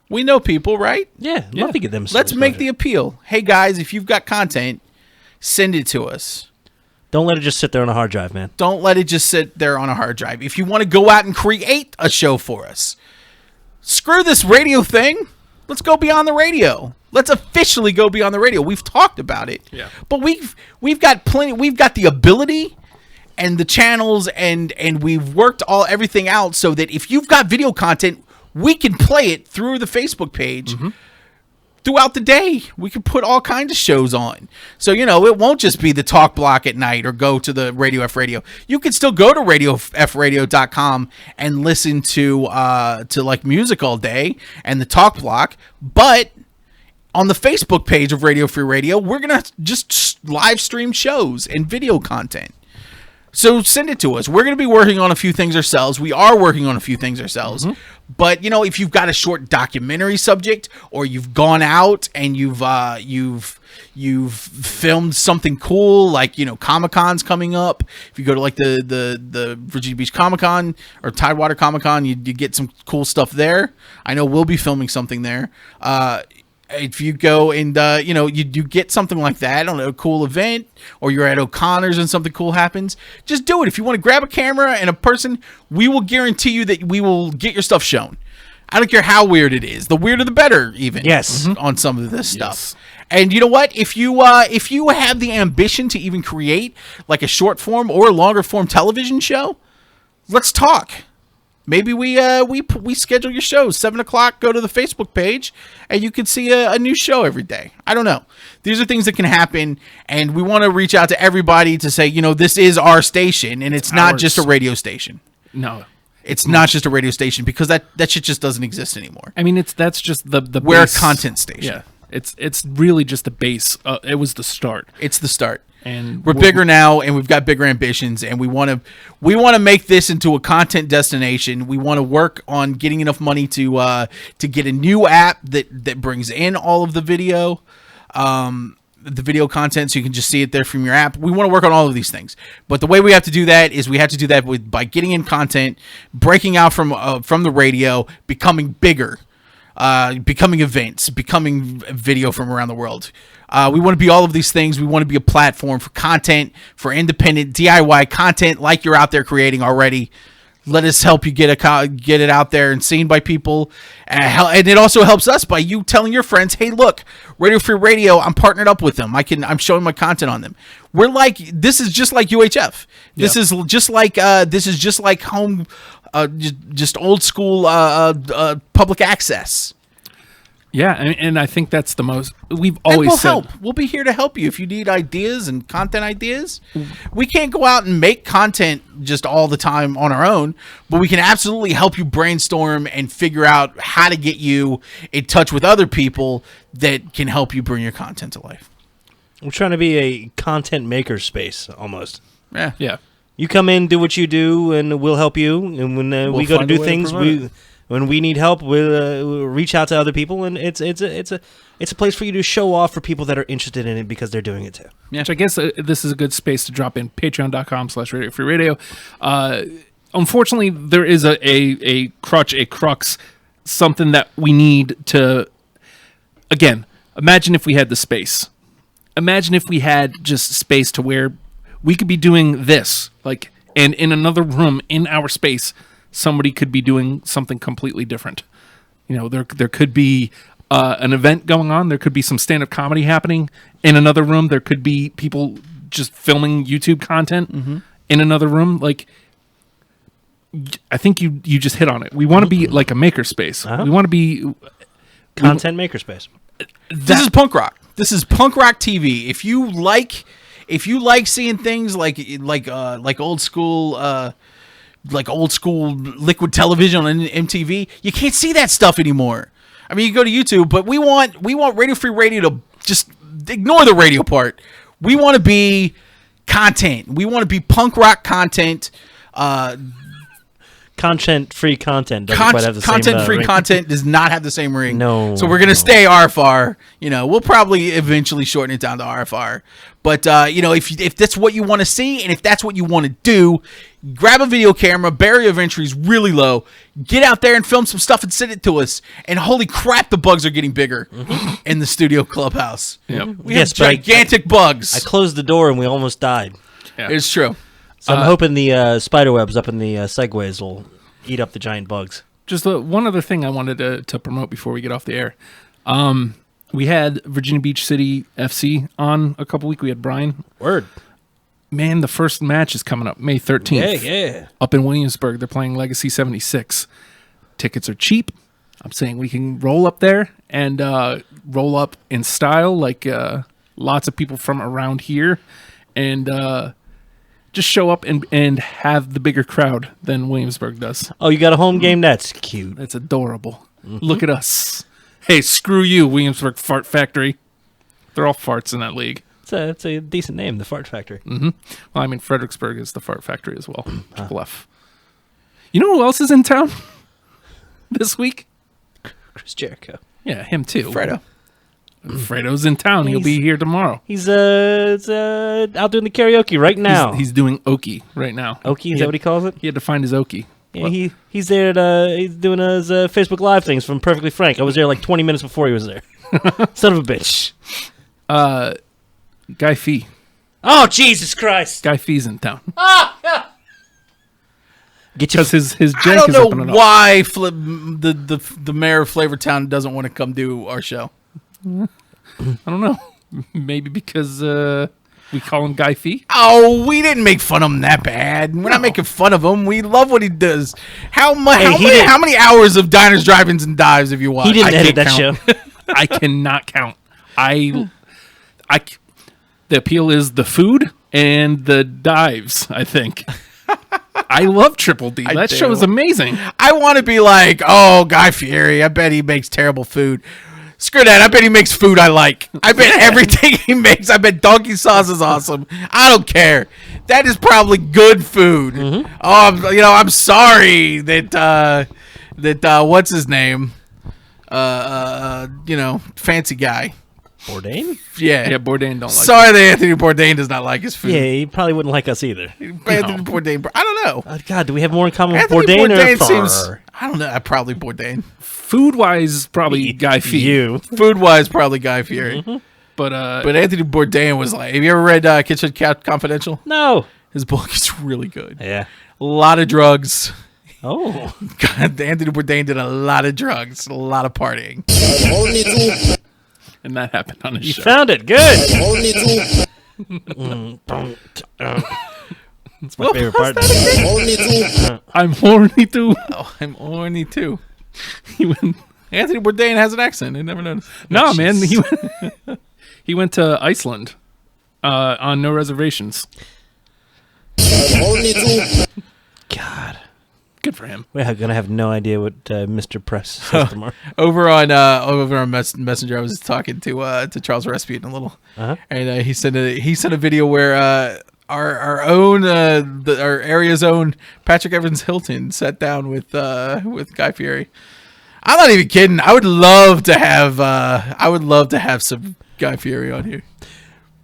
S3: We know people, right?
S4: Yeah, love to get them.
S3: Let's make the appeal. Hey guys, if you've got content, send it to us.
S4: Don't let it just sit there on a hard drive, man.
S3: Don't let it just sit there on a hard drive. If you want to go out and create a show for us, screw this radio thing. Let's go beyond the radio. Let's officially go beyond the radio. We've talked about it.
S6: Yeah.
S3: But we've got plenty. We've got the ability and the channels, and we've worked everything out so that if you've got video content, we can play it through the Facebook page. Throughout the day, we can put all kinds of shows on. So, it won't just be the talk block at night or go to the Radio F Radio. You can still go to radiofradio.com and listen to like music all day and the talk block. But on the Facebook page of Radio Free Radio, we're going to just live stream shows and video content. So send it to us. We're going to be working on a few things ourselves. We are working on a few things ourselves. But, if you've got a short documentary subject, or you've gone out and you've filmed something cool, like, Comic-Con's coming up. If you go to like the Virginia Beach Comic-Con or Tidewater Comic-Con, you get some cool stuff there. I know we'll be filming something there. If you go and, you get something like that on a cool event, or you're at O'Connor's and something cool happens, just do it. If you want to grab a camera and a person, we will guarantee you that we will get your stuff shown. I don't care how weird it is. The weirder, the better, even.
S4: Yes.
S3: On some of this stuff. And you know what? If you have the ambition to even create like a short form or a longer form television show, let's talk. Maybe we schedule your shows 7:00. Go to the Facebook page, and you can see a new show every day. I don't know. These are things that can happen, and we want to reach out to everybody to say, this is our station, and it's not just a radio station.
S6: No,
S3: it's not just a radio station, because that shit just doesn't exist anymore.
S6: I mean, that's just the
S3: we're
S6: base.
S3: A content station.
S6: Yeah, it's really just the base. It was the start.
S3: It's the start.
S6: And
S3: we're bigger now, and we've got bigger ambitions, and we want to make this into a content destination. We want to work on getting enough money to get a new app that brings in all of the video content, so you can just see it there from your app. We want to work on all of these things, but the way we have to do that is by getting in content, breaking out from the radio, becoming bigger. becoming events, becoming video from around the world. We want to be all of these things. We want to be a platform for content, for independent DIY content like you're out there creating already. Let us help you get it out there and seen by people. And it also helps us by you telling your friends, hey, look, Radio Free Radio, I'm partnered up with them. I'm showing my content on them. We're like, this is just like UHF. This is just like home, just old school public access.
S6: Yeah, and I think that's the most we've always
S3: we'll
S6: said.
S3: Help. We'll be here to help you if you need ideas and content ideas. We can't go out and make content just all the time on our own, but we can absolutely help you brainstorm and figure out how to get you in touch with other people that can help you bring your content to life.
S4: We're trying to be a content maker space almost.
S6: Yeah.
S4: You come in, do what you do, and we'll help you. And when we go to do things, when we need help, we'll reach out to other people, and it's a place for you to show off for people that are interested in it because they're doing it too.
S6: Yeah. Which I guess this is a good space to drop in. Patreon.com/Radio Free Radio. Unfortunately, there is a crux, something that we need to. Again, imagine if we had the space. Imagine if we had just space to where we could be doing this, and in another room in our space, somebody could be doing something completely different. There could be an event going on. There could be some stand-up comedy happening in another room. There could be people just filming YouTube content in another room. I think you just hit on it. We want to be like a makerspace. We want to be
S4: content makerspace.
S3: This is punk rock. This is punk rock TV. If you like seeing things like old school. Like old school liquid television on MTV, you can't see that stuff anymore. I mean, you go to YouTube, but we want Radio Free Radio to just ignore the radio part. We want to be content. We want to be punk rock content.
S4: Content-free content doesn't quite have the same
S3: content-free
S4: ring.
S3: Content does not have the same ring.
S4: No.
S3: So we're going to stay RFR. We'll probably eventually shorten it down to RFR. But, if that's what you want to see and if that's what you want to do, grab a video camera, barrier of entry is really low, get out there and film some stuff and send it to us. And holy crap, the bugs are getting bigger in the studio clubhouse.
S6: Yep.
S3: We have gigantic bugs.
S4: I closed the door and we almost died.
S6: Yeah.
S3: It's true.
S4: So I'm hoping the spider webs up in the segways will eat up the giant bugs.
S6: Just one other thing I wanted to promote before we get off the air. We had Virginia Beach City FC on a couple weeks. We had Brian.
S4: Word.
S6: Man, the first match is coming up May 13th.
S4: Yeah.
S6: Up in Williamsburg. They're playing Legacy 76. Tickets are cheap. I'm saying we can roll up there and roll up in style like lots of people from around here. And just show up and have the bigger crowd than Williamsburg does.
S4: Oh, you got a home game? That's cute.
S6: That's adorable. Look at us. Hey, screw you, Williamsburg Fart Factory. They're all farts in that league.
S4: It's a decent name, the Fart Factory.
S6: Well, I mean, Fredericksburg is the Fart Factory as well. Triple F. You know who else is in town this week?
S4: Chris Jericho.
S6: Yeah, him too.
S3: Fredo's
S6: in town. He'll be here tomorrow.
S4: He's out doing the karaoke right now.
S6: He's doing Okie right now.
S4: Okie, is that what he calls it?
S6: He had to find his Okie.
S4: Yeah, he's there. He's doing his Facebook Live things from Perfectly Frank. I was there like 20 minutes before he was there. Son of a bitch.
S6: Guy Fee.
S4: Oh, Jesus Christ.
S6: Guy Fee's in town.
S4: Because
S6: his jank
S3: I don't
S6: is
S3: know
S6: opening up.
S3: why the mayor of Flavortown doesn't want to come do our show.
S6: I don't know. Maybe because we call him Guy Fee.
S3: Oh, we didn't make fun of him that bad. We're not making fun of him. We love what he does. How many hours of diners, drive-ins, and dives have you watched?
S4: he didn't
S6: I
S4: edit
S6: can't
S4: that
S6: count.
S4: show.
S6: I cannot count. The appeal is the food and the dives, I think. I love Triple D. That show is amazing.
S3: I want to be like, oh, Guy Fieri. I bet he makes terrible food. Screw that. I bet he makes food I like. I bet everything he makes. I bet donkey sauce is awesome. I don't care. That is probably good food. Oh, I'm sorry that what's his name? Fancy guy.
S4: Bourdain?
S3: Yeah.
S6: Yeah, Bourdain don't like
S3: Sorry that Anthony Bourdain does not like his food.
S4: Yeah, he probably wouldn't like us either.
S3: Anthony Bourdain. I don't know.
S4: God, do we have more in common with
S3: Anthony
S4: Bourdain
S3: Bourdain
S4: or
S3: seems. I don't know. Probably Bourdain.
S6: Food-wise, probably Guy Fieri.
S4: You.
S3: Food wise, probably Guy Fieri.
S6: But
S3: Anthony Bourdain was like. Have you ever read Kitchen Confidential?
S4: No.
S3: His book is really good.
S4: Yeah.
S3: A lot of drugs.
S4: Oh.
S3: God, Anthony Bourdain did a lot of drugs, a lot of partying.
S6: and that happened on his
S4: You
S6: show.
S4: found it. Good. That's my favorite part.
S6: I'm horny too.
S3: Oh, I'm horny too.
S6: He went,
S3: Anthony Bourdain has an accent. I never noticed.
S6: no, man. He went to Iceland on no reservations.
S4: God.
S6: Good for him.
S4: We're going to have no idea what Mr. Press says tomorrow.
S3: Over on Messenger, I was talking to Charles Rasputin a little, and he sent a video where our area's own Patrick Evans Hilton sat down with Guy Fieri. I'm not even kidding. I would love to have some Guy Fieri on here.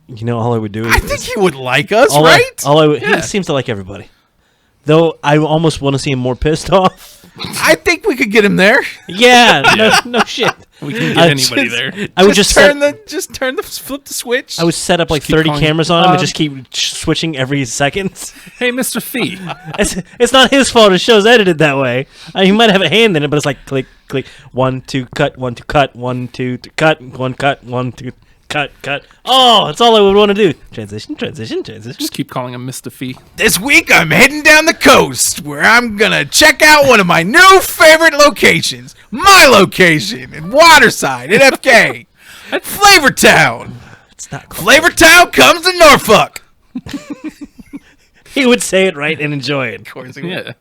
S4: You know, all I would do is...
S3: I think he would like us, right?
S4: He seems to like everybody. Though I almost want to see him more pissed off.
S3: I think we could get him there.
S4: Yeah, no shit.
S6: We can get anybody there.
S4: I would
S3: flip the switch.
S4: I would set up like 30 cameras on him and just keep switching every second.
S6: Hey, Mr. Fee.
S4: It's not his fault. His show's edited that way. He might have a hand in it, but it's like click, click, 1, 2, cut, 1, 2, cut, 1, 2, cut, 1, cut, 1, 2, cut. Oh, that's all I would want to do. Transition.
S6: Just keep calling him Mr. Fee.
S3: This week, I'm heading down the coast where I'm going to check out one of my new favorite locations. My location in Waterside at FK. At Flavortown.
S4: It's not
S3: Flavortown comes to Norfolk.
S4: He would say it right and enjoy it.
S3: Of course he would.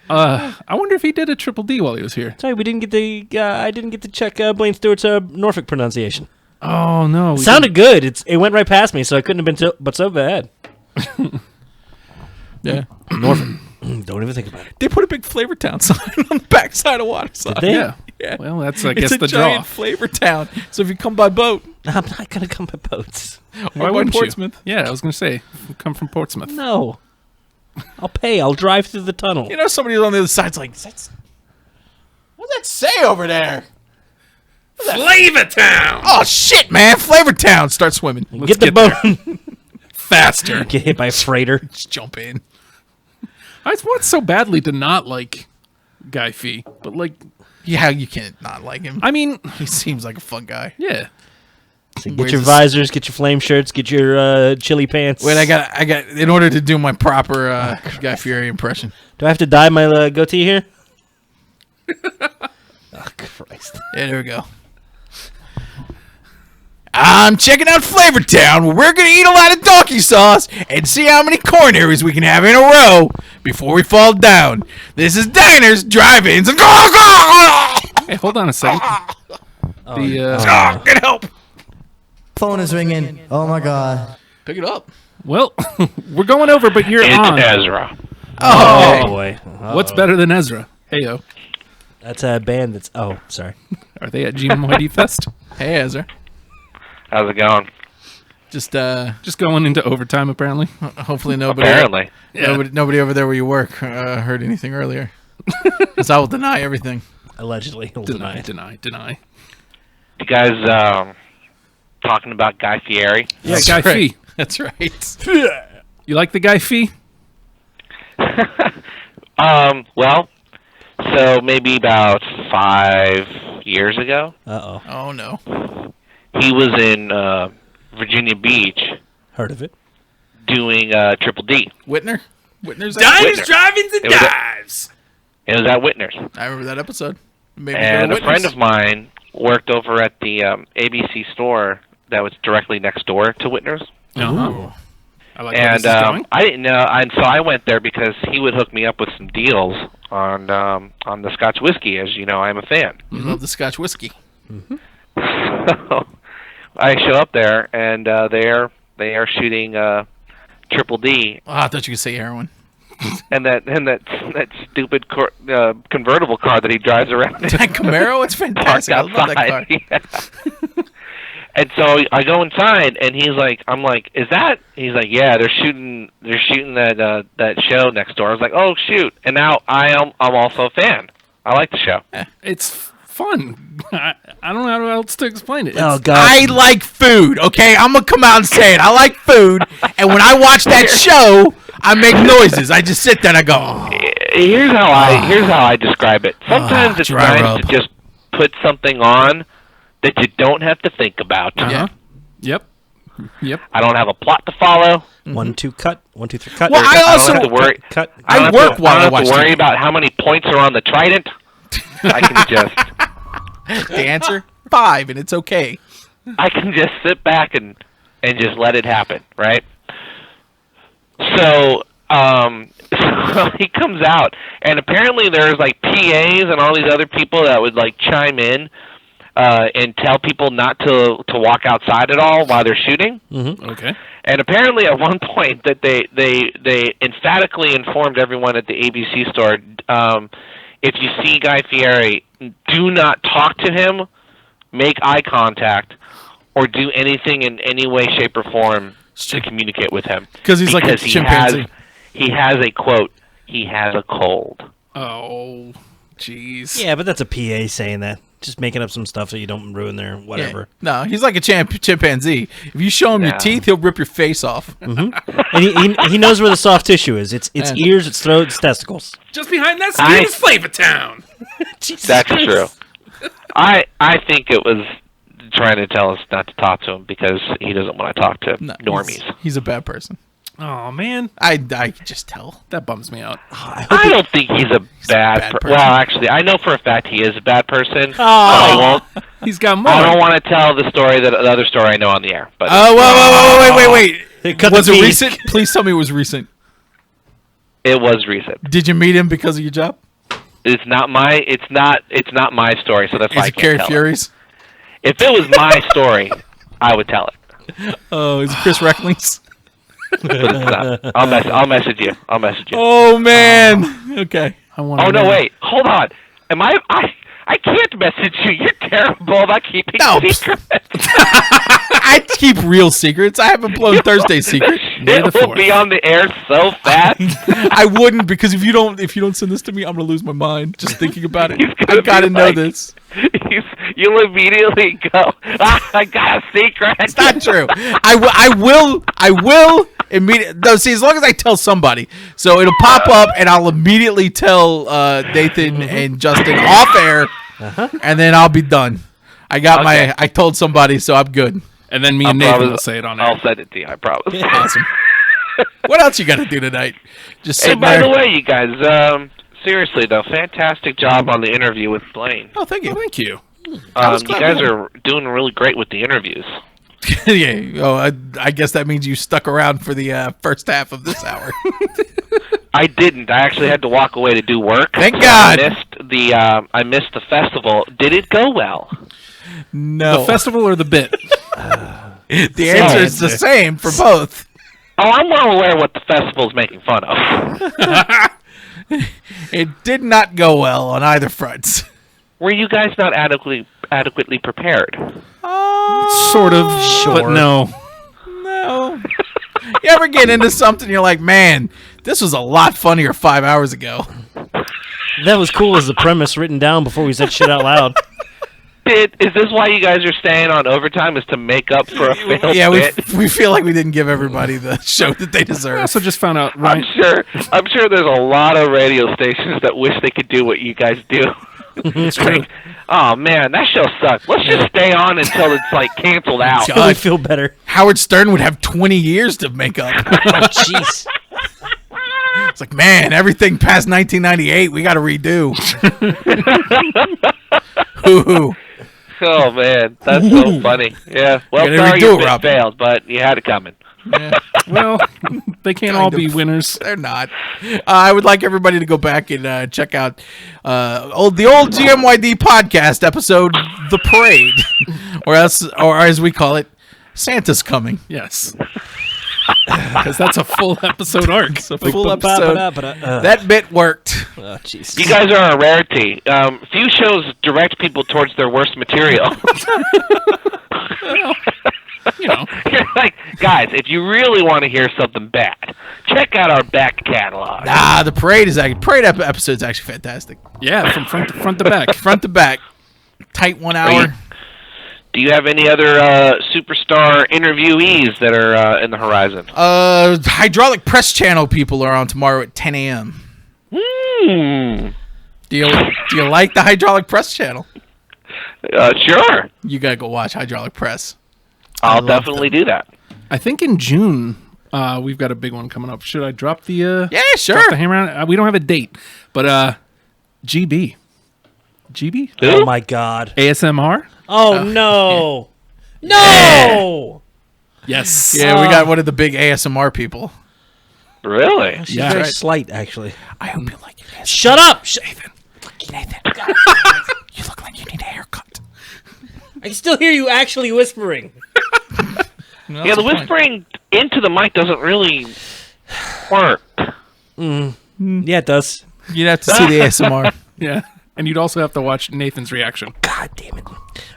S6: Yeah. I wonder if he did a triple D while he was here.
S4: Sorry, we didn't get the. I didn't get to check Blaine Stewart's Norfolk pronunciation.
S6: Oh no!
S4: It sounded good. It went right past me, so it couldn't have been so bad.
S3: Yeah.
S4: Norfolk. Don't even think about it.
S3: They put a big Flavortown sign on the backside of Waterside.
S4: Did they?
S6: Yeah.
S3: Yeah.
S6: Well, that's I guess
S3: It's a
S6: the draw.
S3: giant Flavortown. So if you come by boat
S4: I'm not gonna come by boats.
S6: Why
S3: or by
S6: wouldn't
S3: Portsmouth,
S6: you? Yeah, I was gonna say, come from Portsmouth.
S4: No. I'll pay. I'll drive through the tunnel.
S3: you know somebody on the other side's like, what's that say over there?
S6: Flavortown.
S3: Oh shit, man! Flavortown. Start swimming.
S4: Get the boat.
S6: Faster.
S4: Get hit by a freighter.
S3: Just jump in.
S6: I want so badly to not like Guy Fee, but like,
S3: Yeah, you can't not like him.
S6: I mean,
S3: He seems like a fun guy.
S6: yeah.
S4: Get your visors. Get your flame shirts. Get your chili pants.
S3: Wait, I got. In order to do my proper Guy Fieri impression.
S4: Do I have to dye my goatee here? Oh Christ!
S3: Yeah, there we go. I'm checking out Flavortown, where we're gonna eat a lot of donkey sauce and see how many coronaries we can have in a row before we fall down. This is diners, drive-ins, and
S6: Hey, hold on a second.
S3: Get help.
S7: Phone is ringing. Oh my god.
S3: Pick it up.
S6: Well, we're going over, but you're on.
S2: Ezra.
S3: Oh,
S4: boy!
S6: What's better than Ezra? Heyo.
S4: That's a band that's. Oh, sorry.
S6: Are they at GMYDFest?
S3: Hey, Ezra.
S2: How's it going?
S3: Just
S6: Just going into overtime, apparently.
S3: hopefully nobody.
S2: Apparently.
S3: Nobody over there where you work heard anything earlier. Because I will deny everything.
S4: Allegedly. He'll deny
S6: Deny.
S2: You guys talking about Guy Fieri?
S6: Yeah, Guy
S3: right.
S6: Fee.
S3: That's right.
S6: You like the Guy Fee?
S2: Well, so maybe about 5 years ago,
S4: Uh-oh.
S3: Oh no.
S2: he was in Virginia Beach
S4: Heard of it.
S2: doing Triple D.
S3: Whitner. Whitner's.
S2: Whitner.
S6: drive-ins, and
S2: It was
S6: dives.
S2: It was at Whitner's.
S3: I remember that episode. Maybe
S2: And a friend of mine worked over at the ABC store that was directly next door to Whitner's.
S6: Uh-huh. I like where
S2: And
S6: this is going.
S2: I didn't know, and so I went there because he would hook me up with some deals on the Scotch whiskey. As you know, I'm a fan.
S3: You love the Scotch whiskey.
S2: So I show up there, and they are shooting Triple D,
S3: Oh, I thought you could say heroin.
S2: and that stupid convertible car that he drives around in.
S3: That Camaro, it's
S2: Parked
S3: fantastic. I love that car.
S2: outside. Yeah.
S9: And so I go inside, and I'm like, is that? He's like, yeah, they're shooting that show next door. I was like, oh shoot! And now I'm also a fan. I like the show.
S6: It's fun. I don't know how else to explain it.
S4: Oh God!
S3: I like food. Okay, I'm gonna come out and say it. I like food, and when I watch that show, I make noises. I just sit there and I go. Oh.
S9: Here's how I describe it. Sometimes it's nice to just put something on that you don't have to think about.
S6: Uh-huh. Yep.
S9: I don't have a plot to follow.
S4: 1, 2, cut. 1, 2, 3, cut.
S3: Well, I also
S9: don't have to worry.
S4: Cut.
S3: I work while I watch.
S9: I don't have to worry about how many points are on the trident. I can just
S3: the answer 5, and it's okay.
S9: I can just sit back and just let it happen, right? So he comes out, and apparently there's like PAs and all these other people that would like chime in and tell people not to walk outside at all while they're shooting.
S6: Mm-hmm. Okay.
S9: And apparently at one point that they emphatically informed everyone at the ABC store, if you see Guy Fieri, do not talk to him, make eye contact, or do anything in any way, shape, or form to communicate with him.
S3: Because he's like a chimpanzee.
S9: He has a quote. He has a cold.
S6: Oh, jeez.
S4: Yeah, but that's a PA saying that. Just making up some stuff so you don't ruin their whatever.
S3: Yeah. No, he's like a chimpanzee. If you show him your teeth, he'll rip your face off.
S4: Mm-hmm. And he knows where the soft tissue is. It's ears, it's throat, it's testicles.
S6: Just behind that skin is Flavor Town.
S9: That's true. I think it was trying to tell us not to talk to him because he doesn't want to talk to normies.
S3: He's a bad person.
S6: Oh man,
S3: I can just tell.
S6: That bums me out.
S9: I don't think he's a bad person. Well, actually, I know for a fact he is a bad person.
S6: Oh,
S9: I won't.
S6: He's got more.
S9: I don't want to tell the story the other story I know on the air. But
S3: wait. Was it recent? Please tell me it was recent.
S9: It was recent.
S3: Did you meet him because of your job?
S9: It's not my story, so that's why I can't tell
S3: Fury's?
S9: If it was my story, I would tell it.
S3: Oh, is it Chris Reckling's?
S9: But it's not. I'll message you.
S3: Oh man. Okay.
S9: Wait. Hold on. I can't message you. You're terrible about keeping secrets.
S3: I keep real secrets. I haven't blown Thursday's secret.
S9: It will be on the air so fast.
S3: I wouldn't, because if you don't send this to me, I'm gonna lose my mind just thinking about it. I gotta know this.
S9: You'll immediately go, I got a secret.
S3: It's not true. I will immediately. No, see, as long as I tell somebody, so it'll pop up, and I'll immediately tell Nathan and Justin off air, and then I'll be done. I told somebody, so I'm good.
S6: And then me and Nathan will say it on air.
S9: I'll send it to you, I promise.
S3: Yeah, awesome. What else you got to do tonight? Just sit
S9: by the way, you guys, seriously though, fantastic job on the interview with Blaine.
S3: Oh, thank you.
S6: Thank you.
S9: You guys are doing really great with the interviews.
S3: Yeah. Oh, I guess that means you stuck around for the first half of this hour.
S9: I didn't. I actually had to walk away to do work.
S3: Thank God.
S9: I missed the festival. Did it go well?
S3: No.
S6: The festival or the bit?
S3: The answer is the same for both.
S9: Oh, I'm well aware what the festival's making fun of.
S3: It did not go well on either front.
S9: Were you guys not adequately prepared?
S6: Sort of, sure. But no.
S3: No. You ever get into something, you're like, man, this was a lot funnier 5 hours ago.
S4: That was cool as the premise written down before we said shit out loud.
S9: Is this why you guys are staying on overtime, is to make up for a failed bit?
S3: we feel like we didn't give everybody the show that they deserve.
S6: I also just found out. Ryan.
S9: I'm sure there's a lot of radio stations that wish they could do what you guys do.
S6: It's true.
S9: Oh man, that show sucks. Let's just stay on until it's like canceled out.
S4: God, I feel better.
S3: Howard Stern would have 20 years to make up.
S4: Jeez.
S3: It's like, man, everything past 1998 we got to redo. Hoo-hoo.
S9: Oh man, that's so funny. Yeah, well, sorry you failed, but you had it coming.
S6: Yeah. Well, they can't all be winners.
S3: They're not. I would like everybody to go back and check out the old GMYD podcast episode, The Parade, or as we call it, Santa's Coming.
S6: Yes. Because that's a full episode arc.
S3: It's a full episode. That bit worked.
S4: Oh, Jesus.
S9: You guys are a rarity. Few shows direct people towards their worst material.
S6: You know.
S9: You're like, guys, if you really want to hear something bad, check out our back catalog.
S3: Nah, the parade episode's actually fantastic.
S6: Yeah, from front to back.
S3: Front to back. Tight 1 hour.
S9: Do you have any other superstar interviewees that are in the horizon?
S3: Hydraulic Press Channel people are on tomorrow at 10 a.m. Do you like the Hydraulic Press Channel?
S9: Sure.
S3: You gotta go watch Hydraulic Press.
S9: I'll definitely do that.
S6: I think in June we've got a big one coming up. Should I drop the?
S3: Yeah, sure.
S6: Drop the hammer on? We don't have a date, but GB.
S4: Oh my God.
S6: ASMR.
S4: Oh no. No.
S6: Yes.
S3: Yeah, we got one of the big ASMR people.
S9: Really?
S4: She's
S6: Yeah.
S4: very
S6: Right.
S4: slight, actually.
S3: I hope you like it.
S4: Shut up.
S3: Nathan. You look like you need a haircut.
S4: I can still hear you actually whispering.
S9: Yeah, the whispering into the mic doesn't really work.
S4: Yeah, it does.
S3: You'd have to see the ASMR.
S6: Yeah. And you'd also have to watch Nathan's reaction.
S4: God damn it.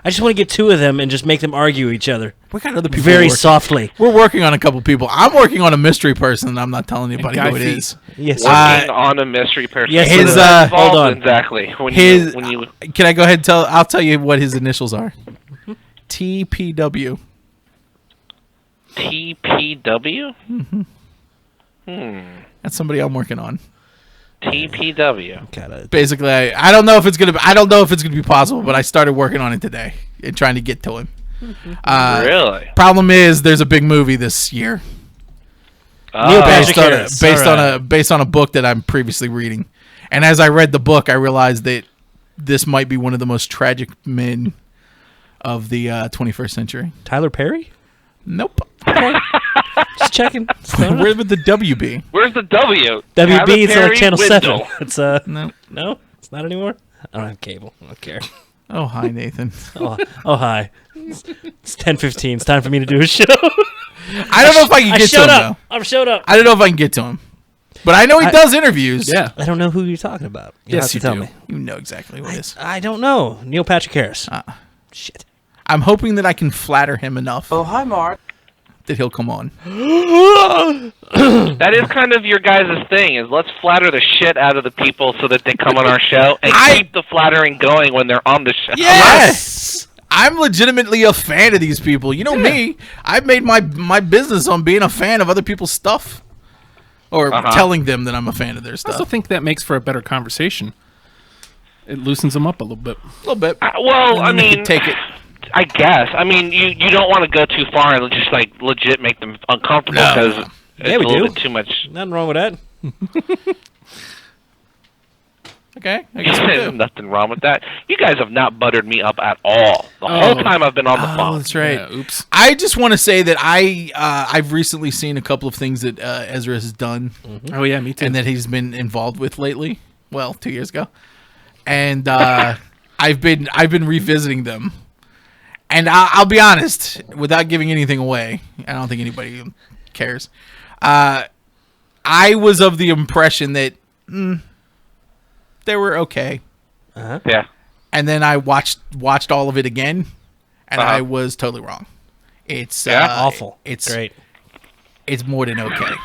S4: I just want to get two of them and just make them argue each other.
S3: We got other people
S4: Very softly.
S3: We're working on a couple people. I'm working on a mystery person, and I'm not telling anybody who it is.
S4: Yes.
S9: Working on a mystery person.
S4: yes,
S3: his,
S9: What does that
S3: hold
S9: involve
S4: on.
S9: exactly. When you
S3: Can I go ahead and tell? I'll tell you what his initials are. TPW.
S9: TPW?
S3: That's somebody I'm working on.
S9: TPW.
S3: Basically, I don't know if it's gonna be possible, but I started working on it today and trying to get to him.
S9: Really?
S3: Problem is, there's a big movie this year
S4: Neil Patrick
S3: based on a book that I'm previously reading, and as I read the book, I realized that this might be one of the most tragic men of the 21st century.
S4: Tyler Perry?
S3: Nope.
S4: Just checking.
S3: Where would the W be?
S9: Where's the W?
S4: WB, it's like Channel
S9: Windle.
S4: 7. It's
S3: No.
S4: It's not anymore? I don't have cable. I don't care.
S3: Oh, hi, Nathan.
S4: Oh hi. It's 10:15. It's time for me to do a show.
S3: I don't know if I can get to him, though.
S4: I'm showed up.
S3: I don't know if I can get to him. But I know he does interviews.
S6: Yeah.
S4: I don't know who you're talking about.
S3: Yes, you
S4: tell
S3: do.
S4: me.
S3: You know exactly who it is.
S4: I don't know. Neil Patrick Harris. Shit.
S3: I'm hoping that I can flatter him enough.
S7: Oh, hi, Mark.
S3: That he'll come on.
S9: That is kind of your guys' thing, is let's flatter the shit out of the people so that they come on our show and keep the flattering going when they're on the show.
S3: Yes! I'm legitimately a fan of these people. You know me. I've made my business on being a fan of other people's stuff. Or telling them that I'm a fan of their
S6: I
S3: stuff.
S6: also think that makes for a better conversation. It loosens them up a little bit.
S3: A little bit.
S9: Well, I
S3: And then they
S9: mean,
S3: can take it.
S9: I guess. I mean, you don't want to go too far and just like legit make them uncomfortable because it's a little bit too much.
S4: Nothing wrong with that.
S3: Okay, I guess we do.
S9: Nothing wrong with that. You guys have not buttered me up at all the whole time I've been on the phone.
S3: Oh, that's right.
S6: Yeah, oops.
S3: I just want to say that I've recently seen a couple of things that Ezra has done,
S6: Oh yeah, me too.
S3: and that he's been involved with lately. Well, 2 years ago, and I've been revisiting them. And I'll be honest, without giving anything away, I don't think anybody cares. I was of the impression that they were okay.
S9: Yeah.
S3: And then I watched all of it again, and I was totally wrong. It's
S4: Awful.
S3: It's
S4: great.
S3: It's more than okay.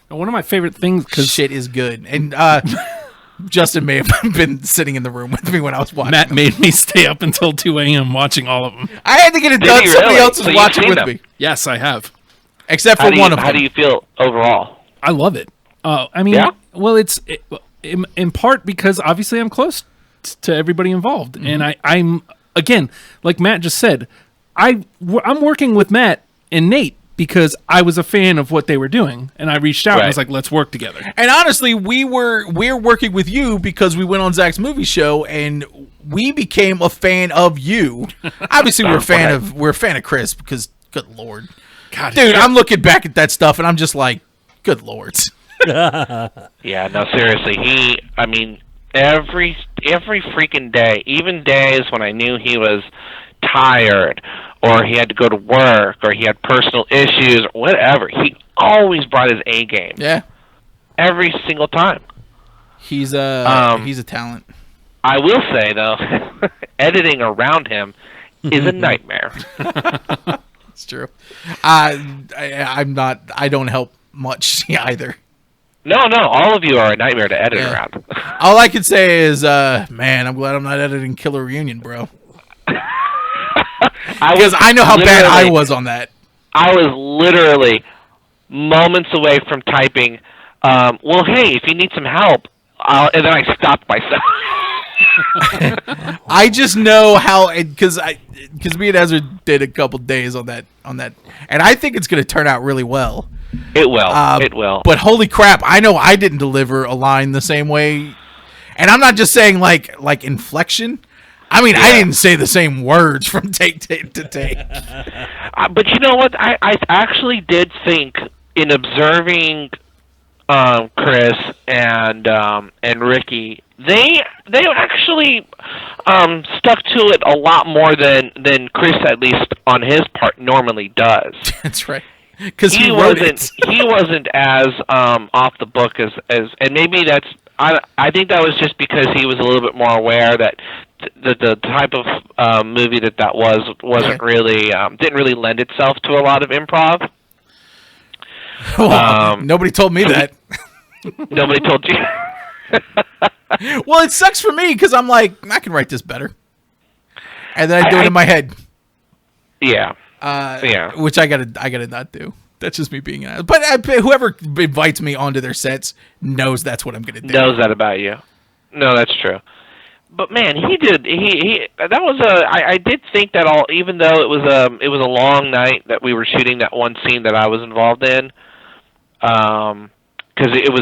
S6: One of my favorite things,
S3: Because shit is good. And Justin may have been sitting in the room with me when I was watching.
S6: Matt
S3: them.
S6: made me stay up until 2 a.m. watching all of them.
S3: I had to get it
S9: Did
S3: done.
S9: he
S3: Somebody
S9: really?
S3: else was
S9: So you've
S3: watching
S9: seen
S3: with
S9: them?
S3: me,
S6: Yes, I have.
S3: except for one of them.
S9: How do you feel overall?
S6: I love it. I mean,
S9: Yeah?
S6: well, it's in part because obviously I'm close to everybody involved, and I'm again, like Matt just said, I'm working with Matt and Nate because I was a fan of what they were doing, and I reached out and was like, let's work together.
S3: And honestly, we're working with you because we went on Zach's movie show and we became a fan of you. Obviously, we're a fan of Chris because, good lord,
S6: God,
S3: dude, I'm looking back at that stuff and I'm just like, good lords.
S9: Yeah, no, seriously. I mean, every freaking day, even days when I knew he was tired or he had to go to work, or he had personal issues, or whatever, he always brought his A game.
S3: Yeah.
S9: Every single time.
S3: He's a talent.
S9: I will say though, editing around him is a nightmare.
S3: It's true. I'm not. I don't help much either.
S9: No, all of you are a nightmare to edit around.
S3: All I can say is, man, I'm glad I'm not editing Killer Reunion, bro. Because I know how bad I was on that.
S9: I was literally moments away from typing, well, hey, if you need some help, and then I stopped myself.
S3: I just know how, because me and Ezra did a couple days on that, and I think it's going to turn out really well.
S9: It will. It will.
S3: But holy crap, I know I didn't deliver a line the same way, and I'm not just saying like inflection. I mean, I didn't say the same words from take to take.
S9: But you know what? I actually did think, in observing Chris and Ricky, they actually stuck to it a lot more than Chris, at least on his part, normally does.
S3: That's right. Because
S9: he wasn't as off the book as and maybe that's I think that was just because he was a little bit more aware that the type of movie that wasn't really didn't really lend itself to a lot of improv.
S3: Nobody told me that.
S9: Nobody told you.
S3: Well, it sucks for me because I'm like, I can write this better, and then I do it in my head.
S9: Yeah.
S3: Which I gotta not do. That's just me being honest. But whoever invites me onto their sets knows that's what I'm gonna do.
S9: Knows that about you. No, that's true. But man, he did. He that was I did think that even though it was a long night that we were shooting that one scene that I was involved in, because it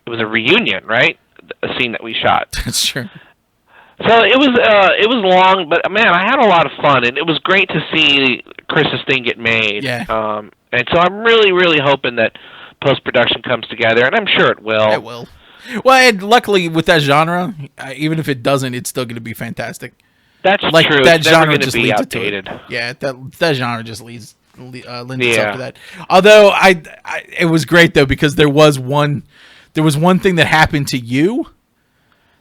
S9: was a reunion, right? A scene that we shot.
S3: That's true.
S9: So it was long, but man, I had a lot of fun, and it was great to see Chris's thing get made.
S3: Yeah.
S9: And so I'm really, really hoping that post-production comes together, and I'm sure it will.
S3: It will. Well, and luckily with that genre, even if it doesn't, it's still going to be fantastic.
S9: That's
S3: like
S9: true.
S3: That
S9: it's
S3: genre
S9: never
S3: just
S9: be
S3: leads
S9: outdated.
S3: it to it. Yeah, that genre just lends itself to that. Although it was great though, because there was one thing that happened to you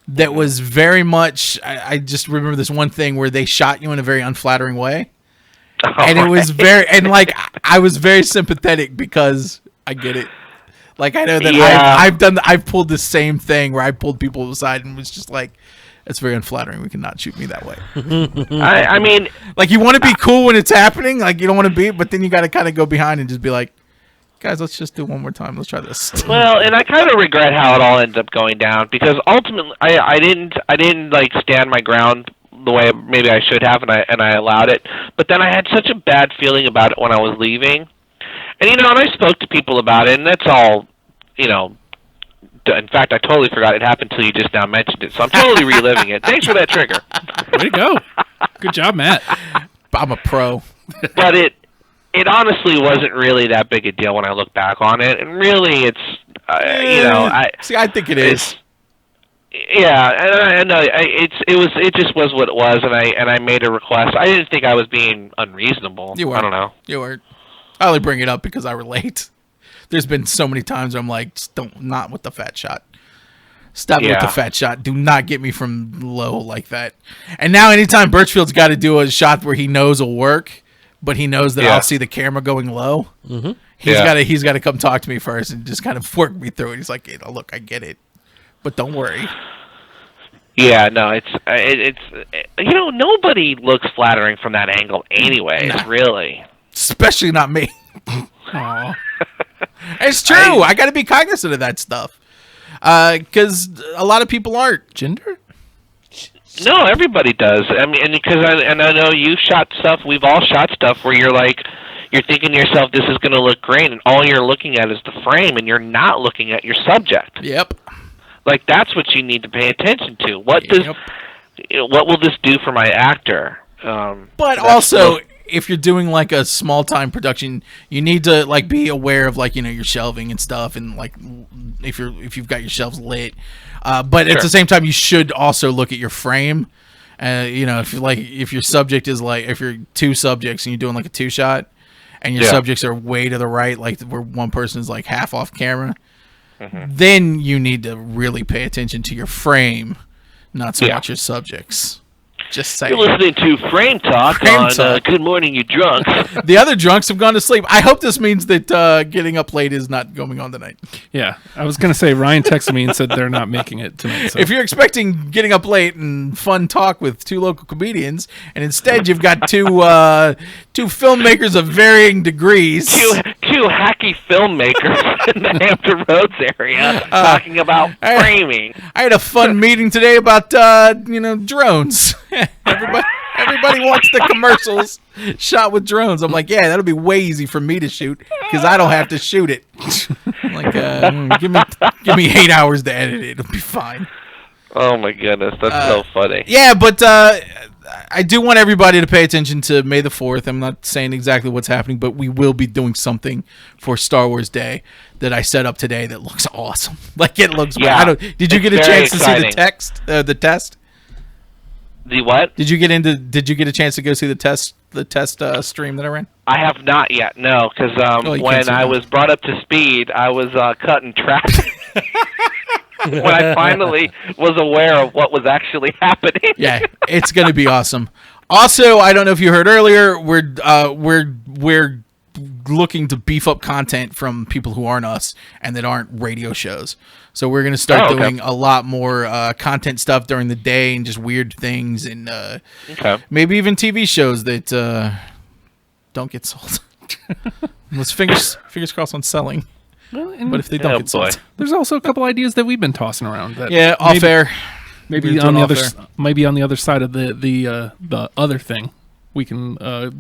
S3: that was very much. I just remember this one thing where they shot you in a very unflattering way, and it was very I was very sympathetic because I get it. Like I know that I've pulled the same thing where I pulled people aside and was just like, it's very unflattering. We cannot shoot me that way.
S9: I mean,
S3: like you want to be cool when it's happening, like you don't want to be, but then you got to kind of go behind and just be like, guys, let's just do one more time. Let's try this.
S9: Well, and I kind of regret how it all ended up going down because ultimately I didn't like stand my ground the way maybe I should have, and I allowed it. But then I had such a bad feeling about it when I was leaving, and I spoke to people about it, and that's all, In fact, I totally forgot it happened until you just now mentioned it, so I'm totally reliving it. Thanks for that trigger.
S6: Way to go! Good job, Matt.
S3: I'm a pro.
S9: But it honestly wasn't really that big a deal when I look back on it, and really, it's
S3: I think it is.
S9: Yeah, and it just was what it was, and I made a request. I didn't think I was being unreasonable.
S3: You weren't.
S9: I don't know.
S3: You weren't. I only bring it up because I relate. There's been so many times where I'm like, not with the fat shot. Stop it with the fat shot. Do not get me from low like that. And now anytime Birchfield's got to do a shot where he knows will work, but he knows that I'll see the camera going low, he's got to come talk to me first and just kind of work me through it. He's like, look, I get it, but don't worry.
S9: Yeah, no, it's nobody looks flattering from that angle anyway, really.
S3: Especially not me. Aww. It's true. I got to be cognizant of that stuff. Because a lot of people aren't.
S6: Gender?
S9: No, everybody does. I mean, and I know you've shot stuff. We've all shot stuff where you're thinking to yourself, this is going to look great, and all you're looking at is the frame, and you're not looking at your subject.
S3: Yep.
S9: Like that's what you need to pay attention to. What will this do for my actor?
S3: But also, if you're doing like a small time production, you need to like be aware of like your shelving and stuff, and like if you've got your shelves lit. But at the same time, you should also look at your frame if your subject is like, if you're two subjects and you're doing like a 2-shot, and your subjects are way to the right, like where one person is like half off camera, then you need to really pay attention to your frame, not so much your subjects. Just saying.
S9: You're listening to Frame Talk on Good Morning, You Drunks.
S3: The other drunks have gone to sleep. I hope this means that getting up late is not going on tonight.
S6: Yeah, I was going to say, Ryan texted me and said they're not making it tonight. So.
S3: If you're expecting getting up late and fun talk with two local comedians, and instead you've got two filmmakers of varying degrees.
S9: Two hacky filmmakers in the Hampton Roads area talking about framing.
S3: I had a fun meeting today about, drones. Everybody wants the commercials shot with drones. I'm like, yeah, that'll be way easy for me to shoot because I don't have to shoot it. I'm like, give me 8 hours to edit it. It'll be fine.
S9: Oh my goodness, that's so funny.
S3: Yeah, but I do want everybody to pay attention to May the 4th. I'm not saying exactly what's happening, but we will be doing something for Star Wars Day that I set up today that looks awesome. Like it looks.
S9: Yeah,
S3: did you get a chance to see the test?
S9: The what?
S3: Did you get a chance to go see the test stream that I ran?
S9: I have not yet, no, because when I was brought up to speed, I was cutting traffic. When I finally was aware of what was actually happening.
S3: Yeah, it's going to be awesome. Also, I don't know if you heard earlier, we're looking to beef up content from people who aren't us and that aren't radio shows. So we're going to start doing a lot more content stuff during the day and just weird things and maybe even TV shows that don't get sold. Let's fingers crossed on selling.
S6: Well,
S3: but if they don't get sold.
S6: There's also a couple ideas that we've been tossing around. That
S3: off air.
S6: Maybe on the other side of the other thing, we can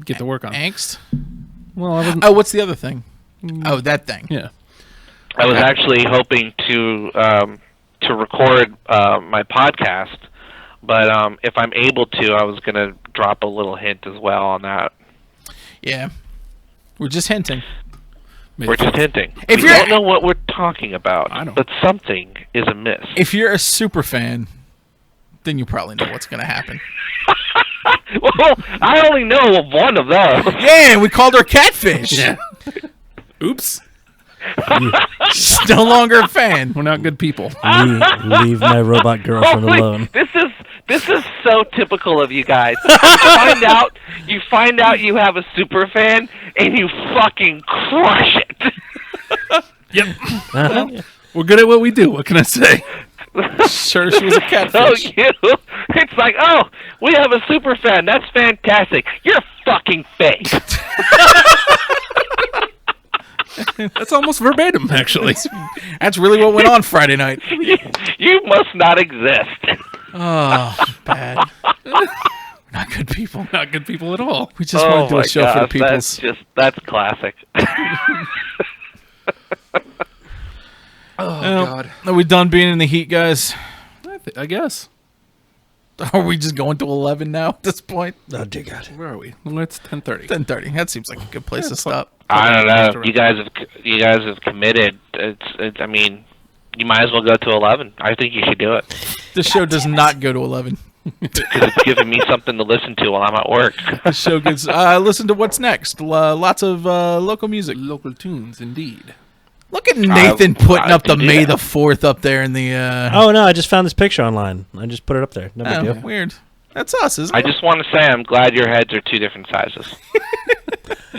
S6: get to work on.
S3: Angst?
S6: Well,
S3: what's the other thing? Oh, that thing.
S6: Yeah.
S9: I was actually hoping to record my podcast, but if I'm able to, I was going to drop a little hint as well on that.
S3: Yeah. We're just hinting.
S9: We're just hinting. We don't know what we're talking about, but something is amiss.
S3: If you're a super fan, then you probably know what's going to happen.
S9: Well, I only know of one of those.
S3: Yeah, we called her Catfish.
S6: Yeah. Oops.
S3: She's no longer a fan.
S6: We're not good people.
S4: Leave my robot girlfriend alone.
S9: This is so typical of you guys. You find out you have a super fan and you fucking crush it.
S6: Yep. We're good at what we do. What can I say?
S3: Sure, she was a catfish.
S9: It's like, we have a super fan. That's fantastic. You're fucking fake.
S6: That's almost verbatim, actually.
S3: That's really what went on Friday night.
S9: You must not exist.
S3: Oh, bad. Not good people.
S6: Not good people at all.
S3: We just want to do a show for the peoples.
S9: That's classic.
S6: God.
S3: Are we done being in the heat, guys?
S6: I guess.
S3: Are we just going to 11 now at this point?
S4: Oh, dear God.
S6: Where are we? Well, it's 10:30.
S3: 10:30. That seems like a good place to stop.
S9: I don't know. You guys have committed. I mean, you might as well go to 11. I think you should do it.
S3: The show does not go to 11.
S9: Because it's giving me something to listen to while I'm at work.
S3: The show gets listen to what's next. Lots of local music,
S6: local tunes, indeed.
S3: Look at Nathan putting up the May the 4th up there in the.
S4: Oh no! I just found this picture online. I just put it up there. No big deal.
S3: Weird. That's us, isn't it?
S9: I just want to say I'm glad your heads are 2 different sizes.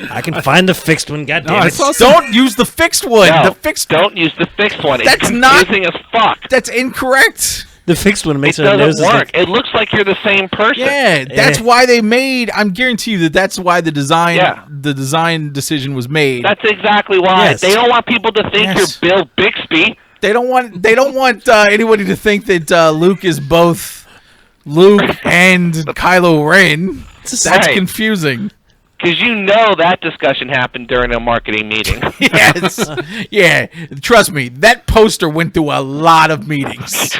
S4: I can find the fixed one. God damn it!
S3: Don't use the fixed one.
S9: No,
S3: the fixed.
S9: Don't use the fixed one.
S3: That's
S9: it's confusing as fuck.
S3: That's incorrect.
S4: The fixed one makes
S9: it doesn't work. It looks like you're the same person.
S3: Yeah, that's why they made. I'm guarantee you that's why the design decision was made.
S9: That's exactly why. Yes. They don't want people to think you're Bill Bixby.
S3: They don't want anybody to think that Luke is both Luke and Kylo Ren. That's confusing.
S9: Because you know that discussion happened during a marketing meeting.
S3: Yes. Yeah. Trust me, that poster went through a lot of meetings.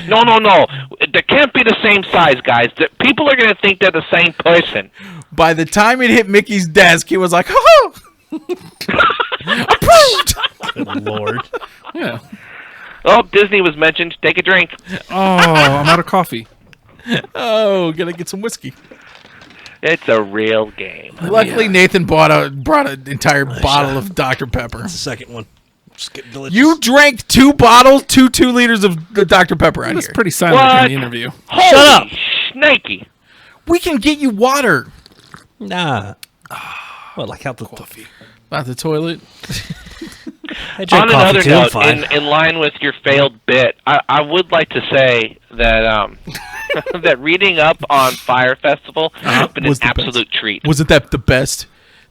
S9: No. They can't be the same size, guys. People are going to think they're the same person.
S3: By the time it hit Mickey's desk, he was like, oh! Approved!
S4: Good Lord.
S6: Yeah.
S9: Oh, Disney was mentioned. Take a drink.
S6: Oh, I'm out of coffee.
S3: Oh, gotta get some whiskey.
S9: It's a real game.
S3: Luckily, Nathan brought an entire bottle of Dr. Pepper.
S4: That's the second one. Just get delicious.
S3: You drank 2 bottles, 2 liters of the Dr. Pepper out
S6: That's
S3: here.
S6: pretty silent
S9: What?
S6: during the interview.
S9: Holy
S4: Shut up.
S9: Nike.
S3: We can get you water.
S4: Nah. Well, like out the
S6: Coffee.
S3: Out the toilet.
S4: I drink
S9: On
S4: coffee
S9: another
S4: too. I'm
S9: note,
S4: fine.
S9: in line with your failed bit, I would like to say that that reading up on Fire Festival has been an
S3: Was the best.
S9: absolute treat.
S3: Wasn't that the best?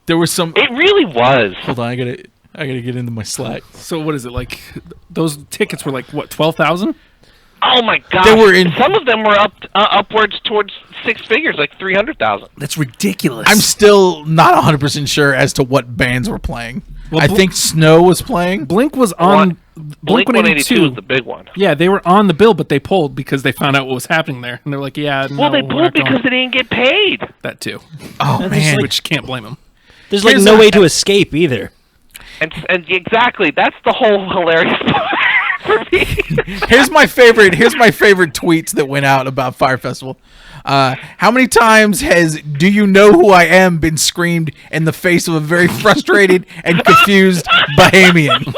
S3: There was some.
S9: It really was.
S3: Hold on, I gotta get into my Slack.
S6: So what is it like? Those tickets were like what, 12,000?
S9: Oh my god!
S3: They were in-
S9: Some of them were upwards towards 6 figures, like 300,000.
S6: That's ridiculous.
S3: I'm still not 100% sure as to what bands were playing.
S6: Well,
S3: I think Snow was playing.
S6: Blink was on.
S9: Blink 182 is the big one.
S6: Yeah, they were on the bill, but they pulled because they found out what was happening there, and they're like, "Yeah,
S9: Well, they
S6: we're
S9: pulled
S6: not going."
S9: because they didn't get paid.
S6: That too,
S3: Oh man,
S6: which can't blame them.
S4: There's like
S3: here's
S4: no
S3: a-
S4: way to escape either.
S9: And exactly, that's the whole hilarious part for me.
S3: here's my favorite tweets that went out about Fire Festival. How many times has "Do you know who I am" been screamed in the face of a very frustrated and confused Bahamian?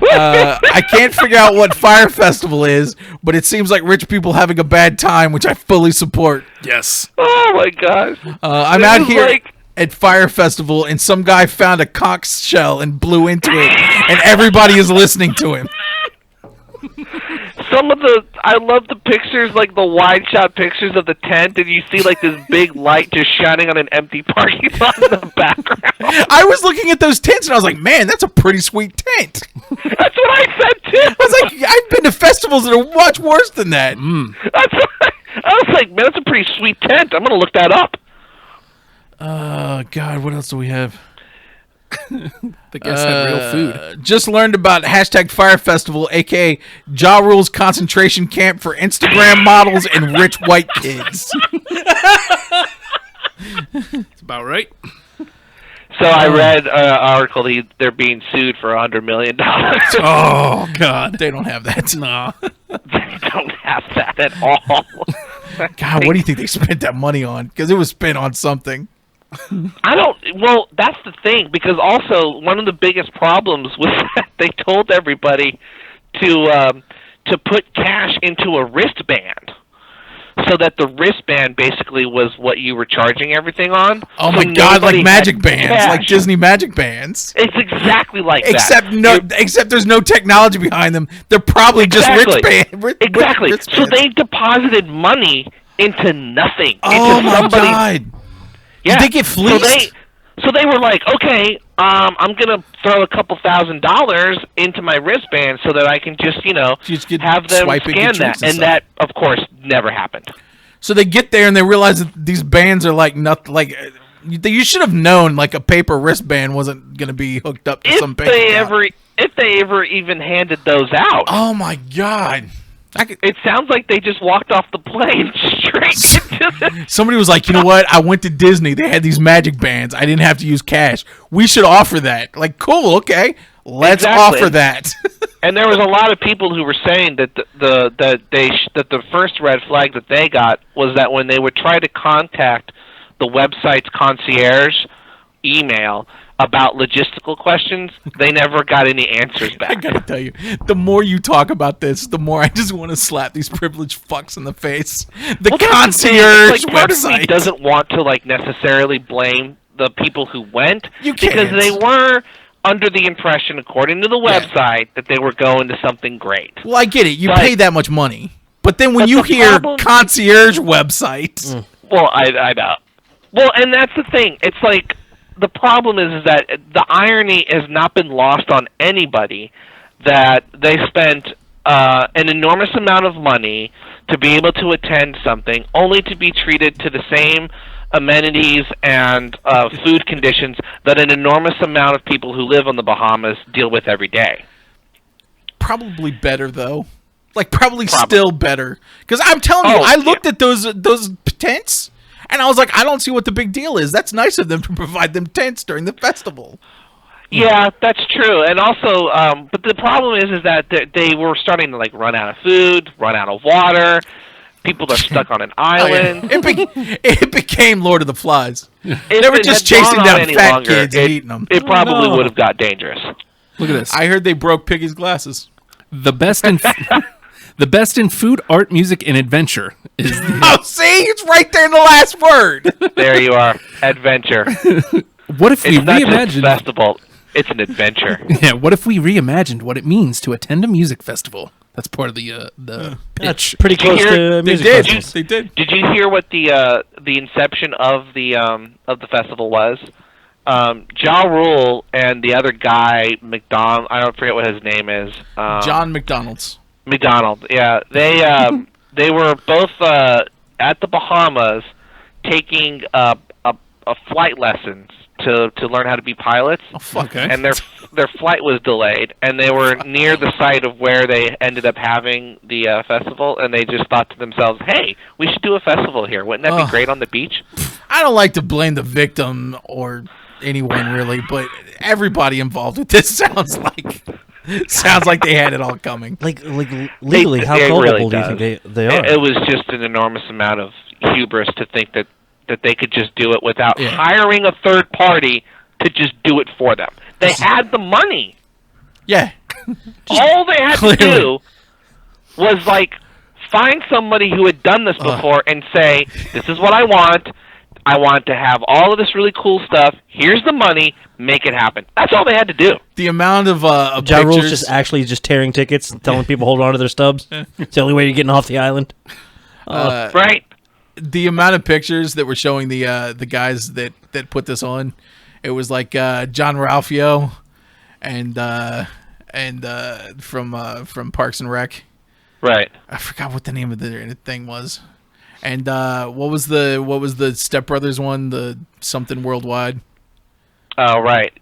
S3: I can't figure out what Fire Festival is, but it seems like rich people having a bad time, which I fully support.
S6: Yes.
S9: Oh my gosh!
S3: I'm
S9: This
S3: out
S9: is
S3: here
S9: like-
S3: at Fire Festival, and some guy found a conch shell and blew into it, and everybody is listening to him.
S9: I love the pictures, like the wide shot pictures of the tent, and you see like this big light just shining on an empty parking lot in the background.
S3: I was looking at those tents, and I was like, man, that's a pretty sweet tent.
S9: That's what I said too.
S3: I was like, I've been to festivals that are much worse than that.
S9: That's what I was like, man, that's a pretty sweet tent. I'm gonna look that up.
S3: God, what else do we have?
S6: The guests had real food.
S3: Just learned about hashtag Fire Festival, aka Ja Rule's concentration camp for Instagram models and rich white kids.
S6: It's about right.
S9: So I read an article. They're being sued for $100 million.
S6: Oh God,
S3: They don't have that.
S6: nah.
S9: They don't have that at all.
S3: God, what do you think they spent that money on? Because it was spent on something.
S9: I don't. Well, that's the thing, because also one of the biggest problems was that they told everybody to put cash into a wristband, so that the wristband basically was what you were charging everything on.
S3: Oh
S9: So
S3: my God, like
S9: nobody
S3: magic
S9: had
S3: bands,
S9: cash.
S3: like Disney magic bands.
S9: It's exactly like
S3: Except
S9: that.
S3: except there's no technology behind them. They're probably just
S9: Exactly.
S3: rich
S9: So they deposited money into nothing.
S3: Oh
S9: into
S3: my
S9: somebody's
S3: God.
S9: Yeah.
S3: Did they get fleeced?
S9: So they were like, okay, I'm gonna throw a couple $1,000s into my wristband so that I can just have them
S3: swiping
S9: scan
S3: and
S9: that,
S3: and
S9: and that of course never happened.
S3: So they get there and they realize that these bands are like nothing. Like you should have known, like a paper wristband wasn't going to be hooked up to some bank account.
S9: If they ever even handed those out.
S3: Oh my God!
S9: It sounds like they just walked off the plane straight into the...
S3: Somebody was like, you know what? I went to Disney. They had these magic bands. I didn't have to use cash. We should offer that. Like, cool. Okay, let's offer that.
S9: And there was a lot of people who were saying that the first red flag that they got was that when they would try to contact the website's concierge email about logistical questions, they never got any answers back.
S3: I gotta tell you, the more you talk about this, the more I just want to slap these privileged fucks in the face. The concierge
S9: part of
S3: website
S9: me doesn't want to necessarily blame the people who went
S3: You can't.
S9: because they were under the impression, according to the website, that they were going to something great.
S3: Well, I get it. You
S9: But-
S3: pay that much money, but then when
S9: But
S3: you
S9: the
S3: hear
S9: problem-
S3: concierge website,
S9: Well, I know. Well, and that's the thing. It's like the problem is that the irony has not been lost on anybody that they spent an enormous amount of money to be able to attend something, only to be treated to the same amenities and food conditions that an enormous amount of people who live on the Bahamas deal with every day.
S3: probably better though. Like probably still better, because I'm telling you, I looked at those tents. And I was like, I don't see what the big deal is. That's nice of them to provide them tents during the festival.
S9: Yeah, that's true. And also, but the problem is that they were starting to like run out of food, run out of water. People are stuck on an island.
S3: Oh, yeah. It became Lord of the Flies.
S9: They
S3: were just chasing down fat kids and eating them.
S9: It probably would have got dangerous.
S6: Look at this.
S3: I heard they broke Piggy's glasses.
S6: The best in the best in food, art, music, and adventure is.
S3: Oh, see, it's right there in the last word.
S9: There you are, adventure.
S6: What if we
S9: It's not just a
S6: reimagined?
S9: festival. It's an adventure.
S6: Yeah. What if we reimagined what it means to attend a music festival? That's part of the
S4: That's
S6: pitch.
S4: pretty close to music festivals.
S3: They did.
S9: Did you hear what the inception of the festival was? Ja Rule and the other guy, McDonald. I don't forget what his name is.
S3: John McDonald's.
S9: McDonald. Yeah, they were both at the Bahamas taking a flight lessons to learn how to be pilots.
S3: Oh, fuck.
S6: Okay.
S9: And their flight was delayed, and they were near the site of where they ended up having the festival, and they just thought to themselves, hey, we should do a festival here. Wouldn't that be great on the beach?
S3: I don't like to blame the victim or anyone really, but everybody involved with this sounds like they had it all coming.
S4: Like legally, how
S9: it
S4: culpable
S9: really
S4: do you
S9: does.
S4: think they are?
S9: It was just an enormous amount of hubris to think that they could just do it without hiring a third party to just do it for them. They had the money.
S3: Yeah.
S9: All they had to do was like find somebody who had done this before and say, this is what I want. I want to have all of this really cool stuff. Here's the money. Make it happen. That's all they had to do.
S3: The amount of
S4: Ja
S3: pictures.
S4: Rule's just tearing tickets and telling people hold on to their stubs. It's the only way you're getting off the island.
S9: Right?
S3: The amount of pictures that were showing the guys that put this on, it was like John Ralphio and from Parks and Rec.
S9: Right.
S3: I forgot what the name of the thing was. And what was the Step Brothers one? The something worldwide.
S9: Oh, right.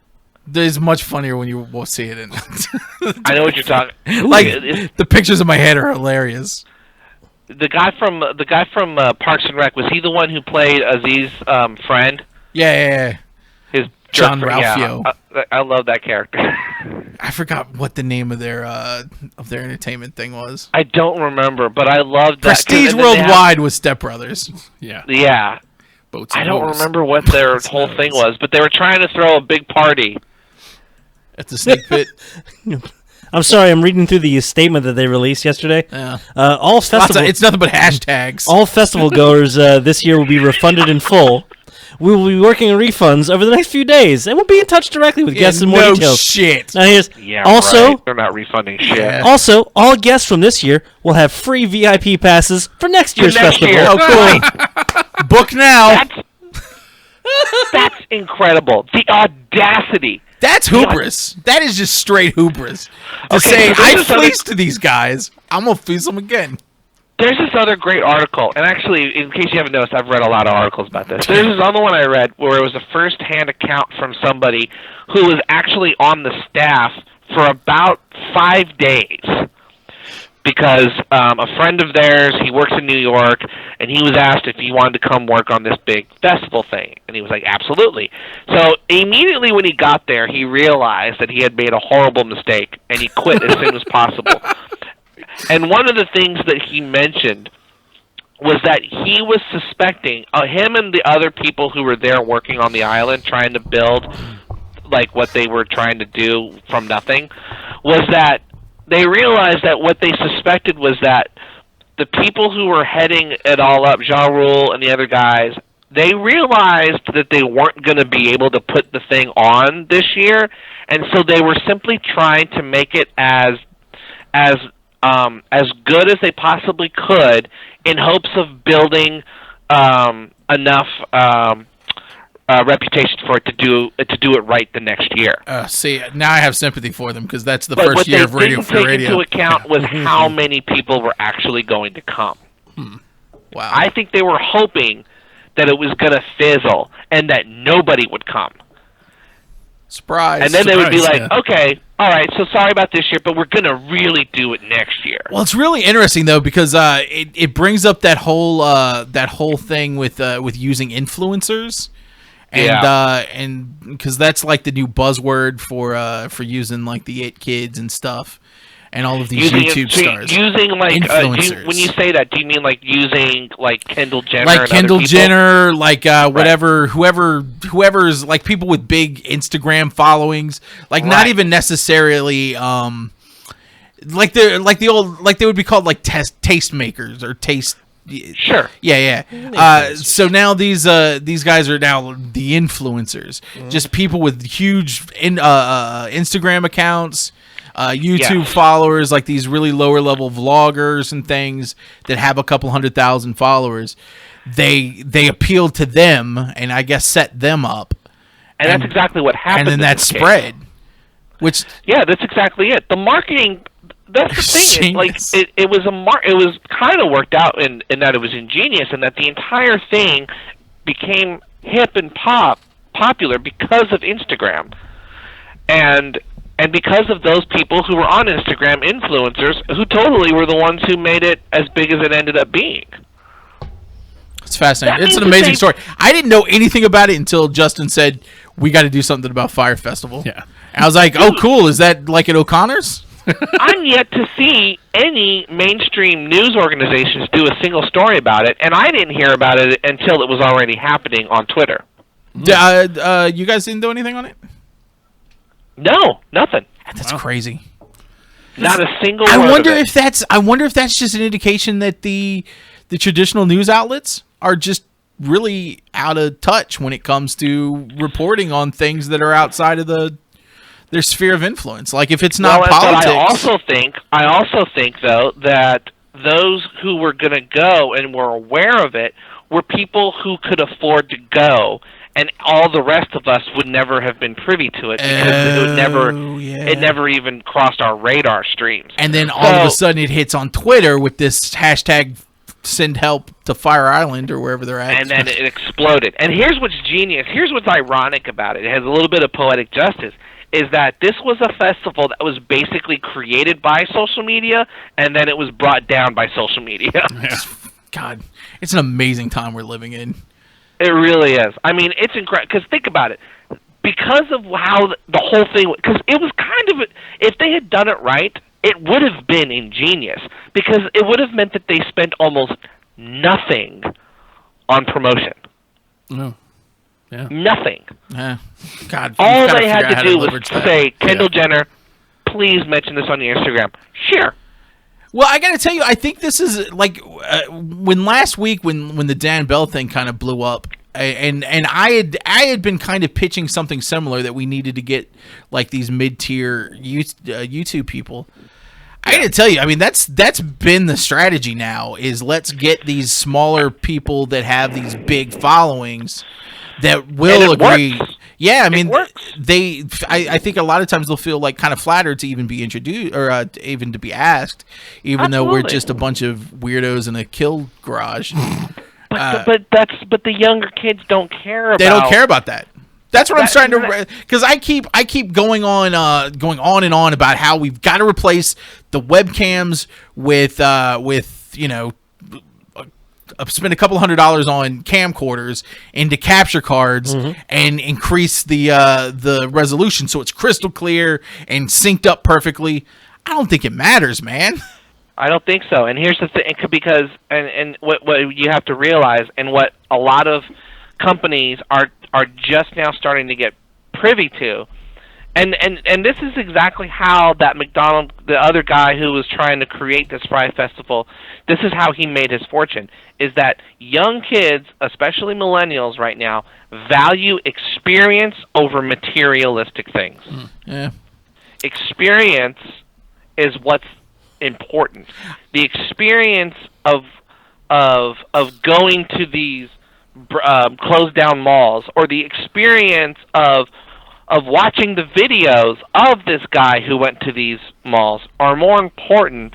S3: It's much funnier when you will see it.
S9: I know what you're talking.
S3: Like the pictures in my head are hilarious.
S9: The guy from Parks and Rec, was he the one who played Aziz's friend?
S3: Yeah.
S9: His
S3: John
S9: jerk friend?
S3: Ralphio.
S9: Yeah, I love that character.
S3: I forgot what the name of their entertainment thing was.
S9: I don't remember, but I loved that.
S3: Prestige Worldwide was Step Brothers.
S6: Yeah.
S9: Yeah.
S6: Boats
S9: I
S6: and
S9: don't
S6: hoes.
S9: remember what their whole thing was, but they were trying to throw a big party.
S3: At the Snake Pit.
S4: I'm sorry, I'm reading through the statement that they released yesterday.
S3: Yeah.
S4: All festival,
S3: It's nothing but hashtags.
S4: all festival goers this year will be refunded in full. We will be working on refunds over the next few days, and we'll be in touch directly with guests and more
S3: no
S4: details.
S3: shit.
S4: Now here's
S9: Yeah,
S4: also
S9: right. They're not refunding shit.
S3: Yeah.
S4: also all guests from this year will have free VIP passes for next year's
S9: next
S4: festival.
S9: year.
S3: Oh, cool. Book now.
S9: That's incredible. The audacity.
S3: That's hubris. That is just straight hubris. To say,
S9: so
S3: I
S9: this is
S3: fleeced these guys. I'm going to fleece them again.
S9: There's this other great article, and actually, in case you haven't noticed, I've read a lot of articles about this. There's this other one I read where it was a first-hand account from somebody who was actually on the staff for about 5 days. Because a friend of theirs, he works in New York, and he was asked if he wanted to come work on this big festival thing. And he was like, absolutely. So immediately when he got there, he realized that he had made a horrible mistake, and he quit as soon as possible. And one of the things that he mentioned was that he was suspecting, him and the other people who were there working on the island trying to build like what they were trying to do from nothing, was that they realized that what they suspected was that the people who were heading it all up, Ja Rule and the other guys, they realized that they weren't going to be able to put the thing on this year, and so they were simply trying to make it as good as they possibly could in hopes of building enough reputation for it to do it right the next year.
S3: See, now I have sympathy for them because that's the
S9: But
S3: first
S9: what
S3: year
S9: they
S3: of Radio
S9: didn't
S3: Free
S9: take
S3: Radio.
S9: into account was how many people were actually going to come.
S3: Wow.
S9: I think they were hoping that it was going to fizzle and that nobody would come.
S3: Surprise.
S9: And then they would be
S6: Surprise,
S9: like,
S6: yeah.
S9: okay, all right, so sorry about this year, but we're going to really do it next year.
S3: Well, it's really interesting though because it brings up that whole thing with using influencers, and because that's like the new buzzword for using like the it kids and stuff. And all of these YouTube stars.
S9: Using like
S3: influencers.
S9: When you say that, do you mean like using like Kendall Jenner?
S3: Like
S9: and
S3: Kendall
S9: other people?
S3: Jenner, like whatever, whoever's like people with big Instagram followings, like not even necessarily like they would be called like taste makers or taste.
S9: Sure.
S3: Yeah. So now these guys are now the influencers, just people with huge Instagram accounts. YouTube followers, like these really lower level vloggers and things that have a couple 100,000 followers, they appealed to them and I guess set them up,
S9: and that's exactly what happened.
S3: And then that spread, which
S9: that's exactly it. The marketing, that's the thing. It was kind of worked out in that it was ingenious and that the entire thing became hip and popular because of Instagram, and because of those people who were on Instagram, influencers, who totally were the ones who made it as big as it ended up being.
S3: It's fascinating. It's an amazing story. I didn't know anything about it until Justin said, we got to do something about Fire Festival.
S6: Yeah.
S3: And I was like, oh, cool. Is that like at O'Connor's?
S9: I'm yet to see any mainstream news organizations do a single story about it, and I didn't hear about it until it was already happening on Twitter.
S3: You guys didn't do anything on it?
S9: No, nothing.
S3: That's crazy.
S9: Not a single.
S3: I wonder if that's just an indication that the traditional news outlets are just really out of touch when it comes to reporting on things that are outside of their sphere of influence. Like if it's not politics.
S9: But I also think though that those who were going to go and were aware of it were people who could afford to go. And all the rest of us would never have been privy to it because it never even crossed our radar streams.
S3: And then all of a sudden it hits on Twitter with this hashtag send help to Fire Island or wherever they're at.
S9: And then it exploded. And here's what's genius. Here's what's ironic about it. It has a little bit of poetic justice. Is that this was a festival that was basically created by social media and then it was brought down by social media.
S3: Yeah. God, it's an amazing time we're living in.
S9: It really is. I mean, it's incredible. Because think about it. Because of how the whole thing... Because it was kind of... If they had done it right, it would have been ingenious. Because it would have meant that they spent almost nothing on promotion.
S6: No. Yeah.
S9: Nothing.
S3: God.
S9: All they had to do was say, Kendall Jenner, please mention this on your Instagram. Sure.
S3: Well, I got to tell you, I think this is like when last week when the Dan Bell thing kind of blew up, and I had been kind of pitching something similar that we needed to get like these mid-tier YouTube people. I got to tell you, I mean that's been the strategy now is let's get these smaller people that have these big followings that will agree.
S9: Works.
S3: Yeah, I mean, I think a lot of times they'll feel like kind of flattered to even be introduced or even to be asked, even though we're just a bunch of weirdos in a kill garage.
S9: But the younger kids don't care about.
S3: They don't care about that. That's what I'm starting to, because I keep going on and on about how we've got to replace the webcams with spend a couple $100 on camcorders into capture cards and increase the resolution so it's crystal clear and synced up perfectly. I don't think it matters, man.
S9: I don't think so. And here's the thing, because and what you have to realize, and what a lot of companies are just now starting to get privy to, and this is exactly how that McDonald, the other guy who was trying to create this Fry Festival, this is how he made his fortune, is that young kids, especially millennials right now, value experience over materialistic things.
S3: Yeah.
S9: Experience is what's important. The experience of going to these closed down malls, or the experience of watching the videos of this guy who went to these malls, are more important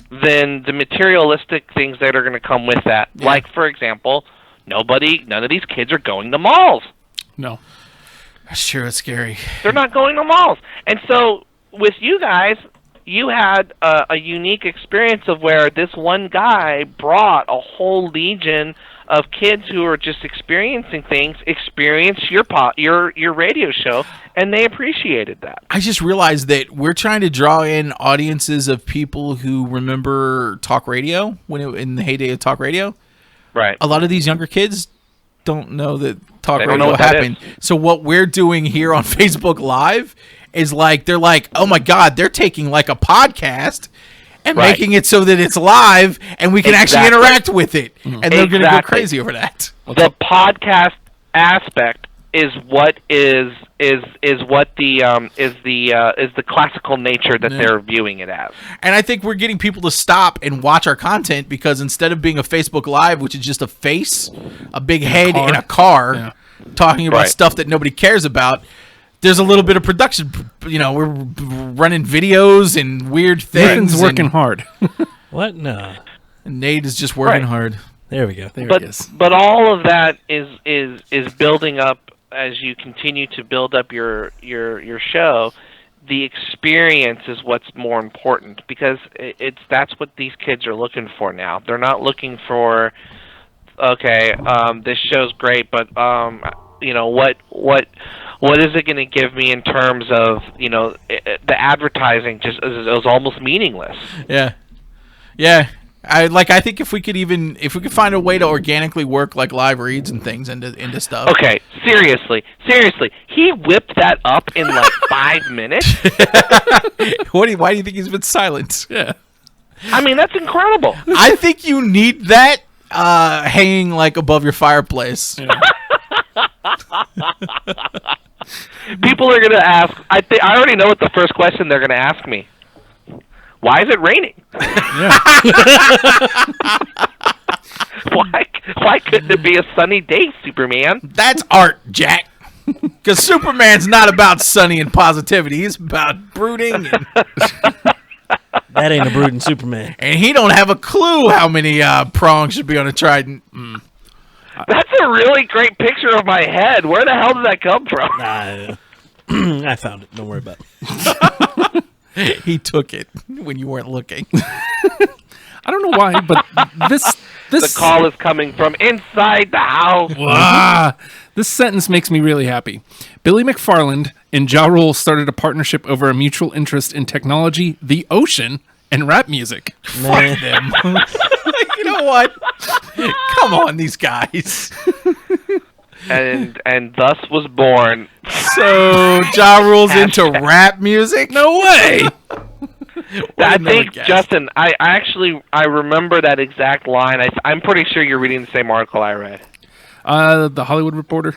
S9: than the materialistic things that are going to come with that. Yeah. Like, for example, none of these kids are going to malls.
S6: No.
S3: Sure, it's scary.
S9: They're not going to malls. And so with you guys, you had a unique experience of where this one guy brought a whole legion of kids who are just experiencing things, experience your radio show, and they appreciated that.
S3: I just realized that we're trying to draw in audiences of people who remember talk radio in the heyday of talk radio.
S9: Right.
S3: A lot of these younger kids don't know that talk
S9: They don't know
S3: radio
S9: what that
S3: happened.
S9: is.
S3: So what we're doing here on Facebook Live is they're like, oh my God, they're taking like a podcast and
S9: Right.
S3: making it so that it's live and we can actually
S9: Exactly.
S3: interact with it. And they're going to go
S9: Exactly.
S3: crazy over that.
S9: The podcast aspect is what is what is the classical nature that they're viewing it as.
S3: And I think we're getting people to stop and watch our content because instead of being a Facebook Live, which is just a face, a big head in a car talking about
S9: Right.
S3: stuff that nobody cares about, there's a little bit of production. We're running videos and weird things.
S6: Nathan's working hard.
S4: What? No.
S3: And Nate is just working
S9: Right.
S3: hard.
S4: There we go.
S9: But all of that is building up as you continue to build up your show. The experience is what's more important because that's what these kids are looking for now. They're not looking for this show's great, but what is it going to give me in terms of the advertising just is almost meaningless.
S3: Yeah. I think if we could find a way to organically work like live reads and things into stuff.
S9: Okay, seriously, he whipped that up in like 5 minutes.
S3: Why do you think he's been silent?
S6: Yeah.
S9: I mean, that's incredible.
S3: I think you need that hanging like above your fireplace.
S6: Yeah.
S9: People are gonna ask. I already know what the first question they're gonna ask me. Why is it raining? Why couldn't it be a sunny day, Superman?
S3: That's art, Jack. Because Superman's not about sunny and positivity. He's about brooding.
S4: That ain't a brooding Superman.
S3: And he don't have a clue how many prongs should be on a trident.
S9: That's a really great picture of my head. Where the hell did that come from?
S4: I found it. Don't worry about it.
S3: He took it when you weren't looking.
S6: I don't know why, but this
S9: The call is coming from inside the house.
S6: This sentence makes me really happy. Billy McFarland and Ja Rule started a partnership over a mutual interest in technology, the ocean, and rap music.
S3: Fuck them. You know what? Come on, these guys.
S9: And thus was born.
S3: So Ja Rule's into rap music?
S6: No way.
S9: I think, Justin, I remember that exact line. I'm pretty sure you're reading the same article I read.
S6: The Hollywood Reporter.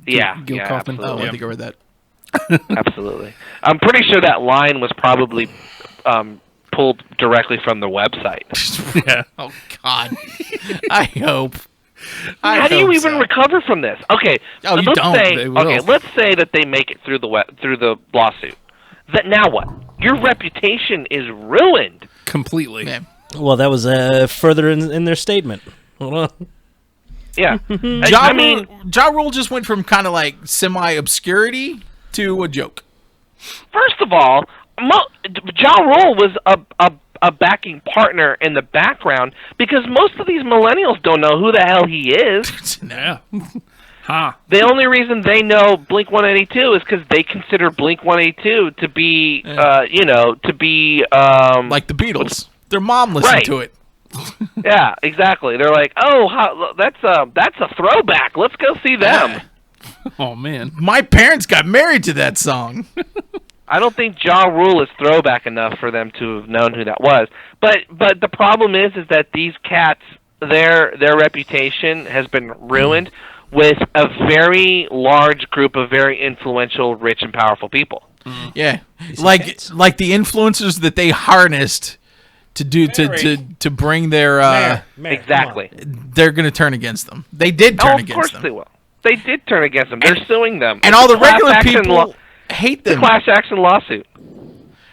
S9: Yeah,
S6: Gil
S9: yeah,
S6: Kaufman.
S9: absolutely.
S3: I think I read that.
S9: Absolutely. I'm pretty sure that line was probably pulled directly from the website.
S6: Yeah.
S3: Oh, God. I hope.
S9: How do you even recover from this? Okay,
S3: Oh, you
S9: let's
S3: don't.
S9: say
S6: They will.
S9: let's say that they make it through the lawsuit. Now what? Your reputation is ruined.
S6: Completely.
S3: Man.
S4: Well, that was further in their statement. Hold on.
S9: Yeah.
S3: Ja Rule just went from kind of like semi-obscurity to a joke.
S9: First of all, Ja Rule was a backing partner in the background because most of these millennials don't know who the hell he is.
S6: Yeah. Ha.
S9: The only reason they know Blink-182 is because they consider Blink-182 to be,
S3: like the Beatles. Their mom listened
S9: Right.
S3: to it.
S9: Yeah, exactly. They're like, oh, that's a throwback. Let's go see them.
S6: Oh, man.
S3: My parents got married to that song.
S9: I don't think Ja Rule is throwback enough for them to have known who that was. But the problem is that these cats, their reputation has been ruined with a very large group of very influential, rich, and powerful people.
S3: Yeah, like the influencers that they harnessed to do to bring their
S9: Exactly.
S3: they're going to turn against them. They did turn
S9: Of
S3: against
S9: course
S3: them.
S9: they will. They did turn against them. They're suing them.
S3: And all the
S9: Class
S3: regular
S9: action
S3: people hate
S9: The
S3: them.
S9: class action lawsuit.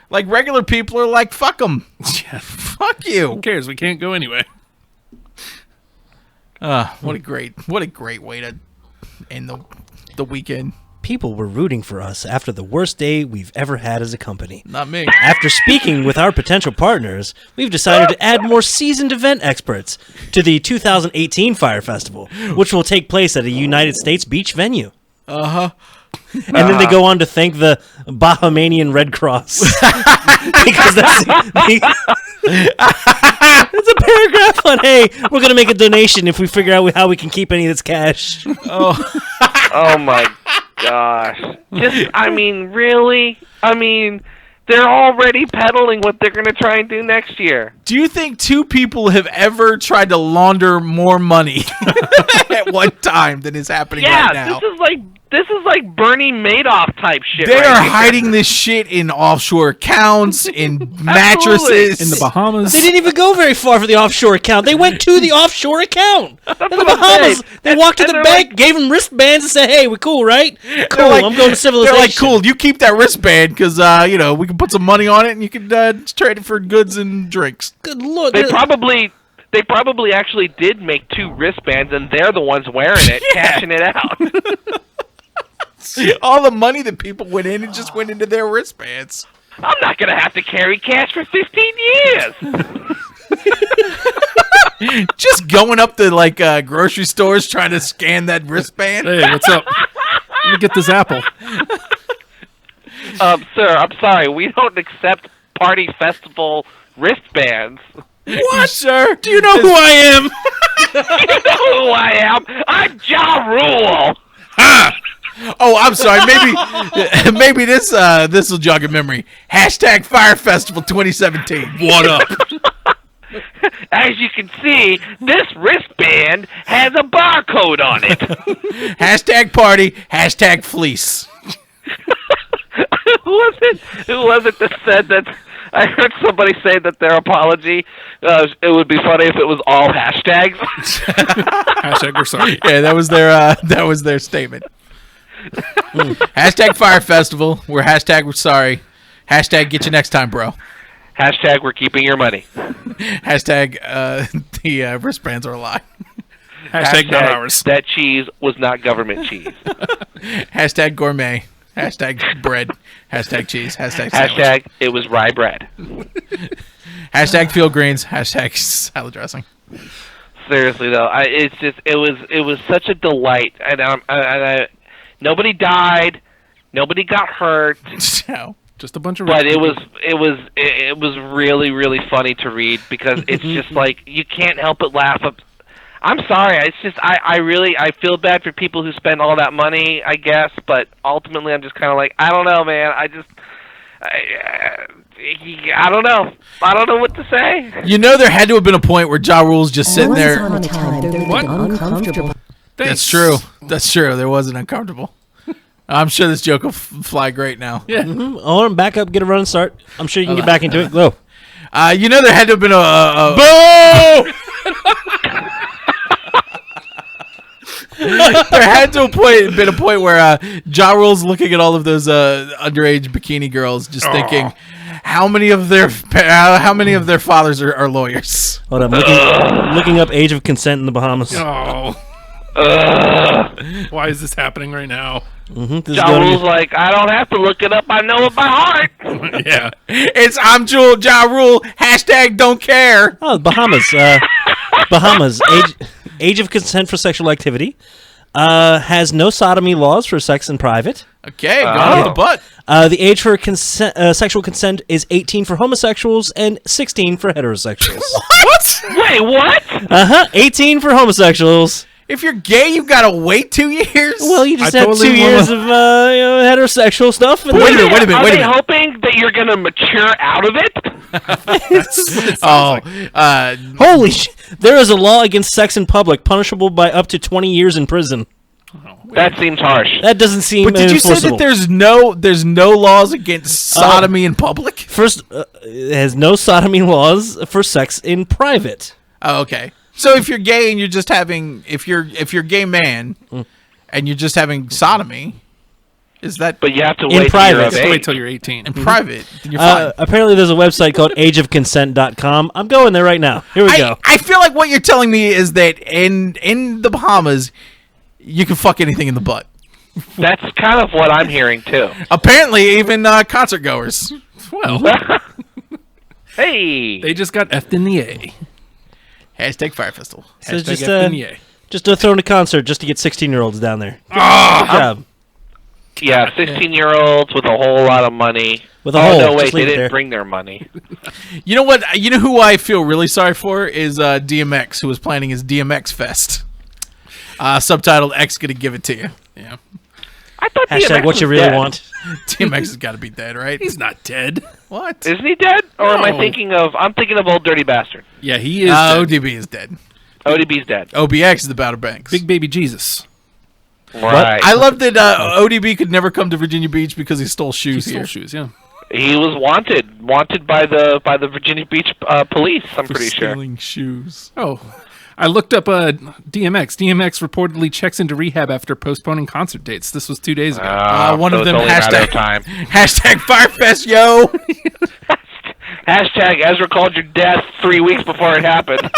S3: Like regular people are like, fuck them.
S6: Yeah.
S3: Fuck you.
S6: Who cares? We can't go anyway.
S3: What a great way to end the weekend.
S4: people were rooting for us after the worst day we've ever had as a company.
S3: Not me.
S4: After speaking with our potential partners, we've decided to add more seasoned event experts to the 2018 Fire Festival, which will take place at a United States beach venue.
S3: Uh-huh.
S4: And then they go on to thank the Bahamian Red Cross. Because that's it's a paragraph on, hey, we're going to make a donation if we figure out how we can keep any of this cash.
S9: Oh my gosh. Really? They're already peddling what they're going to try and do next year.
S3: Do you think two people have ever tried to launder more money at one time than is happening right now?
S9: This is like Bernie Madoff type shit.
S3: They
S9: right
S3: are
S9: here.
S3: hiding this shit in offshore accounts, in mattresses.
S6: In the Bahamas.
S4: They didn't even go very far for the offshore account. They went to the offshore account. In the Bahamas. They walked to the bank, gave them wristbands, and said, hey, we're cool, right? Cool, I'm going to civilization.
S3: They're like, cool, you keep that wristband because, we can put some money on it and you can trade it for goods and drinks.
S4: Good Lord.
S9: They probably actually did make 2 wristbands, and they're the ones wearing it, cashing it out.
S3: All the money that people went in, it just went into their wristbands.
S9: I'm not going to have to carry cash for 15 years.
S3: Just going up to, grocery stores trying to scan that wristband.
S6: Hey, what's up? Let me get this apple.
S9: Sir, I'm sorry. We don't accept party festival wristbands.
S3: What, sir?
S4: Do you know who I am?
S9: You know who I am? I'm Ja Rule.
S3: Oh, I'm sorry. Maybe this will jog a memory. # Fire Festival 2017. What up?
S9: As you can see, this wristband has a barcode on it.
S3: # party. # fleece.
S9: Who was it that said that? I heard somebody say that their apology, it would be funny if it was all hashtags.
S6: # we're sorry.
S3: Yeah, that was their statement. # Fire Festival. We're # we're sorry. # get you next time, bro.
S9: # we're keeping your money.
S3: # the wristbands are a lie.
S6: # not ours.
S9: That cheese was not government cheese.
S3: # gourmet. # bread. # cheese. # sandwich.
S9: # it was rye bread.
S3: # field greens. # salad dressing.
S9: Seriously though, it was such a delight, and nobody died, nobody got hurt.
S3: No.
S6: Just a bunch of.
S9: But it was really, really funny to read because it's just like you can't help but laugh. I'm sorry. It's just I feel bad for people who spend all that money, I guess. But ultimately, I'm just kind of like, I don't know, man. I don't know. I don't know what to say.
S3: You know, there had to have been a point where Ja Rule's just sitting there.
S6: What?
S10: Uncomfortable.
S3: That's true. That's true. There wasn't uncomfortable. I'm sure this joke will fly great now.
S6: Yeah.
S4: Mm-hmm. Oh, back up, get a run start. I'm sure you can get back into it. Go.
S3: You know, there had to have been a
S6: Boo!
S3: there had to have been a point where Ja Rule's looking at all of those underage bikini girls, just thinking, how many of their fathers are lawyers?
S4: Hold on, looking up age of consent in the Bahamas.
S6: Oh. Why is this happening right now?
S9: Ja Rule's like, I don't have to look it up. I know it by heart.
S6: Yeah.
S3: I'm Ja Rule. # don't care.
S4: Oh, Bahamas. Bahamas. Age of consent for sexual activity. Has no sodomy laws for sex in private.
S3: Okay, go on with the butt.
S4: The age for sexual consent is 18 for homosexuals and 16 for heterosexuals.
S3: What?
S9: Wait, what?
S4: 18 for homosexuals.
S3: If you're gay, you've got to wait 2 years?
S4: Well, you just have 2 years of heterosexual stuff. And
S3: Wait a minute.
S9: Are they hoping that you're going to mature out of it?
S4: Holy shit. There is a law against sex in public, punishable by up to 20 years in prison.
S9: That seems harsh.
S4: That doesn't seem
S3: But did you say that there's no laws against sodomy in public?
S4: First, it has no sodomy laws for sex in private.
S3: Oh, okay. So if you're gay and you're just having, if you're a gay man and you're just having sodomy, is that?
S9: But you have to
S4: wait
S6: wait till you're 18.
S3: In private, then you're fine.
S4: Apparently, there's a website called ageofconsent.com. I'm going there right now. Here we go.
S3: I feel like what you're telling me is that in the Bahamas, you can fuck anything in the butt.
S9: That's kind of what I'm hearing too.
S3: Apparently, even concert goers.
S6: Well,
S9: hey,
S6: they just got F'd in the A.
S3: Hashtag Fire Festival.
S4: So
S6: Hashtag F'd in the A.
S4: just throwing a concert just to get 16-year-olds down there. Good job.
S9: Yeah, 16-year-olds with a whole lot of money.
S4: With a hole.
S9: No, wait,
S4: Just
S9: they
S4: leave it
S9: didn't
S4: there.
S9: bring their money.
S3: You know what? You know who I feel really sorry for is DMX, who was planning his DMX Fest. Subtitled X Gonna Give It To You.
S6: Yeah.
S9: I thought
S4: Hashtag
S9: DMX
S4: what you
S9: was
S4: really
S9: dead.
S4: want.
S3: DMX has got to be dead, right?
S6: He's not dead.
S3: What?
S9: Isn't he dead? Or am I
S6: No.
S9: thinking of? I'm thinking of Old Dirty Bastard.
S6: Yeah, he is dead.
S3: ODB is dead.
S9: ODB's dead.
S3: OBX is the Outer Banks.
S6: Big baby Jesus.
S9: Right.
S3: I love that ODB could never come to Virginia Beach because he stole shoes
S6: He
S3: here.
S6: stole shoes, yeah.
S9: He was wanted by the Virginia Beach police. I'm
S3: For
S9: pretty sure.
S3: stealing shoes.
S6: Oh, I looked up DMX. DMX reportedly checks into rehab after postponing concert dates. This was 2 days ago.
S3: One
S9: so
S3: of
S9: it's
S3: them
S9: only a matter of
S3: hashtag,
S9: time.
S3: hashtag Firefest, yo.
S9: Hashtag Ezra called your death 3 weeks before it happened.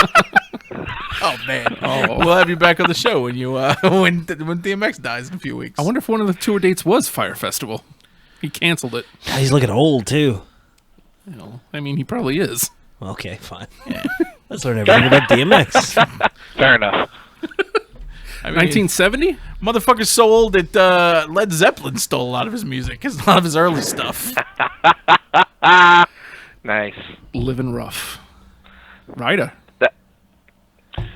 S3: Oh man, we'll have you back on the show when you when DMX dies in a few weeks.
S6: I wonder if one of the tour dates was Fire Festival. He canceled it.
S4: God, he's looking old, too.
S6: You know, I mean, he probably is.
S4: Okay, fine. Let's learn everything about DMX.
S9: Fair enough.
S3: I mean,
S6: 1970?
S3: motherfucker's so old that Led Zeppelin stole a lot of his music, a lot of his early stuff.
S9: Nice.
S6: Living rough. Ryder.
S4: The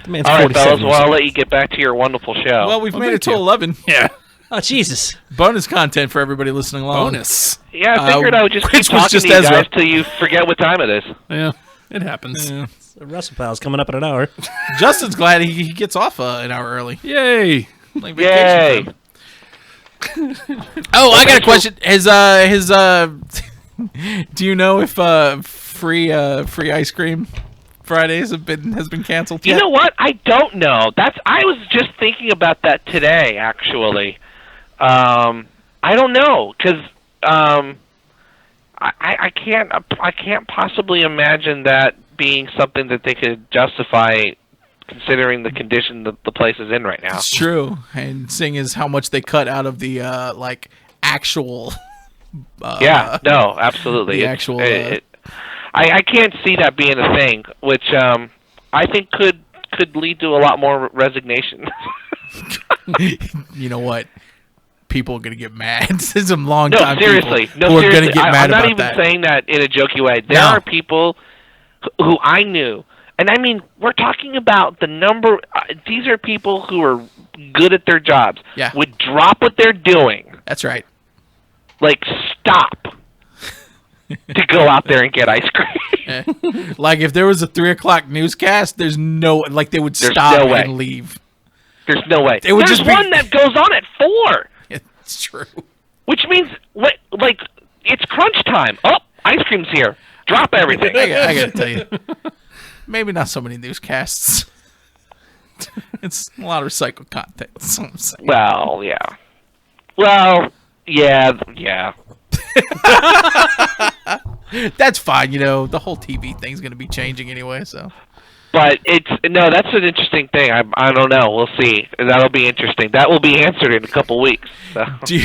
S4: man's
S9: All right,
S4: 47
S9: fellas.
S4: years
S9: Well, I'll
S4: old.
S9: let you get back to your wonderful show.
S3: Well, we've made it
S6: thank
S3: to
S6: you.
S3: 11.
S6: Yeah.
S4: Oh, Jesus.
S3: Bonus content for everybody listening along.
S6: Bonus.
S9: yeah, I figured I would just keep
S3: which was
S9: talking
S3: just
S9: to you
S3: Ezra.
S9: guys till you forget what time it is.
S6: Yeah, it happens.
S3: Yeah.
S4: The Russell Pal's coming up in an hour.
S3: Justin's glad he gets off an hour early.
S6: Yay.
S3: Like vacation
S9: Yay.
S3: time. Oh, I got a question. Do you know if free ice cream Fridays has been canceled
S9: You
S3: yet?
S9: know what? I don't know. I was just thinking about that today, actually. I don't know because I can't possibly imagine that being something that they could justify, considering the condition that the place is in right now.
S3: It's true, and seeing as how much they cut out of the like actual.
S9: Yeah. No. Absolutely.
S3: The
S9: It's-
S3: actual.
S9: I can't see that being a thing, which I think could lead to a lot more resignation.
S3: You know what? People are gonna get mad. There's some long
S9: No,
S3: time
S9: seriously.
S3: people
S9: No,
S3: who are
S9: seriously.
S3: gonna get mad
S9: I'm not
S3: about
S9: even
S3: that.
S9: saying that in a jokey way. There
S3: No.
S9: are people who I knew, and I mean, we're talking about the number. These are people who are good at their jobs.
S3: Yeah.
S9: Would drop what they're doing,
S3: That's right.
S9: like stop, to go out there and get ice cream.
S3: Like if there was a 3:00 newscast, there's no like they would
S9: There's
S3: stop
S9: no way.
S3: and leave.
S9: There's no way.
S3: It would
S9: There's
S3: just be-
S9: one that goes on at 4.
S3: It's true.
S9: Which means, like, it's crunch time. Oh, ice cream's here. Drop everything.
S3: I gotta tell you, maybe not so many newscasts. It's a lot of recycled content. That's what I'm saying.
S9: Well, yeah. Well, yeah.
S3: That's fine. You know, the whole TV thing's gonna be changing anyway. So
S9: But that's an interesting thing. I don't know. We'll see. That'll be interesting. That will be answered in a couple weeks. So.
S3: do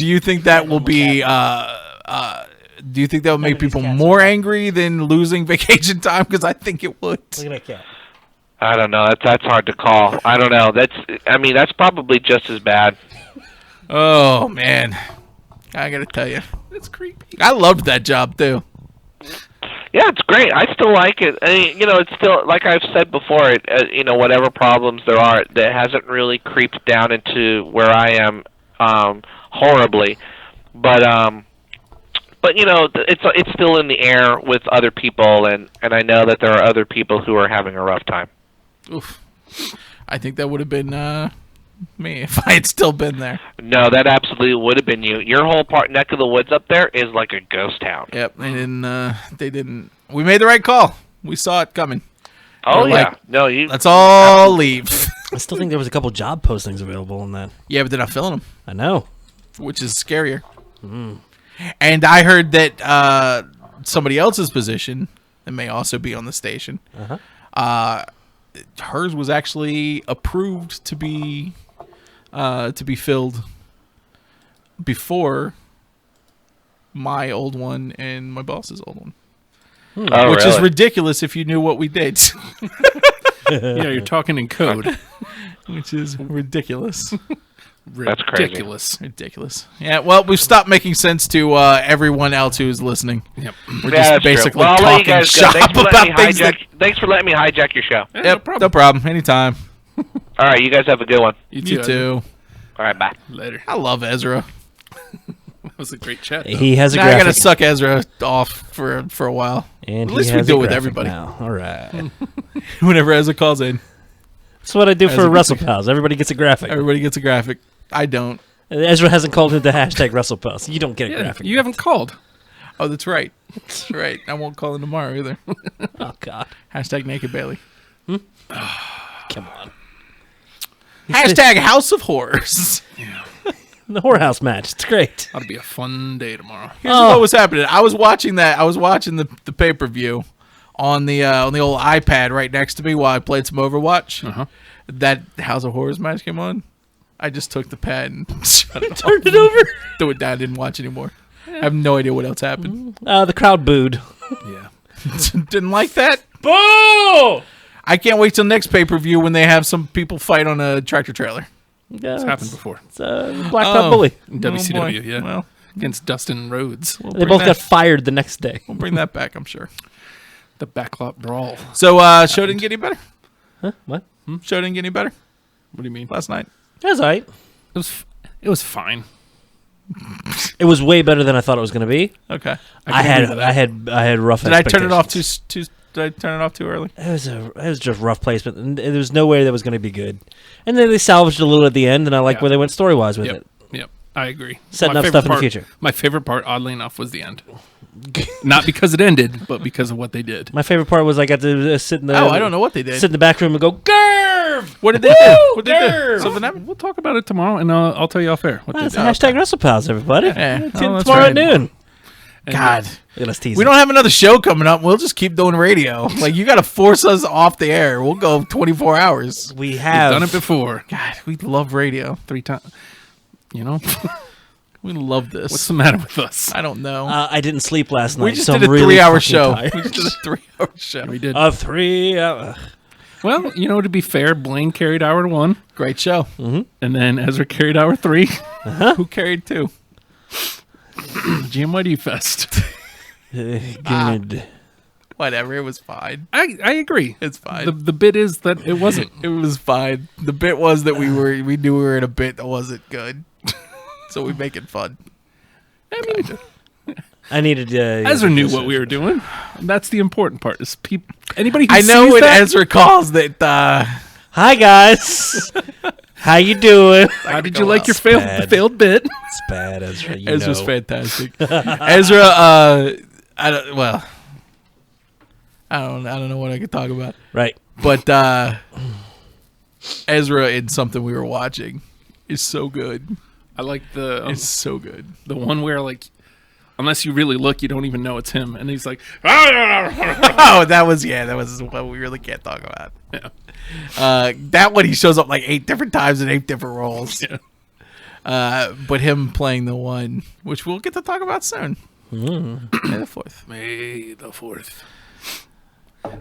S3: you think that will be? Do you think that will make people more angry than losing vacation time? Because I think it would.
S4: Look at that cat.
S9: I don't know. That's hard to call. I don't know. That's probably just as bad.
S3: Oh man, I gotta tell you,
S6: It's creepy.
S3: I loved that job too.
S9: Yeah, it's great. I still like it. I mean, it's still, like I've said before, whatever problems there are, that hasn't really creeped down into where I am horribly. But it's still in the air with other people, and I know that there are other people who are having a rough time.
S3: Oof. I think that would have been me if I had still been there.
S9: No, that absolutely would have been you. Your whole neck of the woods up there is like a ghost town.
S3: Yep, they didn't. We made the right call. We saw it coming.
S9: Oh,
S3: We're
S9: yeah.
S3: like,
S9: No, you.
S3: Let's all leave.
S4: I still think there was a couple job postings available in that.
S3: Yeah, but they're not filling them,
S4: I know.
S3: which is scarier. And I heard that somebody else's position, that may also be on the station, hers was actually approved to be filled before my old one and my boss's old one.
S9: Oh,
S3: Which is
S9: really?
S3: ridiculous if you knew what we did.
S6: Yeah, you're talking in code.
S3: Which is ridiculous.
S9: That's crazy.
S6: Ridiculous.
S3: Ridiculous. Yeah, well, we've stopped making sense to everyone else who's listening.
S6: Yep.
S3: We're
S9: Yeah,
S3: just
S9: that's true.
S3: basically
S9: Well, I'll let you
S3: talking
S9: guys go.
S3: shop
S9: Thanks for
S3: about
S9: letting me
S3: things that...
S9: Thanks for letting me hijack your show.
S3: Yep, no problem. Anytime.
S9: All right, you guys have a good one.
S3: You too.
S9: All right, bye.
S6: Later.
S3: I love Ezra.
S6: That was a great chat. Though.
S4: He has a
S3: Now I
S4: graphic.
S3: gotta suck Ezra off for a while.
S4: And
S3: At least
S4: he
S3: we
S4: has
S3: do
S4: a
S3: it with
S4: graphic
S3: everybody.
S4: now. All right.
S3: Whenever Ezra calls in,
S4: That's what I do for
S3: Ezra gets
S4: Russell Pals. Everybody gets a graphic.
S3: everybody gets a graphic. I don't.
S4: Ezra hasn't called it the hashtag Russell Pals. You don't get a
S6: Yeah,
S4: graphic.
S6: you haven't called.
S3: Oh, that's right. That's right. I won't call in tomorrow either.
S4: Oh, God.
S3: Hashtag Naked Bailey.
S4: Come on.
S3: Hashtag House of Horrors.
S4: The whorehouse match. It's great.
S6: That'll be a fun day tomorrow.
S3: Here's what was happening. I was watching that. I was watching the pay-per-view on the old iPad right next to me while I played some Overwatch.
S6: Uh-huh.
S3: That House of Horrors match came on. I just took the pad and shut it off.
S4: Turned it over.
S3: Threw it down. I didn't watch anymore. I have no idea what else happened.
S4: The crowd booed.
S6: Yeah.
S3: Didn't like that.
S4: Boo!
S3: I can't wait till next pay-per-view when they have some people fight on a tractor trailer.
S4: Yeah,
S6: It's happened before.
S4: It's Blacktop Bully.
S6: In
S3: boy.
S6: WCW, yeah.
S3: Well,
S6: Against Dustin Rhodes.
S3: we'll
S4: They
S3: bring
S4: both
S3: that-
S4: got fired the next day.
S3: We'll bring that back, I'm sure.
S6: The backlot brawl.
S3: So, show didn't get any better?
S4: Huh? What?
S3: Show didn't get any better
S6: What do you mean?
S3: last night?
S4: That's all right.
S6: It was fine.
S4: It was way better than I thought it was going to be.
S3: Okay.
S4: I had rough.
S3: Did I turn it off
S4: expectations.
S3: Did I turn it off too early?
S4: It was just rough placement, and there was no way that was going to be good. And then they salvaged a little at the end, and I like
S6: Yeah.
S4: where they went story wise with
S6: Yep.
S4: it.
S6: Yep. I agree.
S4: Setting
S6: My
S4: up
S6: favorite
S4: stuff in the future.
S6: My favorite part, oddly enough, was the end. Not because it ended, but because of what they did.
S4: My favorite part was I got to sit in the
S3: Oh, I don't know what they did.
S4: sit in the back room and go Gerv.
S3: What did they do? What did they do?
S4: Gerv!
S3: Something happened?
S6: We'll talk about it tomorrow, and I'll tell you off air what they
S4: That's
S6: did.
S4: hashtag WrestlePals, everybody.
S3: Yeah. Oh, that's
S4: Tomorrow
S3: right.
S4: at noon.
S6: And,
S3: God.
S4: Look at us teasing.
S3: We don't have another show coming up. We'll just keep doing radio. Like, you got to force us off the air. We'll go 24 hours.
S4: We
S6: We've
S4: have
S6: done it before.
S3: God, we love radio.
S6: 3 times. You know?
S3: We love this.
S6: What's the matter with us?
S3: I don't know.
S4: I didn't sleep last night.
S3: we just
S4: so
S3: did
S4: I'm
S3: a
S4: really
S3: 3-hour
S4: fucking
S3: show.
S4: tired.
S3: We just did a 3-hour show.
S6: We did.
S4: 3 hour.
S6: Well, you know, to be fair, Blaine carried hour 1,
S3: Great show.
S6: and then Ezra carried hour 3.
S3: Who carried 2?
S6: GMYDFest.
S4: Good.
S3: Whatever. It was fine.
S6: I agree.
S3: It's fine.
S6: The bit is that it wasn't.
S3: It was fine. The bit was that we knew we were in a bit that wasn't good. So we make it fun.
S6: I mean,
S4: I needed.
S6: Ezra knew what we were doing. That's the important part. Is anybody who
S3: I know
S6: sees
S3: when
S6: that,
S3: Ezra calls that
S4: Hi guys, how you doing?
S6: how did you like your failed bit?
S4: It's bad, Ezra. You
S3: Ezra's
S4: know.
S3: fantastic. Ezra, I don't know what I could talk about.
S4: Right.
S3: But Ezra in something we were watching is so good.
S6: I like the
S3: It's so good.
S6: the one where like, unless you really look, you don't even know it's him, and he's like,
S3: Oh, that was what we really can't talk about.
S6: Yeah.
S3: That one he shows up like 8 different times in 8 different roles.
S6: Yeah.
S3: But him playing the one, which we'll get to talk about soon. May the 4th.
S6: May the 4th.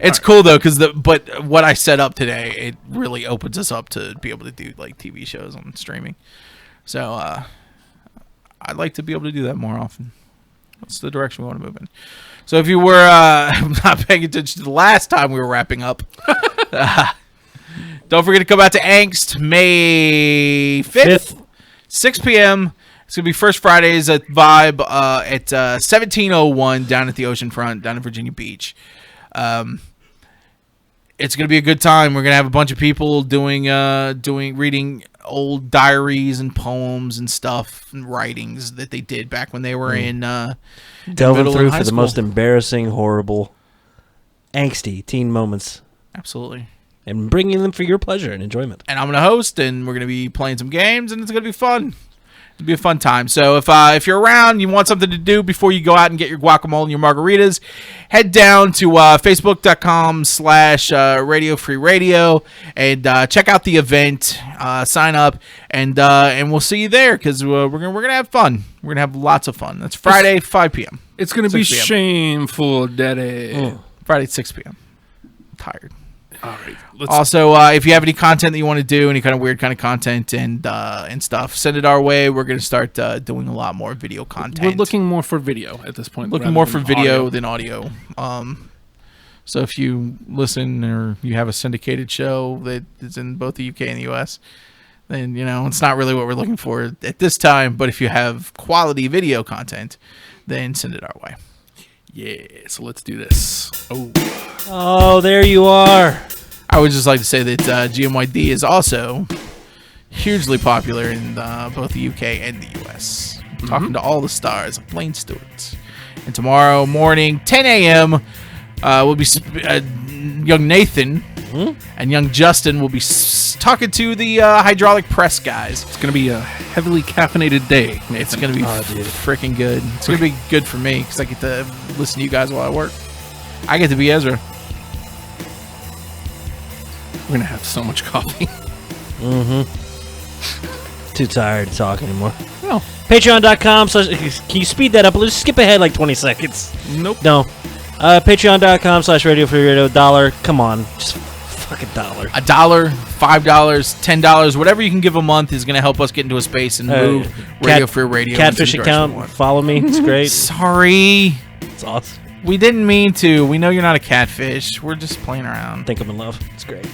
S3: It's cool though, but what I set up today, it really opens us up to be able to do like TV shows on streaming. So I'd like to be able to do that more often. That's the direction we want to move in. So if you were not paying attention to the last time we were wrapping up, don't forget to come out to Angst May 5th, 6 p.m. It's going to be First Fridays at Vibe at 1701 down at the oceanfront, down in Virginia Beach. It's going to be a good time. We're going to have a bunch of people reading old diaries and poems and stuff and writings that they did back when they were in
S4: Delving
S3: middle
S4: through
S3: and
S4: for
S3: high
S4: the
S3: school.
S4: most embarrassing, horrible, angsty teen moments
S3: Absolutely.
S4: and bringing them for your pleasure and enjoyment.
S3: And I'm going to host, and we're going to be playing some games, and it's going to be fun. It'll be a fun time. So if you're around, you want something to do before you go out and get your guacamole and your margaritas, head down to facebook.com/Radio Free Radio and check out the event. Sign up and we'll see you there because we're gonna have fun. We're gonna have lots of fun. That's Friday, 5 p.m.
S6: It's gonna be Shameful Daddy.
S3: Friday at 6 p.m. I'm tired.
S6: All right.
S3: Also, if you have any content that you want to do, any kind of weird kind of content and stuff, send it our way. We're going to start doing a lot more video content.
S6: We're looking more for video at this point.
S3: Looking more for video than audio. So if you listen or you have a syndicated show that is in both the UK and the US, then, it's not really what we're looking for at this time. But if you have quality video content, then send it our way.
S6: Yeah, so let's do this.
S4: Oh, there you are.
S3: I would just like to say that GMYD is also hugely popular in both the UK and the US. Talking to all the stars like Blaine Stewart. And tomorrow morning, 10 a.m., will be young Nathan and young Justin will be talking to the hydraulic press guys.
S6: It's going to be a heavily caffeinated day, Nathan.
S3: It's going to be freaking good. It's going to be good for me because I get to listen to you guys while I work. I get to be Ezra.
S6: We're going to have so much coffee.
S4: Too tired to talk anymore.
S6: No.
S4: Patreon.com. Can you speed that up? Let's skip ahead like 20 seconds.
S6: Nope.
S4: No. Patreon.com/Radio Free Radio. $1. Come on. Just fucking $1.
S3: $1, $5, $10, whatever you can give a month is going to help us get into a space and move Radio Free Radio.
S4: Catfish account. Follow me. It's great.
S3: Sorry.
S4: It's awesome.
S3: We didn't mean to. We know you're not a catfish. We're just playing around.
S4: Think I'm in love. It's great.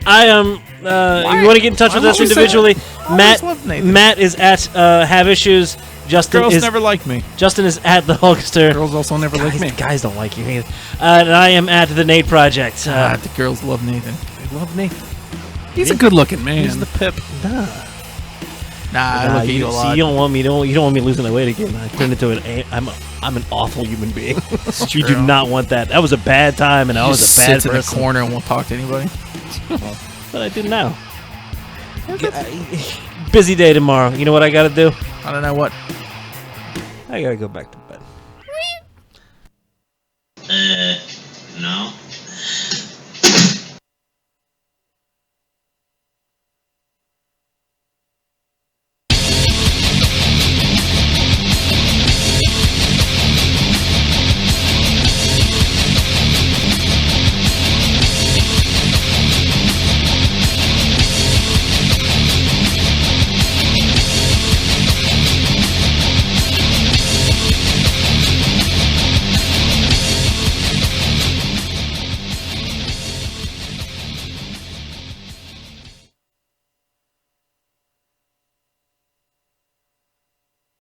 S4: I am. You want to get in touch with us individually? Matt is at Have Issues. Justin
S3: Girls
S4: is
S3: never like me.
S4: Justin is at the Hulkster.
S6: Girls also never like me.
S4: Guys don't like you either. And I am at the Nate Project.
S3: The girls love Nathan.
S6: They love Nathan. He's a good-looking man.
S3: He's the pip. Nah, I look at you a lot.
S4: You don't want me. You don't want me losing the weight again. I turned into I'm an awful human being. You do not want that. That was a bad time, and I was a bad person.
S3: Sits in a corner and won't talk to anybody.
S4: But I do now. Busy day tomorrow. You know what I got to do?
S3: I don't know what.
S4: I got to go back to